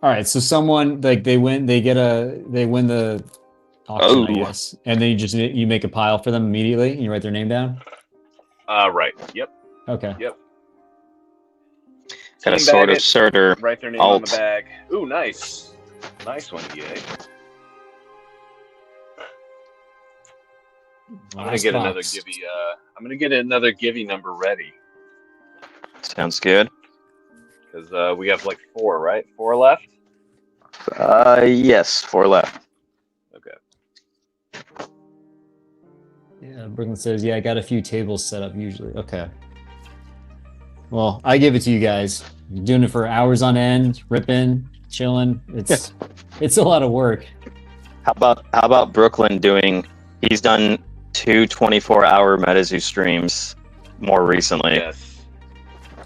All right. So someone like they win the auction, I guess, and then you make a pile for them immediately, and you write their name down. Right. Yep. Okay. Yep. Kind of sort of sorter. Write their name on the bag. Ooh, nice. Nice one, EA. I'm gonna get another Givey. I'm gonna get another Givey number ready. Sounds good. Because we have like 4, right? 4 left? Yes, 4 left. Okay. Yeah, Brooklyn says, yeah, I got a few tables set up usually. Okay. Well, I give it to you guys. You're doing it for hours on end, ripping, chilling. It's a lot of work. How about Brooklyn doing? He's done 2 24-hour Metazoo streams more recently. Yes.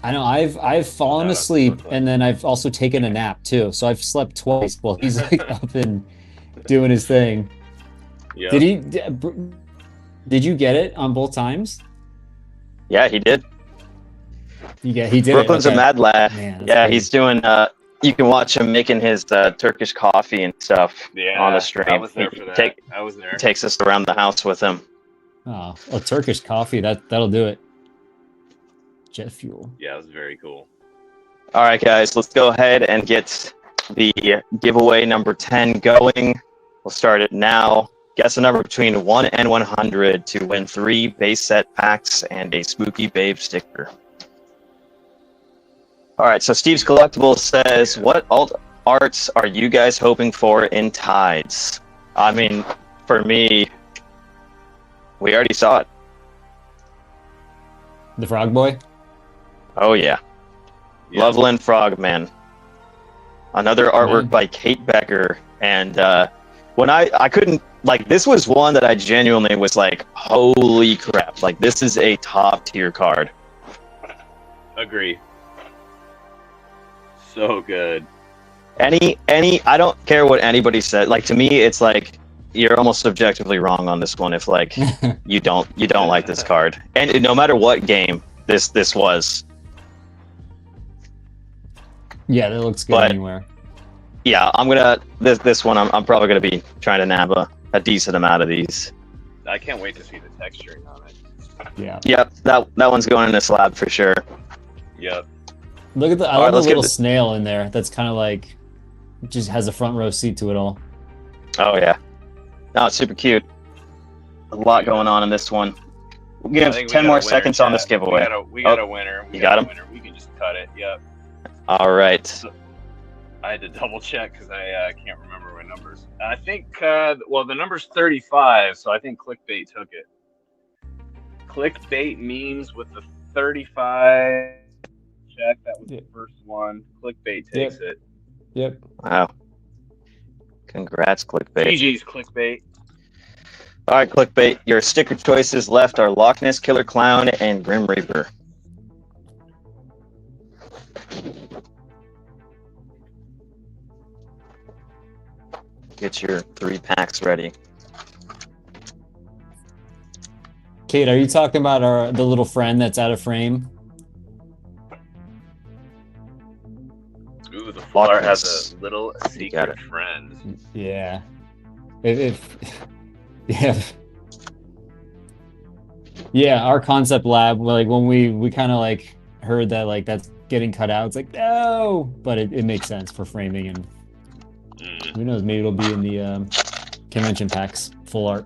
I know. I've fallen asleep, and then I've also taken a nap too. So I've slept twice while he's like up and doing his thing. Yeah. Did you get it on both times? Yeah, he did. He did. Brooklyn's a mad lad. Man, yeah, he's doing. You can watch him making his Turkish coffee and stuff on the stream. I was there for that. I was there. Takes us around the house with him. Oh, a Turkish coffee. That'll do it. Jet fuel. Yeah, it was very cool. All right, guys, let's go ahead and get the giveaway number 10 going. We'll start it now. Guess a number between 1 and 100 to win 3 base set packs and a SpookyBabe sticker. All right, so Steve's Collectibles says, what alt arts are you guys hoping for in Tides? I mean, for me, we already saw it. The Frog Boy? Oh, yeah. Loveland Frogman. Another artwork by Kate Becker. And when I couldn't, like, this was one that I genuinely was like, holy crap. Like, this is a top tier card. Agree. So good. I don't care what anybody said. Like, to me, it's like, you're almost subjectively wrong on this one if, like, you don't like this card. And no matter what game this was. Yeah, that looks good anywhere. Yeah, I'm gonna this one. I'm probably gonna be trying to nab a decent amount of these. I can't wait to see the texturing on it. Yeah. Yep, that one's going in a slab for sure. Yep. Look at I love the little snail in there. That's kind of like, just has a front row seat to it all. Oh yeah. No, it's super cute. A lot going on in this one. We'll give 10 more seconds on this giveaway. We got a winner. You got him? We can just cut it. Yep. All right. So, I had to double check because I can't remember my numbers. I think, well, the number's 35, so I think Clickbait took it. Clickbait means with the 35 check, that was the first one. Clickbait takes it. Yep. Wow. Congrats, Clickbait. GG's, Clickbait. All right, Clickbait. Your sticker choices left are Loch Ness Killer Clown and Grim Reaper. Get your 3 packs ready. Kate, are you talking about the little friend that's out of frame? Ooh, the floor has a little secret friend. Yeah. Yeah, our concept lab, like when we kind of like heard that like that's getting cut out, it's like no, but it makes sense for framing, and who knows, maybe it'll be in the convention packs, full art.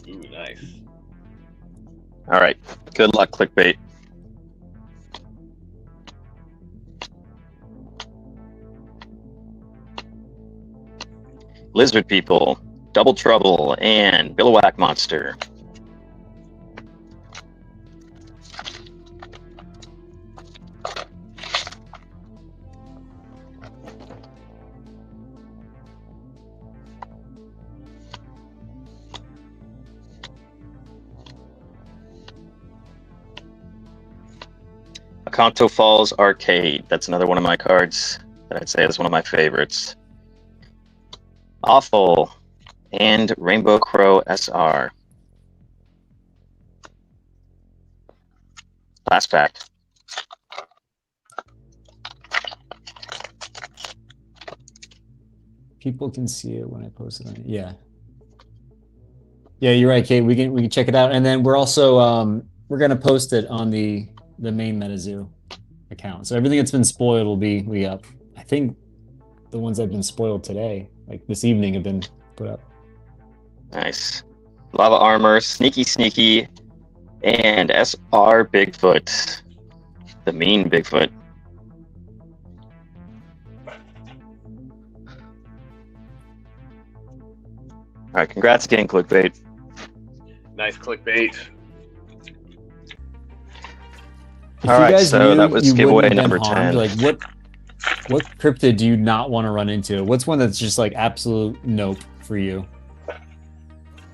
Ooh, nice. All right, good luck, Clickbait. Lizard People, Double Trouble, and Billowhack Monster. Akanto Falls Arcade. That's another one of my cards that I'd say is one of my favorites. Awful and Rainbow Crow SR. Last pack. People can see it when I post it on it. Yeah. Yeah, you're right, Kate. We can check it out, and then we're also we're gonna post it on the main Metazoo account. So everything that's been spoiled will be up. I think the ones that have been spoiled today, like this evening, have been put up. Nice. Lava Armor, Sneaky Sneaky, and SR Bigfoot. The mean Bigfoot. All right, congrats again, Clickbait. Nice, Clickbait. All right, so that was giveaway number 10. Like, what cryptid do you not want to run into? What's one that's just like absolute nope for you?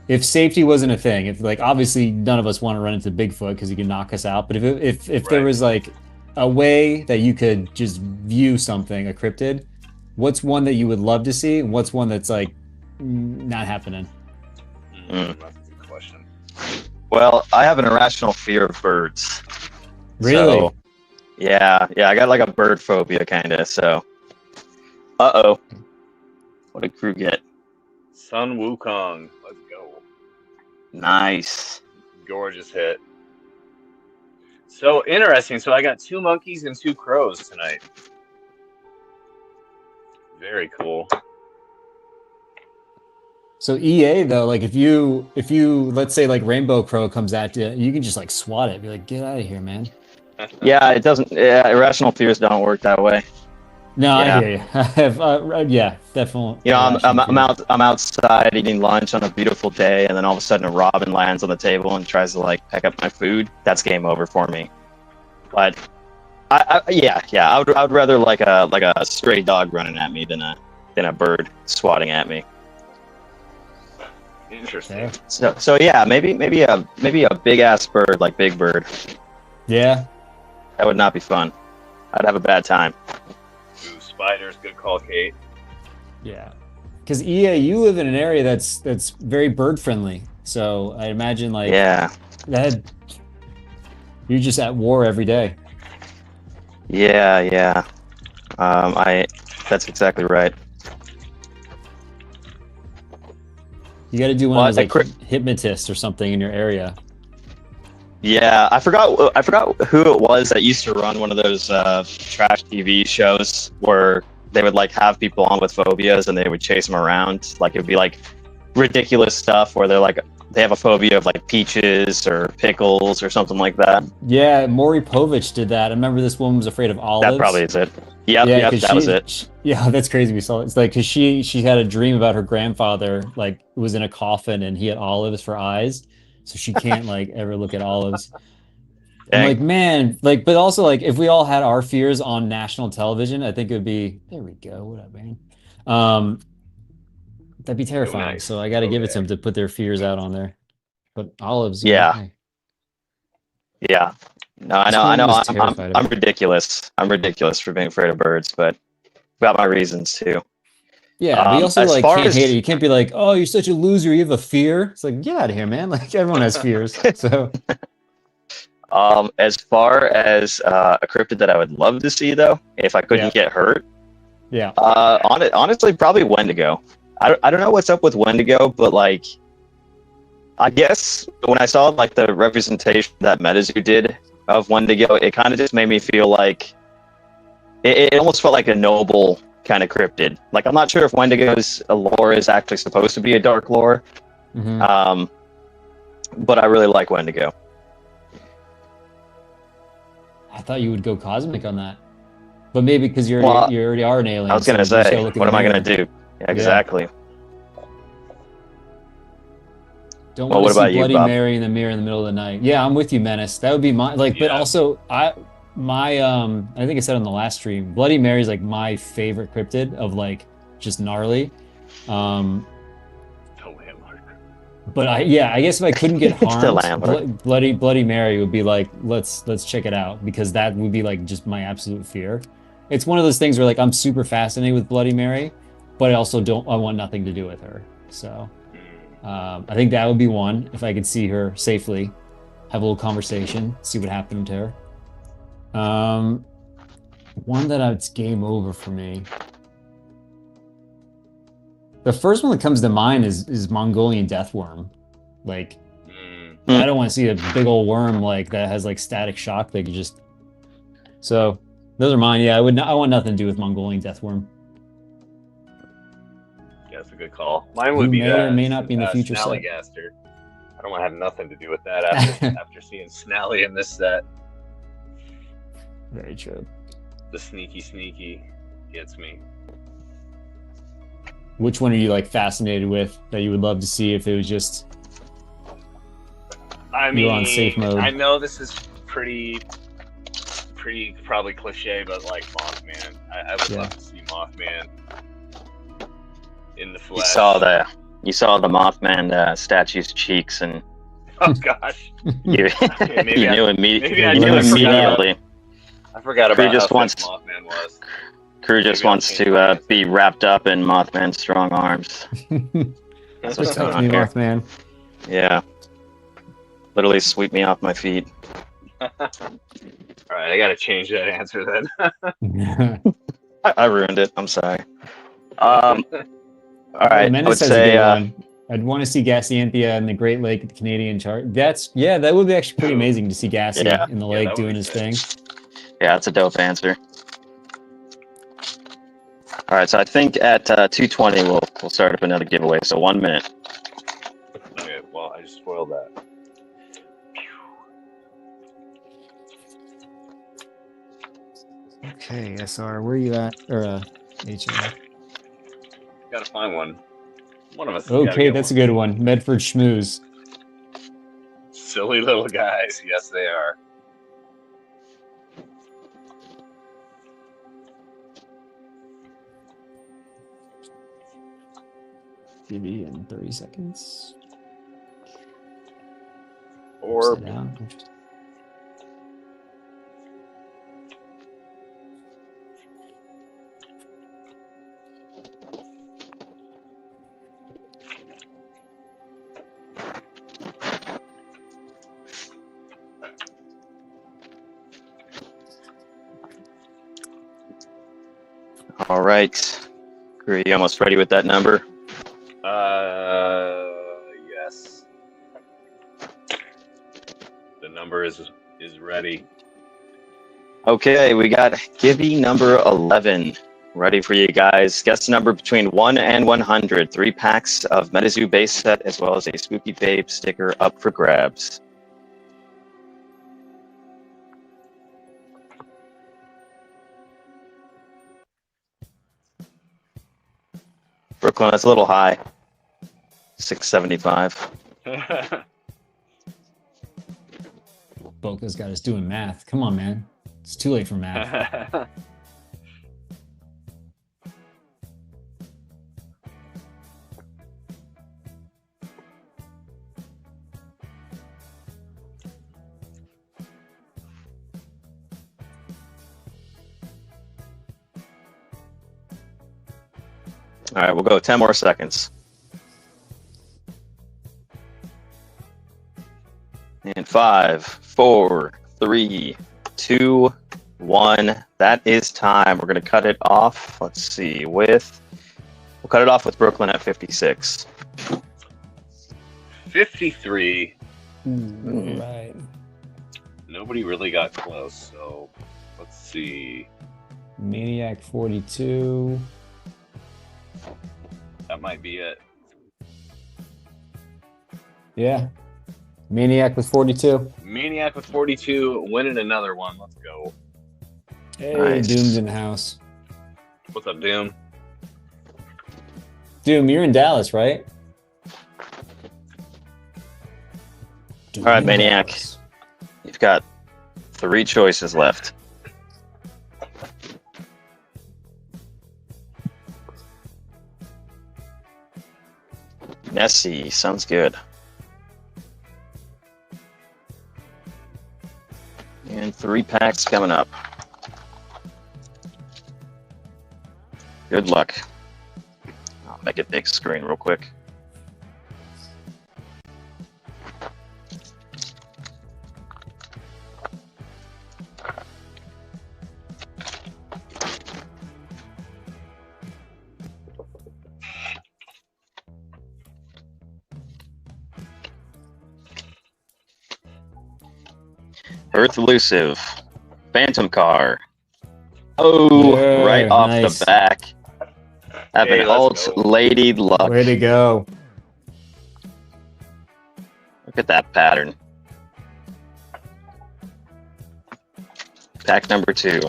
If safety wasn't a thing, if like obviously none of us want to run into Bigfoot because he can knock us out, but if there was like a way that you could just view something, a cryptid, what's one that you would love to see, and what's one that's like not happening? That's a good question. Well, I have an irrational fear of birds. Really? So, yeah, I got like a bird phobia kind of, so. Uh-oh. What did Crew get? Sun Wukong. Let's go. Nice. Gorgeous hit. So interesting. So I got 2 monkeys and 2 crows tonight. Very cool. So EA though, like if you let's say like Rainbow Crow comes at you, you can just like swat it, be like, get out of here, man. Yeah, it doesn't. Yeah, irrational fears don't work that way. No, yeah. I hear you. I have, yeah, definitely. You know, I'm outside eating lunch on a beautiful day, and then all of a sudden a robin lands on the table and tries to like peck up my food. That's game over for me. But I would rather like a stray dog running at me than a bird swatting at me. Interesting. So yeah, maybe a big ass bird like Big Bird. Yeah. That would not be fun. I'd have a bad time. Ooh, spiders, good call, Kate. Yeah. Because EA, you live in an area that's very bird friendly. So I imagine like that you're just at war every day. Yeah. That's exactly right. You got to do one of those like hypnotists or something in your area. Yeah, I forgot who it was that used to run one of those trash TV shows where they would like have people on with phobias and they would chase them around. Like it would be like ridiculous stuff where they're like they have a phobia of like peaches or pickles or something like that. Yeah, Maury Povich did that. I remember this woman was afraid of olives. That probably is it. Yep, that was it. Yeah, that's crazy. We saw it. It's like because she had a dream about her grandfather like was in a coffin and he had olives for eyes, so she can't like ever look at olives. I'm like, man, like, but also like if we all had our fears on national television, I think it would be. There we go. What up, man? That'd be terrifying. Nice. So I got to give it to them to put their fears out on there. But olives. Yeah. Yeah. No, I know. I'm ridiculous. I'm ridiculous for being afraid of birds, but got my reasons too. Yeah, but you also like can't hate it. You can't be like, oh, you're such a loser. You have a fear. It's like, get out of here, man. Like everyone has fears. So. As far as a cryptid that I would love to see though, if I couldn't get hurt. Yeah. Honestly, probably Wendigo. I don't know what's up with Wendigo, but like, I guess when I saw like the representation that Metazoo did of Wendigo, it kind of just made me feel like it almost felt like a noble kind of cryptid. Like I'm not sure if Wendigo's lore is actually supposed to be a dark lore, but I really like Wendigo. I thought you would go cosmic on that, but maybe because you already are an alien. I was gonna say, what am I gonna do? Yeah, exactly. Don't want to see Bloody Mary in the mirror in the middle of the night. Yeah, I'm with you, Menace. That would be my but also I think I said on the last stream, Bloody Mary is like my favorite cryptid of like just gnarly. But I guess if I couldn't get harmed, Bloody Mary would be like, let's check it out, because that would be like just my absolute fear. It's one of those things where like I'm super fascinated with Bloody Mary, but I also I want nothing to do with her. So I think that would be one, if I could see her safely, have a little conversation, see what happened to her. One that it's game over for me. The first one that comes to mind is Mongolian deathworm. Like, I don't want to see a big old worm like that has like static shock. They could just. So those are mine. Yeah, I want nothing to do with Mongolian deathworm. Yeah, that's a good call. Mine would be may or may not be in the future set. Snallygaster. I don't want to have nothing to do with that after seeing Snally in this set. Very true. The sneaky gets me. Which one are you like fascinated with that you would love to see if it was just? I mean, you're on safe mode. I know this is pretty probably cliche, but like Mothman, I would love to see Mothman in the flesh. You saw the Mothman statue's cheeks, and oh gosh, you knew immediately. I forgot about how Mothman was. Crew just wants to be wrapped up in Mothman's strong arms. That's what's touching me, Mothman. Yeah. Literally sweep me off my feet. All right, I gotta change that answer then. I ruined it. I'm sorry. All right, I would say I'd want to see Gassianthia in the Great Lake at the Canadian chart. That would be actually pretty amazing to see Gassi in the lake doing his thing. Yeah, that's a dope answer. All right, so I think at 2:20 we'll start up another giveaway. So 1 minute. Okay, well I just spoiled that. Okay, SR, where are you at? Or HM? Gotta find one. One of us. Okay, that's a good one. Medford Schmooze. Silly little guys. Yes, they are. TV in 30 seconds. Or down. All right. Are you almost ready with that number? number is ready. Okay, we got Gibby number 11 ready for you guys. Guess the number between 1 and 100. 3 packs of Metazoo base set as well as a SpookyBabe sticker up for grabs. Brooklyn, that's a little high. 675. Boca's got us doing math. Come on, man. It's too late for math. All right, we'll go 10 more seconds. And 5, 4, 3, 2, 1. That is time. We're going to cut it off. Let's see. We'll cut it off with Brooklyn at 56. 53. Right. Nobody really got close, so let's see. Maniac 42. That might be it. Yeah. Maniac with 42. Maniac with 42, winning another one. Let's go. Hey, Nice. Doom's in the house. What's up, Doom? Doom, you're in Dallas, right? All right, Maniac. You've got 3 choices left. Nessie, sounds good. And 3 packs coming up. Good luck. I'll make it big screen real quick. Earth Elusive, Phantom Car. Oh, yeah, right off nice. the back. Have Hey, an let's alt go. Lady Luck. Way to go. Look at that pattern. Pack number 2.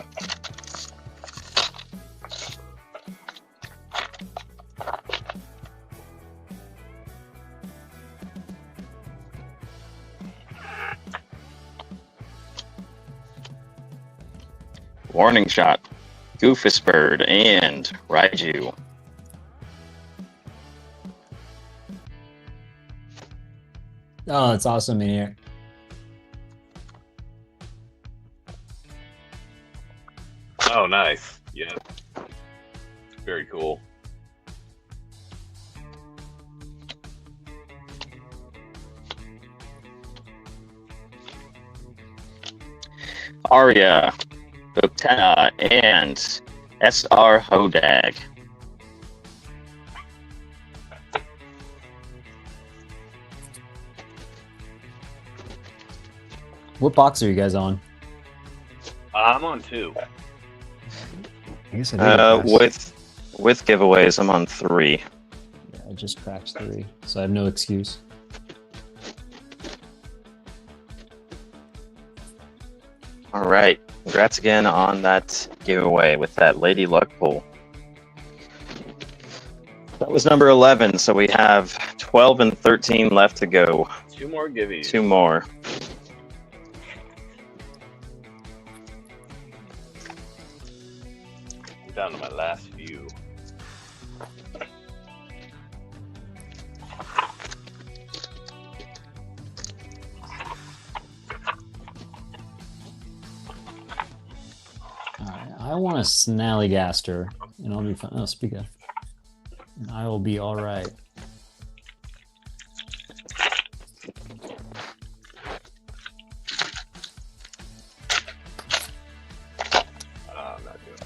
Warning Shot, Goofus Bird, and Raiju. Oh, it's awesome in here. Oh, nice. Yeah. Very cool. Arya, Botana, and SR Hodag. What box are you guys on? I'm on 2. I guess I did With giveaways, I'm on 3. Yeah, I just cracked 3, so I have no excuse. All right, congrats again on that giveaway with that Lady Luck pull. That was number 11, so we have 12 and 13 left to go. 2 more giveies. 2 more. I'm down to my last few. Alright, I want a Snallygaster, and I'll be fine. Oh, speak up. And I will be alright. I'm not doing it.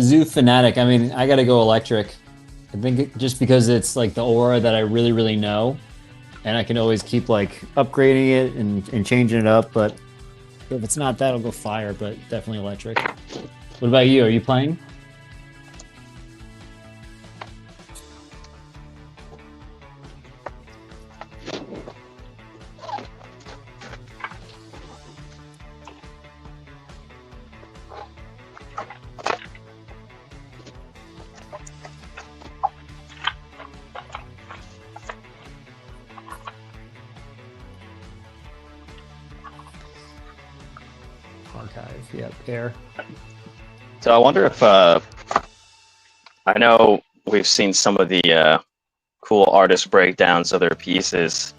Zoo Fanatic. I mean, I gotta go electric. I think just because it's like the aura that I really, really know, and I can always keep like upgrading it and changing it up. But if it's not that, I'll go fire. But definitely electric. What about you? Are you playing? Archive, yeah, pair. So I wonder if I know we've seen some of the cool artist breakdowns of their pieces,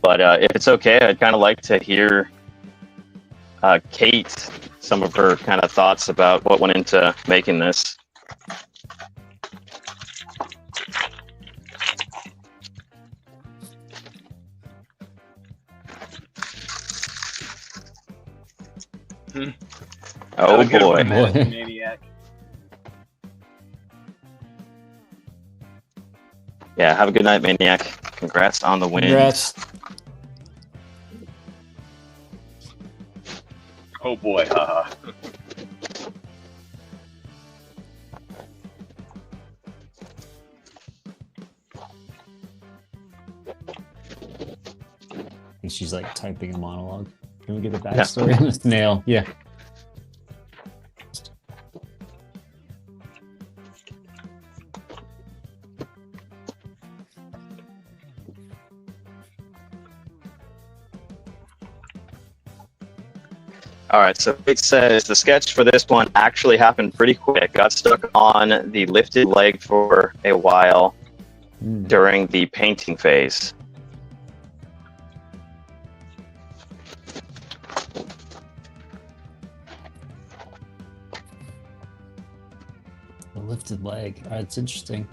but if it's okay, I'd kind of like to hear Kate, some of her kind of thoughts about what went into making this. Oh boy. Maniac. Yeah, have a good night, Maniac. Congrats on the win. Congrats. Oh boy, haha. I think she's like typing a monologue. Can we get the backstory on the snail? Yeah. All right, so it says the sketch for this one actually happened pretty quick. Got stuck on the lifted leg for a while during the painting phase. The lifted leg. It's interesting.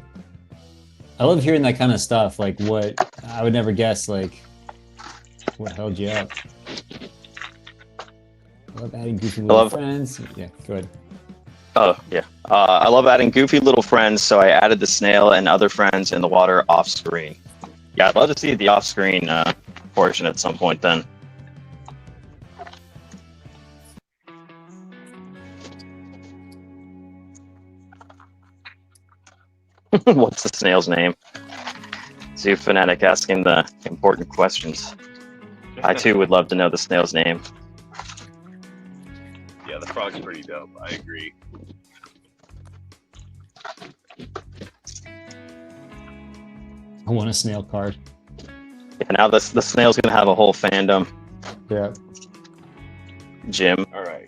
I love hearing that kind of stuff. Like what I would never guess. Like what held you up. I love adding goofy little friends. Yeah, go ahead. Oh, yeah. I love adding goofy little friends, so I added the snail and other friends in the water off-screen. Yeah, I'd love to see the off-screen portion at some point then. What's the snail's name? Zoo Fanatic asking the important questions. I, too, would love to know the snail's name. Yeah, the frog's pretty dope. I agree. I want a snail card. Yeah, now the snail's gonna have a whole fandom. Yeah. Jim. All right.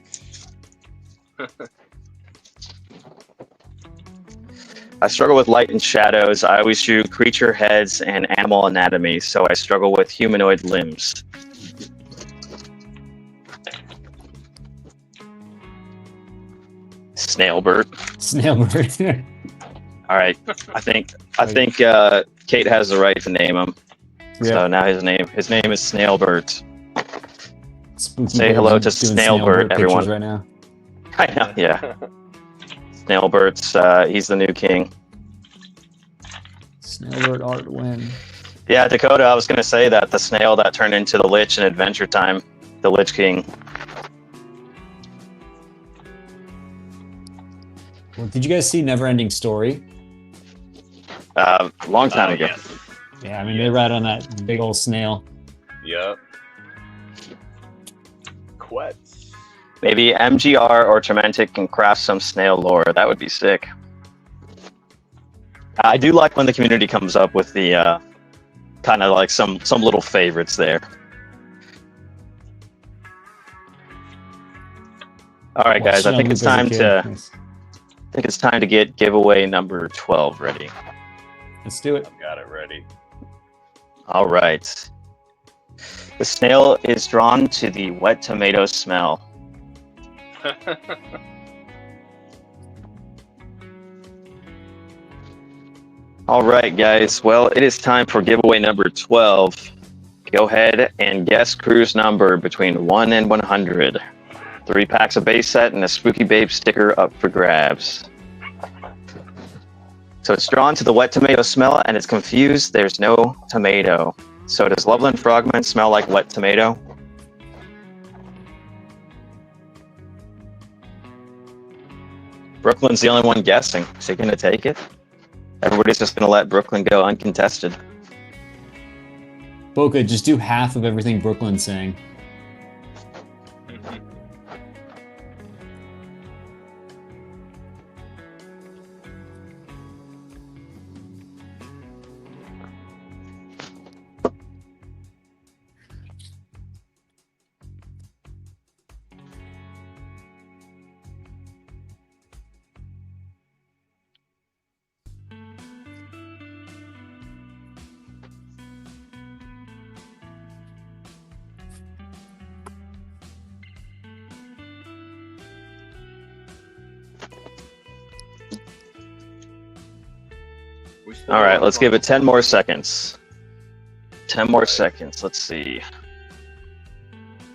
I struggle with light and shadows. I always drew creature heads and animal anatomy, so I struggle with humanoid limbs. Snailbird. Snailbird. All right. I think Kate has the right to name him. Yeah. So now his name is Snailbird. Say hello to Snailbird, everyone. Right now. I know. Yeah. Snailbird's he's the new king. Snailbird art win. Yeah, Dakota, I was gonna say that the snail that turned into the Lich in Adventure Time, the Lich King. Well, did you guys see Neverending Story? Long time ago. Yes. Yeah, I mean they ride on that big old snail. Yep. Quets. Maybe MGR or Tormentic can craft some snail lore. That would be sick. I do like when the community comes up with the kind of like some little favorites there. All right, guys. I think it's time to get giveaway number 12 ready. Let's do it. I've got it ready. All right. The snail is drawn to the wet tomato smell. All right, guys. Well, it is time for giveaway number 12. Go ahead and guess Crew's number between 1 and 100. 3 packs of base set and a SpookyBabe sticker up for grabs. So it's drawn to the wet tomato smell and it's confused. There's no tomato. So does Loveland Frogman smell like wet tomato? Brooklyn's the only one guessing. Is he going to take it? Everybody's just going to let Brooklyn go uncontested. Boca, just do half of everything Brooklyn's saying. All right, let's give it 10 more seconds. 10 more seconds. Let's see.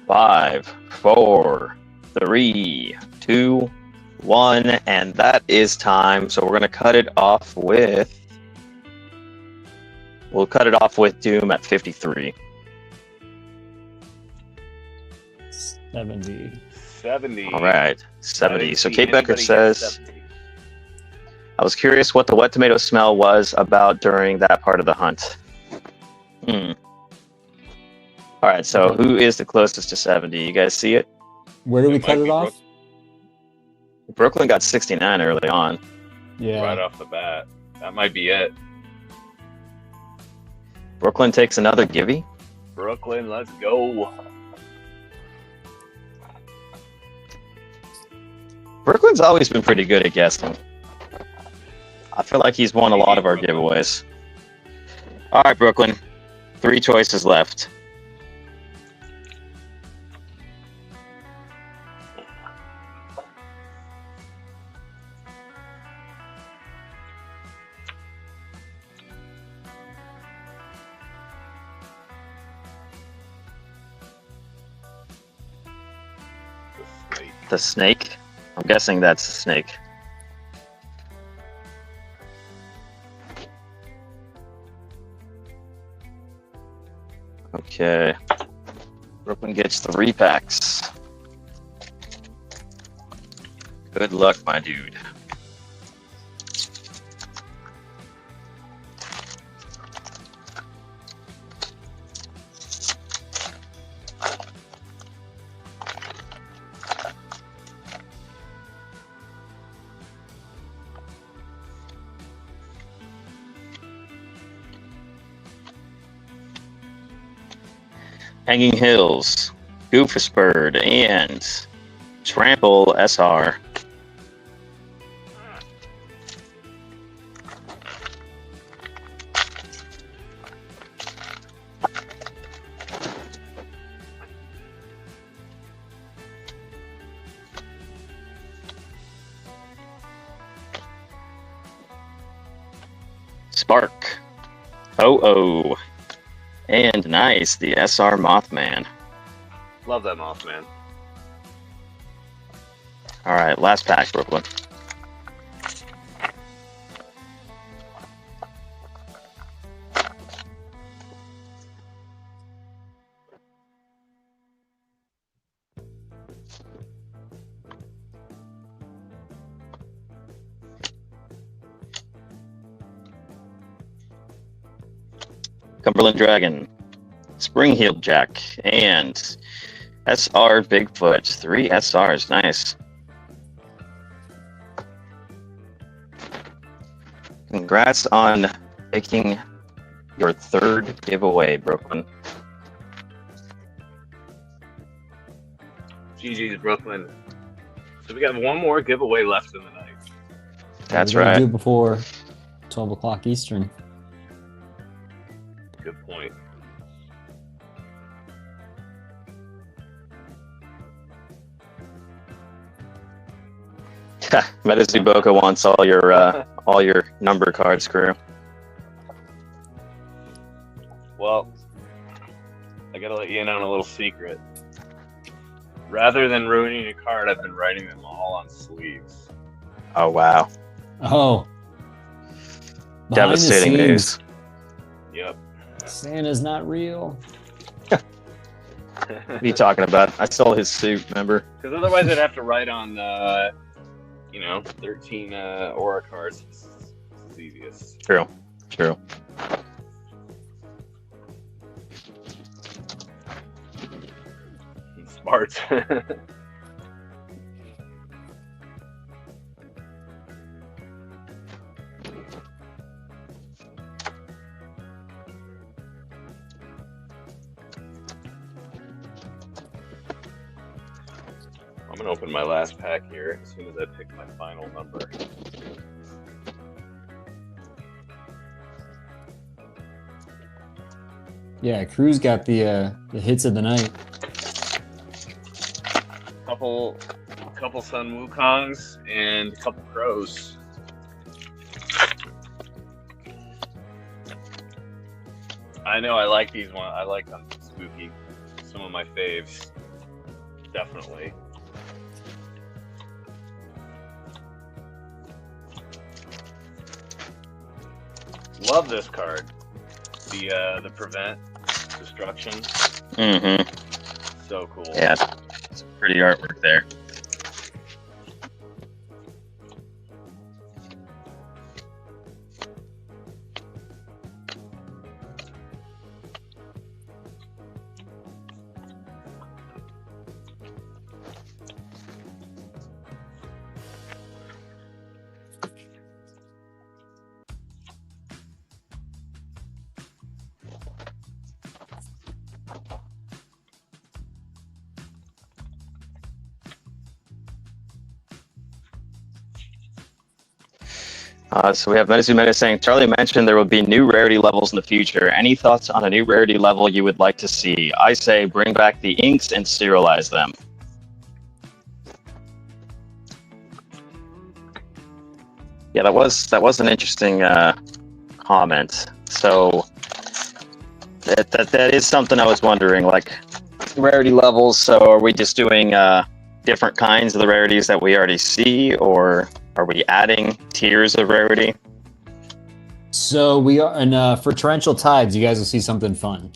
5, 4, 3, 2, 1, and that is time. So we're going to cut it off with... We'll cut it off with Doom at 53. 70. All right, 70. So Kate Becker says... I was curious what the wet tomato smell was about during that part of the hunt. All right, so who is the closest to 70? You guys see it? Where do we cut it off? Brooklyn got 69 early on. Yeah. Right off the bat. That might be it. Brooklyn takes another givey. Brooklyn, let's go. Brooklyn's always been pretty good at guessing. I feel like he's won a lot of our giveaways. All right, Brooklyn. 3 choices left. The snake? I'm guessing that's the snake. Okay. Brooklyn gets 3 packs. Good luck, my dude. Hanging Hills, Goofusbird, and Trample SR. Spark. Oh. And nice, the SR Mothman. Love that Mothman. All right, last pack, Brooklyn. Cumberland Dragon, Spring Heeled Jack, and SR Bigfoot. 3 SRs, nice. Congrats on picking your 3rd giveaway, Brooklyn. GG's, Brooklyn. So we got one more giveaway left in the night. That's We're gonna right. do it before 12 o'clock Eastern. Good point. MetazooBoca wants all your number cards, crew. Well, I gotta let you in on a little secret. Rather than ruining a card, I've been writing them all on sleeves. Oh, wow. Oh. Devastating news. Yep. Santa's not real. What are you talking about? I stole his suit, remember? Because otherwise I'd have to write on, 13 aura cards. It's easiest. True. Smart. I'm gonna open my last pack here as soon as I pick my final number. Yeah, Crew's got the hits of the night. Couple Sun Wukongs and a couple Crows. I know I like these ones. I like them spooky. Some of my faves. Definitely. Love this card. The prevent destruction. Mm-hmm. So cool. Yeah, it's pretty artwork there. So we have Metazoo Meta saying, Charlie mentioned there will be new rarity levels in the future. Any thoughts on a new rarity level you would like to see? I say bring back the inks and serialize them. Yeah, that was an interesting comment. So that is something I was wondering, like rarity levels. So are we just doing different kinds of the rarities that we already see, or are we adding tiers of rarity? So we are, and for Torrential Tides, you guys will see something fun.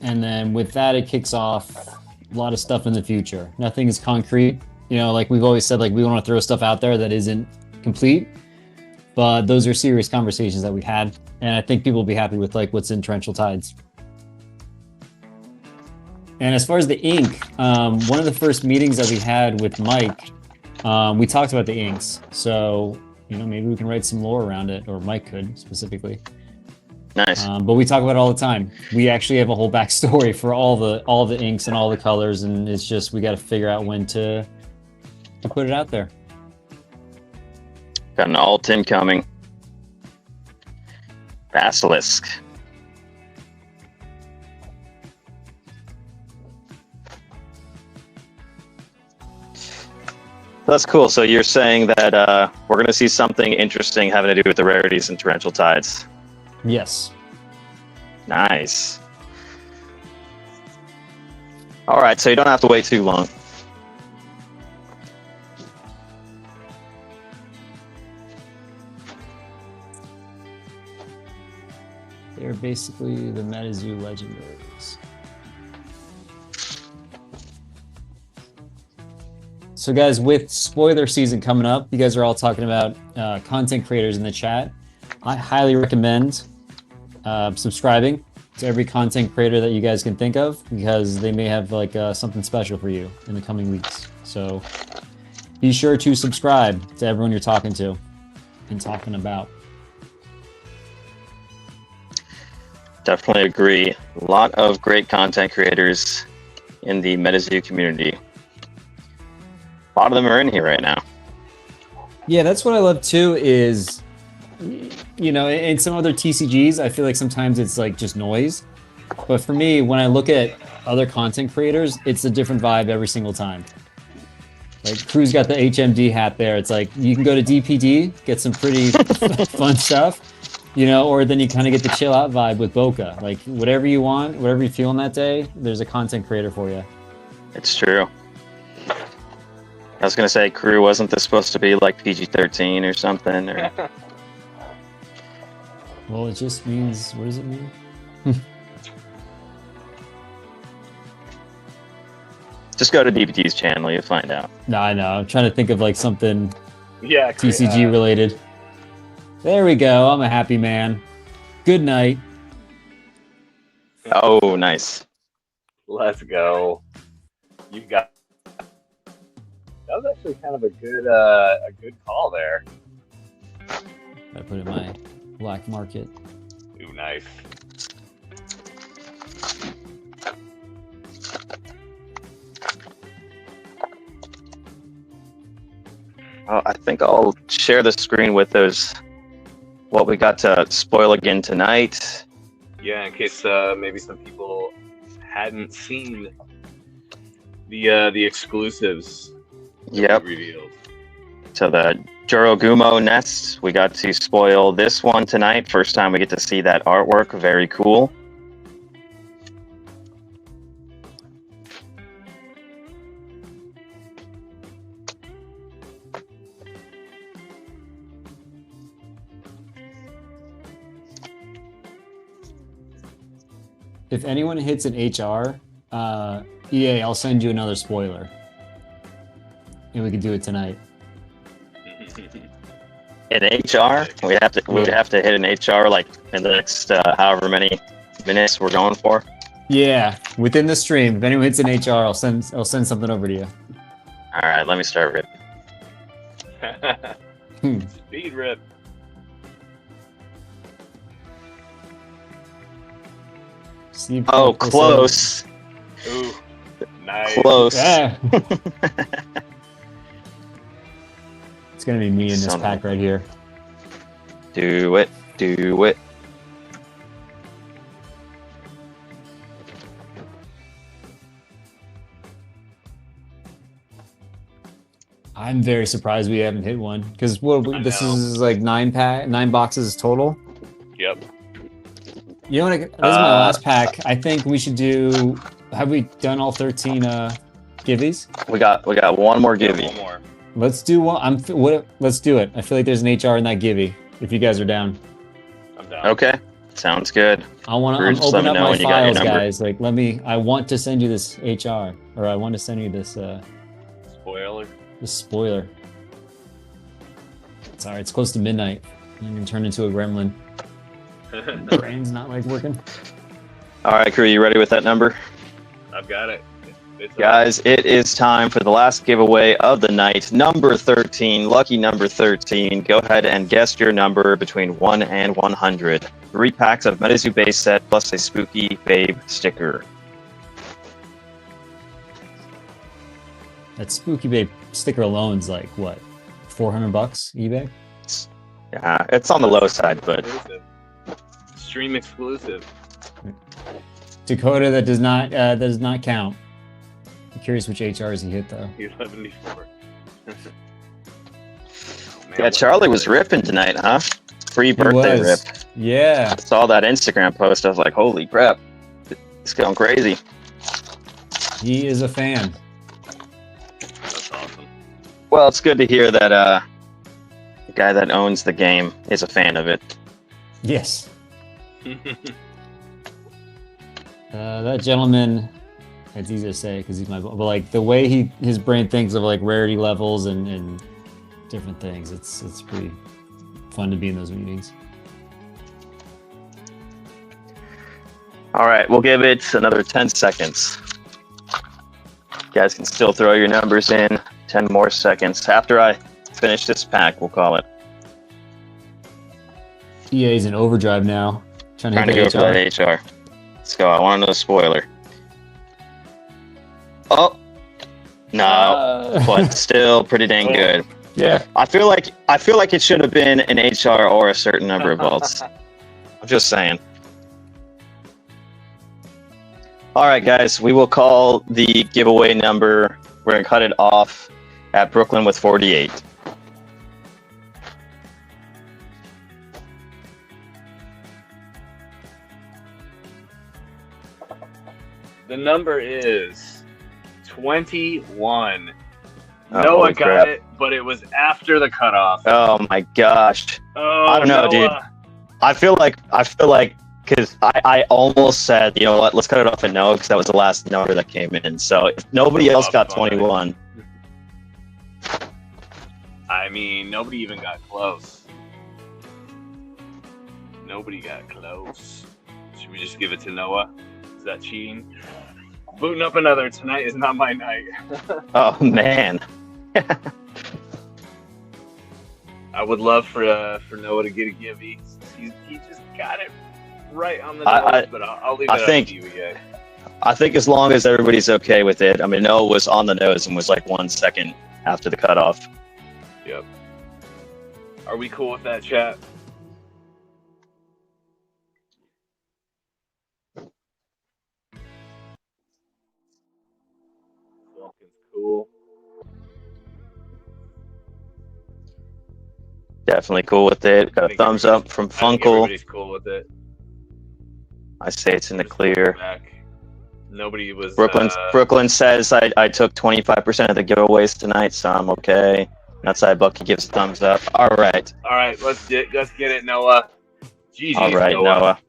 And then with that, it kicks off a lot of stuff in the future. Nothing is concrete. You know, like we've always said, like we want to throw stuff out there that isn't complete. But those are serious conversations that we had. And I think people will be happy with like what's in Torrential Tides. And as far as the ink, one of the first meetings that we had with Mike, we talked about the inks, so maybe we can write some lore around it, or Mike could specifically. Nice. But we talk about it all the time. We actually have a whole backstory for all the inks and all the colors, and it's just we got to figure out when to put it out there. Got an alt incoming. Basilisk. That's cool. So you're saying that we're going to see something interesting having to do with the rarities and Torrential Tides. Yes. Nice. All right, so you don't have to wait too long. They're basically the Metazoo legendaries. So guys, with spoiler season coming up, you guys are all talking about content creators in the chat. I highly recommend subscribing to every content creator that you guys can think of, because they may have like something special for you in the coming weeks. So be sure to subscribe to everyone you're talking to and talking about. Definitely agree. A lot of great content creators in the Metazoo community. A lot of them are in here right now. Yeah, that's what I love too, is, in some other TCGs, I feel like sometimes it's like just noise. But for me, when I look at other content creators, it's a different vibe every single time. Like Crew's got the HMD hat there. It's like you can go to DPD, get some pretty fun stuff, or then you kind of get the chill out vibe with Boca. Like whatever you want, whatever you're feeling that day, there's a content creator for you. It's true. I was gonna say, Crew, wasn't this supposed to be like PG-13 or something? Or... Well, it just means, what does it mean? Just go to DBT's channel, you'll find out. No, I know. I'm trying to think of like something TCG related. There we go. I'm a happy man. Good night. Oh, nice. Let's go. You got. That was actually kind of a good call there. I put it in my black market. Ooh, nice. I think I'll share the screen with those. What we got to spoil again tonight. Yeah, in case maybe some people hadn't seen the exclusives. Yep. Revealed. So the Jorogumo nest, we got to spoil this one tonight. First time we get to see that artwork. Very cool. If anyone hits an HR, EA, I'll send you another spoiler. And we can do it tonight. In HR, we'd have to hit an HR like in the next however many minutes we're going for. Yeah, within the stream. If anyone hits an HR, I'll send something over to you. All right, let me start ripping. Speed rip. Oh, close. Ooh, nice. Close. Yeah. It's gonna be me in this pack right here. Do it. Do it. I'm very surprised we haven't hit one because this is like 9 boxes total. Yep. You know what? This is my last pack. I think we should do. Have we done all 13 givvies? We got one more givvy. One more. Let's do one. Let's do it. I feel like there's an HR in that givvy. If you guys are down. I'm down. Okay, sounds good. I'm open up my files, guys. Like, I want to send you this HR, or I want to send you this. Spoiler. This spoiler. Sorry, it's close to midnight. I'm gonna turn into a gremlin. Brain's not like working. All right, Crew, you ready with that number? I've got it. Guys, it is time for the last giveaway of the night. Number 13, lucky number 13. Go ahead and guess your number between 1 and 100. 3 packs of Metazoo base set plus a SpookyBabe sticker. That SpookyBabe sticker alone's like what, $400 eBay? Yeah, it's on the low side, but stream exclusive. Dakota, that does not count. I'm curious which HRs he hit though. 74. Yeah, Charlie was ripping tonight, huh? Free birthday rip. Yeah. I saw that Instagram post. I was like, holy crap. It's going crazy. He is a fan. That's awesome. Well, it's good to hear that the guy that owns the game is a fan of it. Yes. That gentleman, it's easy to say because he's my, but like the way his brain thinks of like rarity levels and different things, it's pretty fun to be in those meetings. All right, we'll give it another 10 seconds. You guys can still throw your numbers in. 10 more seconds. After I finish this pack, we'll call it. EA's in overdrive now. Trying to go for that HR. Let's go. I want to know the spoiler. Oh, no, but still pretty dang good. Yeah. I feel like it should have been an HR or a certain number of vaults. I'm just saying. All right, guys, we will call the giveaway number. We're gonna cut it off at Brooklyn with 48. The number is 21. Oh, Noah got it, but it was after the cutoff. Oh my gosh. Oh, I don't know, Noah. dude. I feel like because I almost said, you know what, let's cut it off at Noah because that was the last number that came in. So if nobody else got 21. I mean, nobody even got close. Nobody got close. Should we just give it to Noah? Is that cheating? Booting up another. Tonight is not my night. Oh, man. I would love for Noah to get a givey. He just got it right on the nose, but I'll leave it up to you again. I think as long as everybody's okay with it. I mean, Noah was on the nose and was like 1 second after the cutoff. Yep. Are we cool with that, chat? Falcon's cool. Definitely cool with it. Got a thumbs up from Funkle. Everybody's cool with it. I say it's in the clear. Nobody was. Brooklyn says I took 25% of the giveaways tonight, so I'm okay. Outside Bucky gives a thumbs up. All right. All right, let's get it, Noah. GG's, all right, Noah.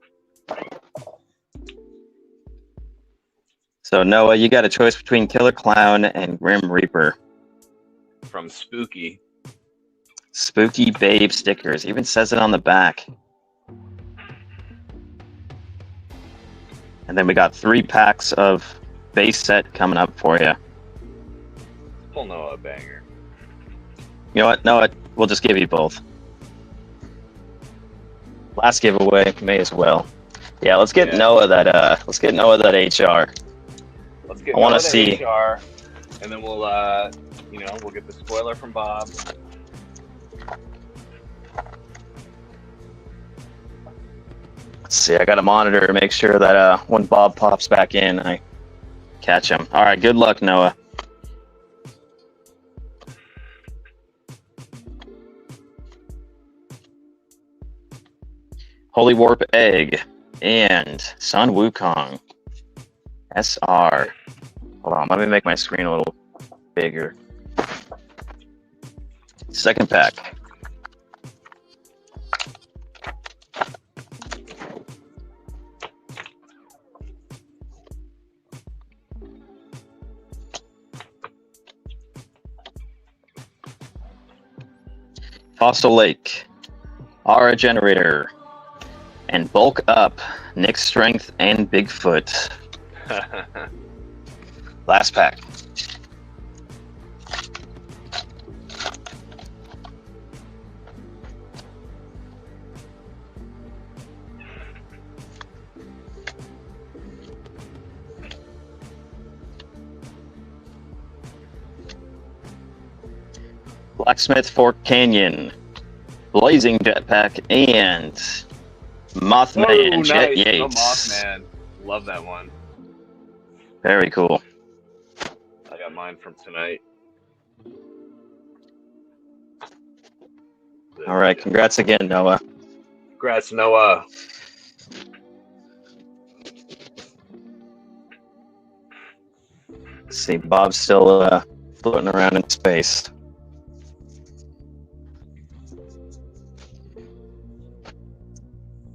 So Noah, you got a choice between Killer Clown and Grim Reaper. From Spooky. SpookyBabe Stickers. Even says it on the back. And then we got 3 packs of base set coming up for you. Pull Noah a banger. You know what? Noah, we'll just give you both. Last giveaway, may as well. Yeah, let's get Noah that. Let's get Noah that HR. Let's get. I want to see HR, and then we'll we'll get the spoiler from Bob. Let's see, I got to monitor to make sure that when Bob pops back in, I catch him. All right, good luck, Noah. Holy Warp Egg and Sun Wukong. SR. Hold on, let me make my screen a little bigger. Second pack. Fossil Lake, Aura Generator, and Bulk Up, Nick's Strength, and Bigfoot. Last pack. Blacksmith Fork Canyon, Blazing Jetpack, and Mothman Jet Yates. Oh, Mothman. Love that one. Very cool. I got mine from tonight. All right, congrats again, Noah. Congrats, Noah. Let's see, Bob's still floating around in space.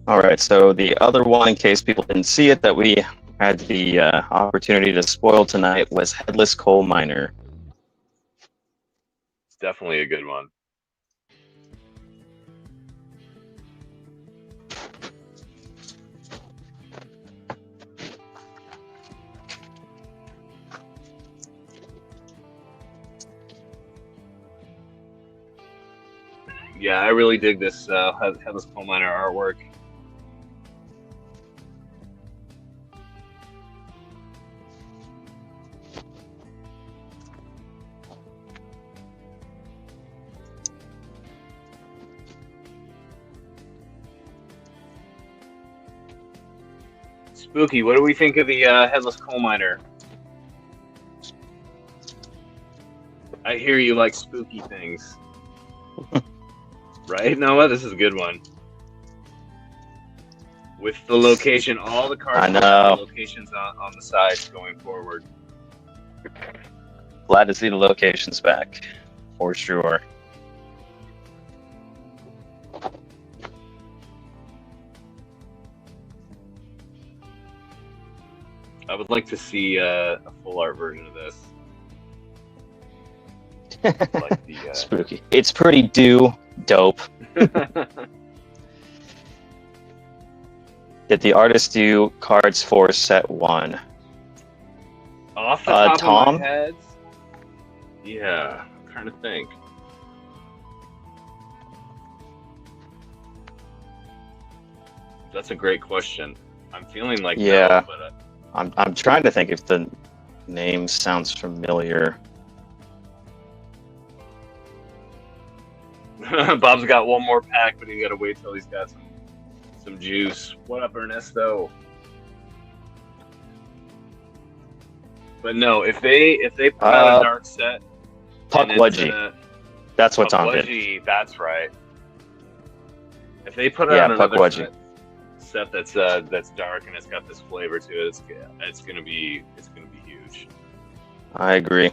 All right, so the other one, in case people didn't see it, that we had the opportunity to spoil tonight was Headless Coal Miner. It's definitely a good one. Yeah, I really dig this Headless Coal Miner artwork. Spooky, what do we think of the Headless Coal Miner? I hear you like spooky things. Right, Noah? This is a good one. With the location, all the cards I know. locations on the sides going forward. Glad to see the locations back, for sure. I would like to see a full art version of this. Like the, Spooky. It's pretty dope. Did the artist do cards for set 1? Off the top Tom? of my head, yeah, I'm trying to think. That's a great question. I'm feeling like yeah, no, but I'm trying to think if the name sounds familiar. Bob's got one more pack, but he got to wait till he's got some juice. What up, Ernesto? But no, if they put out a dark set, Puckwudgie. That's what Tom did. That's right. If they put out another set that's dark and it's got this flavor to it, it's gonna be huge. I agree.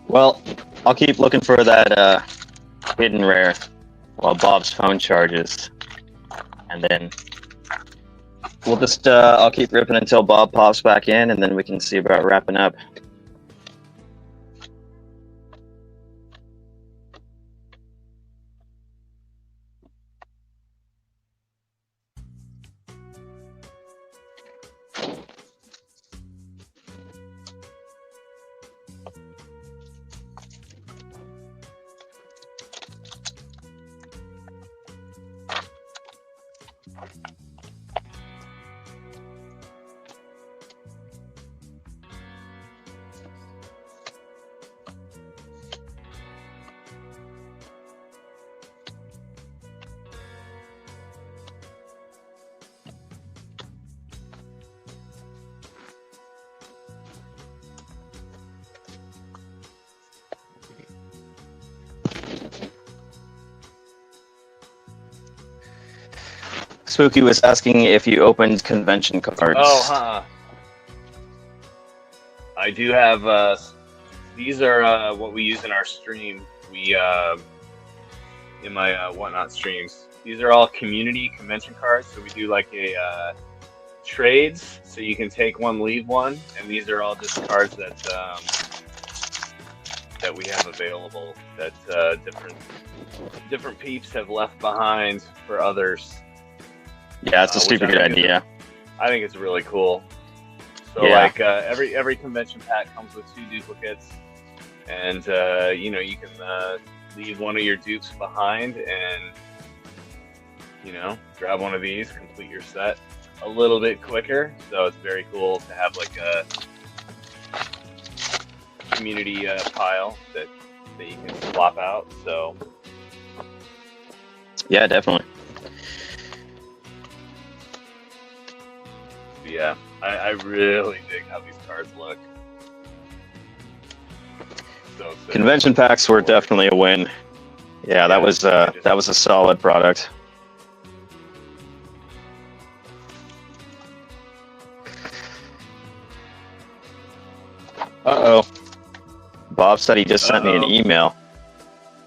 Well, I'll keep looking for that hidden rare while Bob's phone charges, and then we'll just I'll keep ripping until Bob pops back in, and then we can see about wrapping up. Spooky was asking if you opened convention cards. Oh, I do have. These are what we use in our stream. We in my whatnot streams. These are all community convention cards. So we do like a trades. So you can take one, leave one, and these are all just cards that that we have available that different peeps have left behind for others. Yeah, it's a super good idea. I think it's really cool. So like every convention pack comes with 2 duplicates, and you know, you can leave one of your dupes behind, and you know, grab one of these, complete your set a little bit quicker. So it's very cool to have like a community pile that you can swap out. So yeah, definitely. Yeah, I really dig how these cards look. So convention packs were definitely a win. Yeah, that was a solid product. Uh-oh. Bob said he just sent me an email.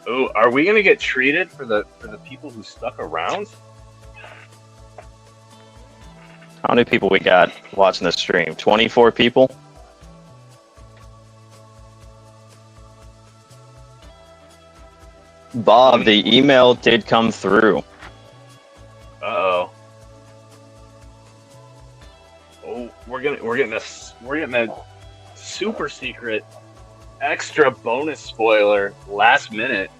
Oh, are we gonna get treated for the people who stuck around? How many people we got watching the stream? 24 people? Bob, the email did come through. Uh-oh. Oh, we're getting a super secret extra bonus spoiler last minute.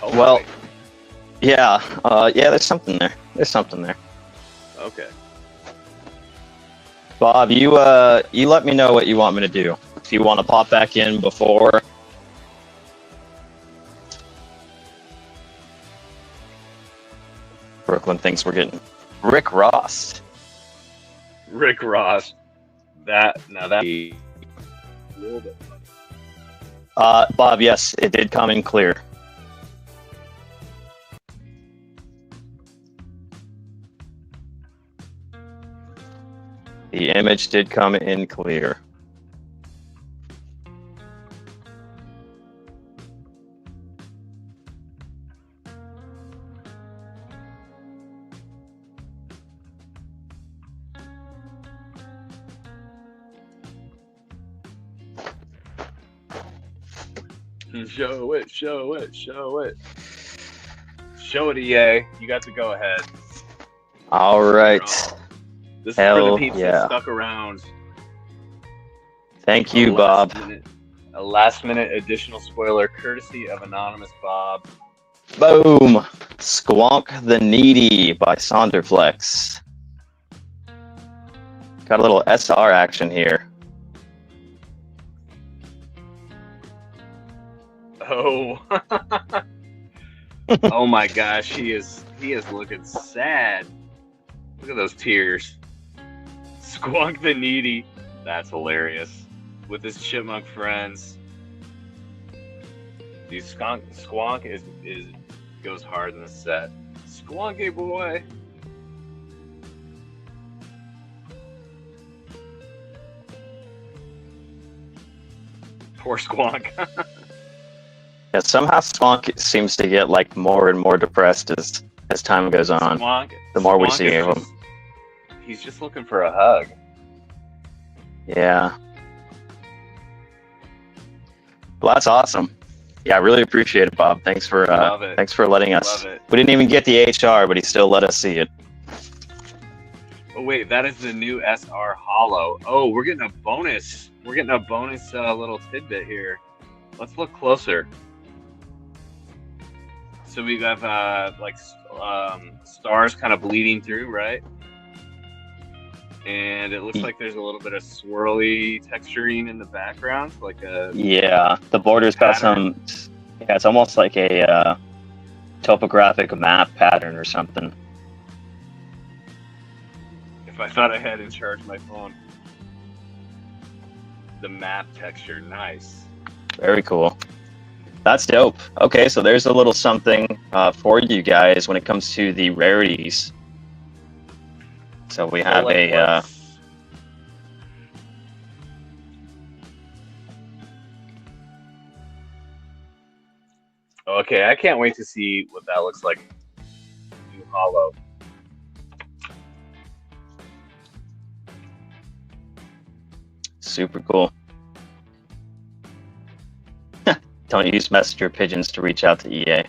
Oh, well, yeah, there's something there. Okay. Bob, you let me know what you want me to do. If you want to pop back in before. Brooklyn thinks we're getting Rick Ross. Rick Ross. That a little bit funny. Bob, yes, it did come in clear. The image did come in clear. Show it, show it, show it. Show it, EA. You got to go ahead. All right. This is for the peeps that stuck around. Thank you, Bob. A last-minute additional spoiler courtesy of AnonymousBob. Boom! Squonk the Needy by Sonderflex. Got a little SR action here. Oh. Oh my gosh, he is looking sad. Look at those tears. Squonk the Needy. That's hilarious. With his chipmunk friends. Dude, Squonk is goes hard in the set. Squonky boy. Poor Squonk. Yeah, somehow Squonk seems to get like more and more depressed as time goes on. The more we see of him. He's just looking for a hug. Yeah. Well, that's awesome. Yeah, I really appreciate it, Bob. Thanks for letting us. We didn't even get the HR, but he still let us see it. Oh wait, that is the new SR Hollow. Oh, we're getting a bonus. We're getting a bonus little tidbit here. Let's look closer. So we have stars kind of bleeding through, right? And it looks like there's a little bit of swirly texturing in the background, like a the border's got some. Yeah, it's almost like a topographic map pattern or something. If I thought I had in charge my phone, the map texture, nice. Very cool. That's dope. Okay, so there's a little something for you guys when it comes to the rarities. So we have Okay, I can't wait to see what that looks like. New Hollow. Super cool. Don't use messenger pigeons to reach out to EA.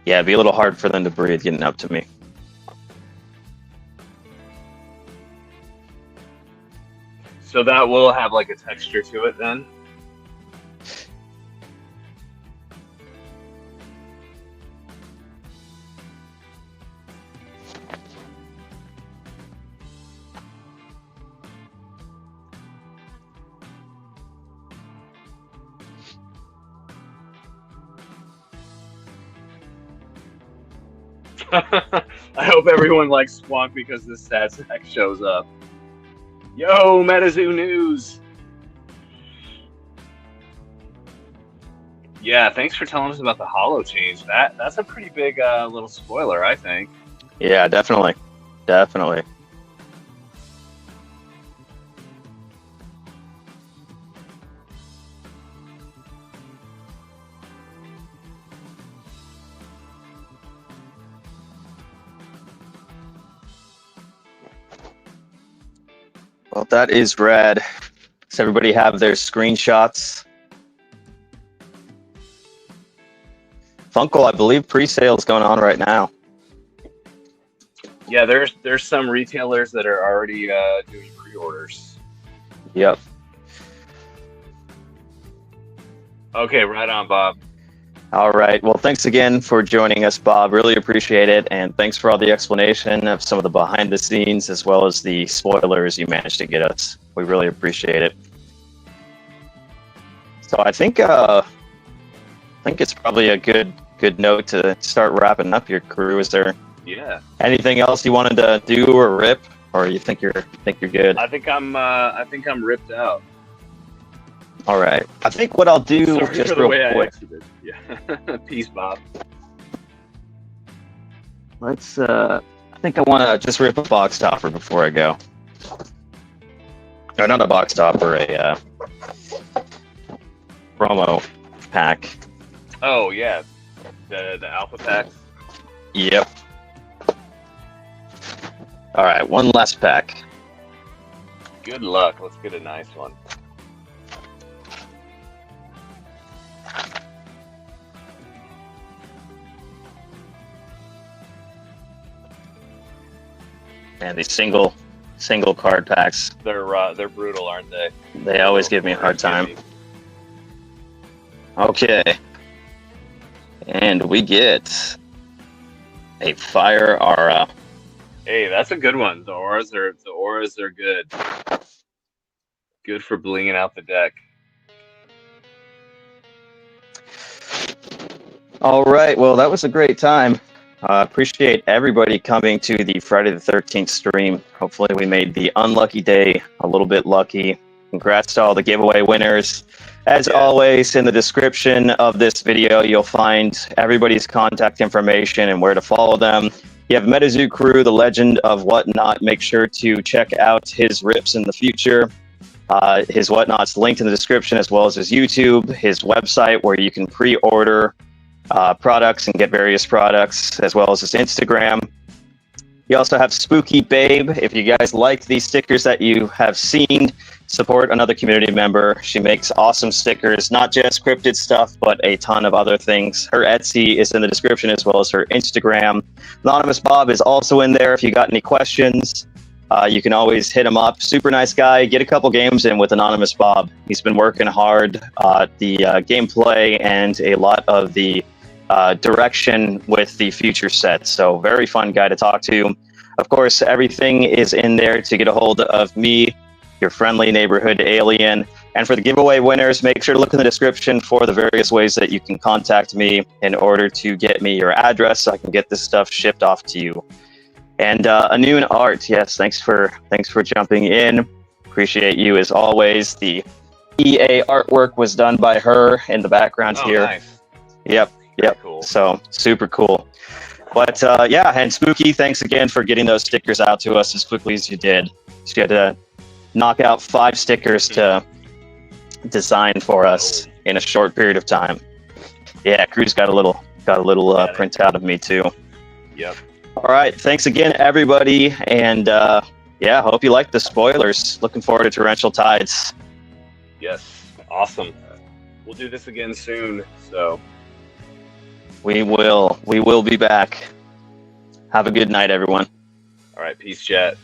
Yeah, it'd be a little hard for them to breathe getting up to me. So that will have like a texture to it then? I hope everyone likes Squonk because this sad sack shows up. Yo, Metazoo News! Yeah, thanks for telling us about the Hollow change. That's a pretty big little spoiler, I think. Yeah, definitely. Definitely. Well, that is rad. Does everybody have their screenshots? Funko, I believe pre-sale is going on right now. Yeah, there's some retailers that are already doing pre-orders. Yep. Okay, right on, Bob. All right. Well, thanks again for joining us, Bob. Really appreciate it. And thanks for all the explanation of some of the behind the scenes as well as the spoilers you managed to get us. We really appreciate it. So I think it's probably a good note to start wrapping up your crew. Is there anything else you wanted to do or rip, or you think you're good? I think I'm ripped out. All right. I think what I'll do Sorry just for the real way quick. I exited. Yeah. Peace, Bob. Let's. I think I want to just rip a box topper before I go. Or not a box topper, a promo pack. Oh yeah, the alpha packs. Yep. All right, one last pack. Good luck. Let's get a nice one. And these single card packs. They're brutal, aren't they? They always give me a hard time. Okay. And we get a Fire Aura. Hey, that's a good one. The auras are good. Good for blinging out the deck. All right. Well, that was a great time. Appreciate everybody coming to the Friday the 13th stream. Hopefully we made the unlucky day a little bit lucky. Congrats to all the giveaway winners. As always, in the description of this video, you'll find everybody's contact information and where to follow them. You have MetazooCrew, the legend of Whatnot. Make sure to check out his rips in the future. His Whatnot's linked in the description, as well as his YouTube, his website, where you can pre-order products and get various products, as well as his Instagram. You also have SpookyBabe. If you guys like these stickers that you have seen, support another community member. She makes awesome stickers, not just cryptid stuff, but a ton of other things. Her Etsy is in the description, as well as her Instagram. AnonymousBob is also in there. If you got any questions, you can always hit him up. Super nice guy. Get a couple games in with AnonymousBob. He's been working hard. The gameplay and a lot of the direction with the future set. So very fun guy to talk to. Of course, everything is in there to get a hold of me, your friendly neighborhood alien. And for the giveaway winners, make sure to look in the description for the various ways that you can contact me in order to get me your address so I can get this stuff shipped off to you. And Anoon Art, yes, thanks for jumping in. Appreciate you as always. The EA artwork was done by her in the background here. Nice. Yep. Cool. So super cool. But yeah, and Spooky, thanks again for getting those stickers out to us as quickly as you did. So you had to knock out 5 stickers to design for us in a short period of time. Yeah, Crew's got a little printout of me too. Yep. All right, thanks again, everybody, and yeah, hope you like the spoilers. Looking forward to Torrential Tides. Yes, awesome. We'll do this again soon. So we will be back. Have a good night, everyone. all right, peace, chat.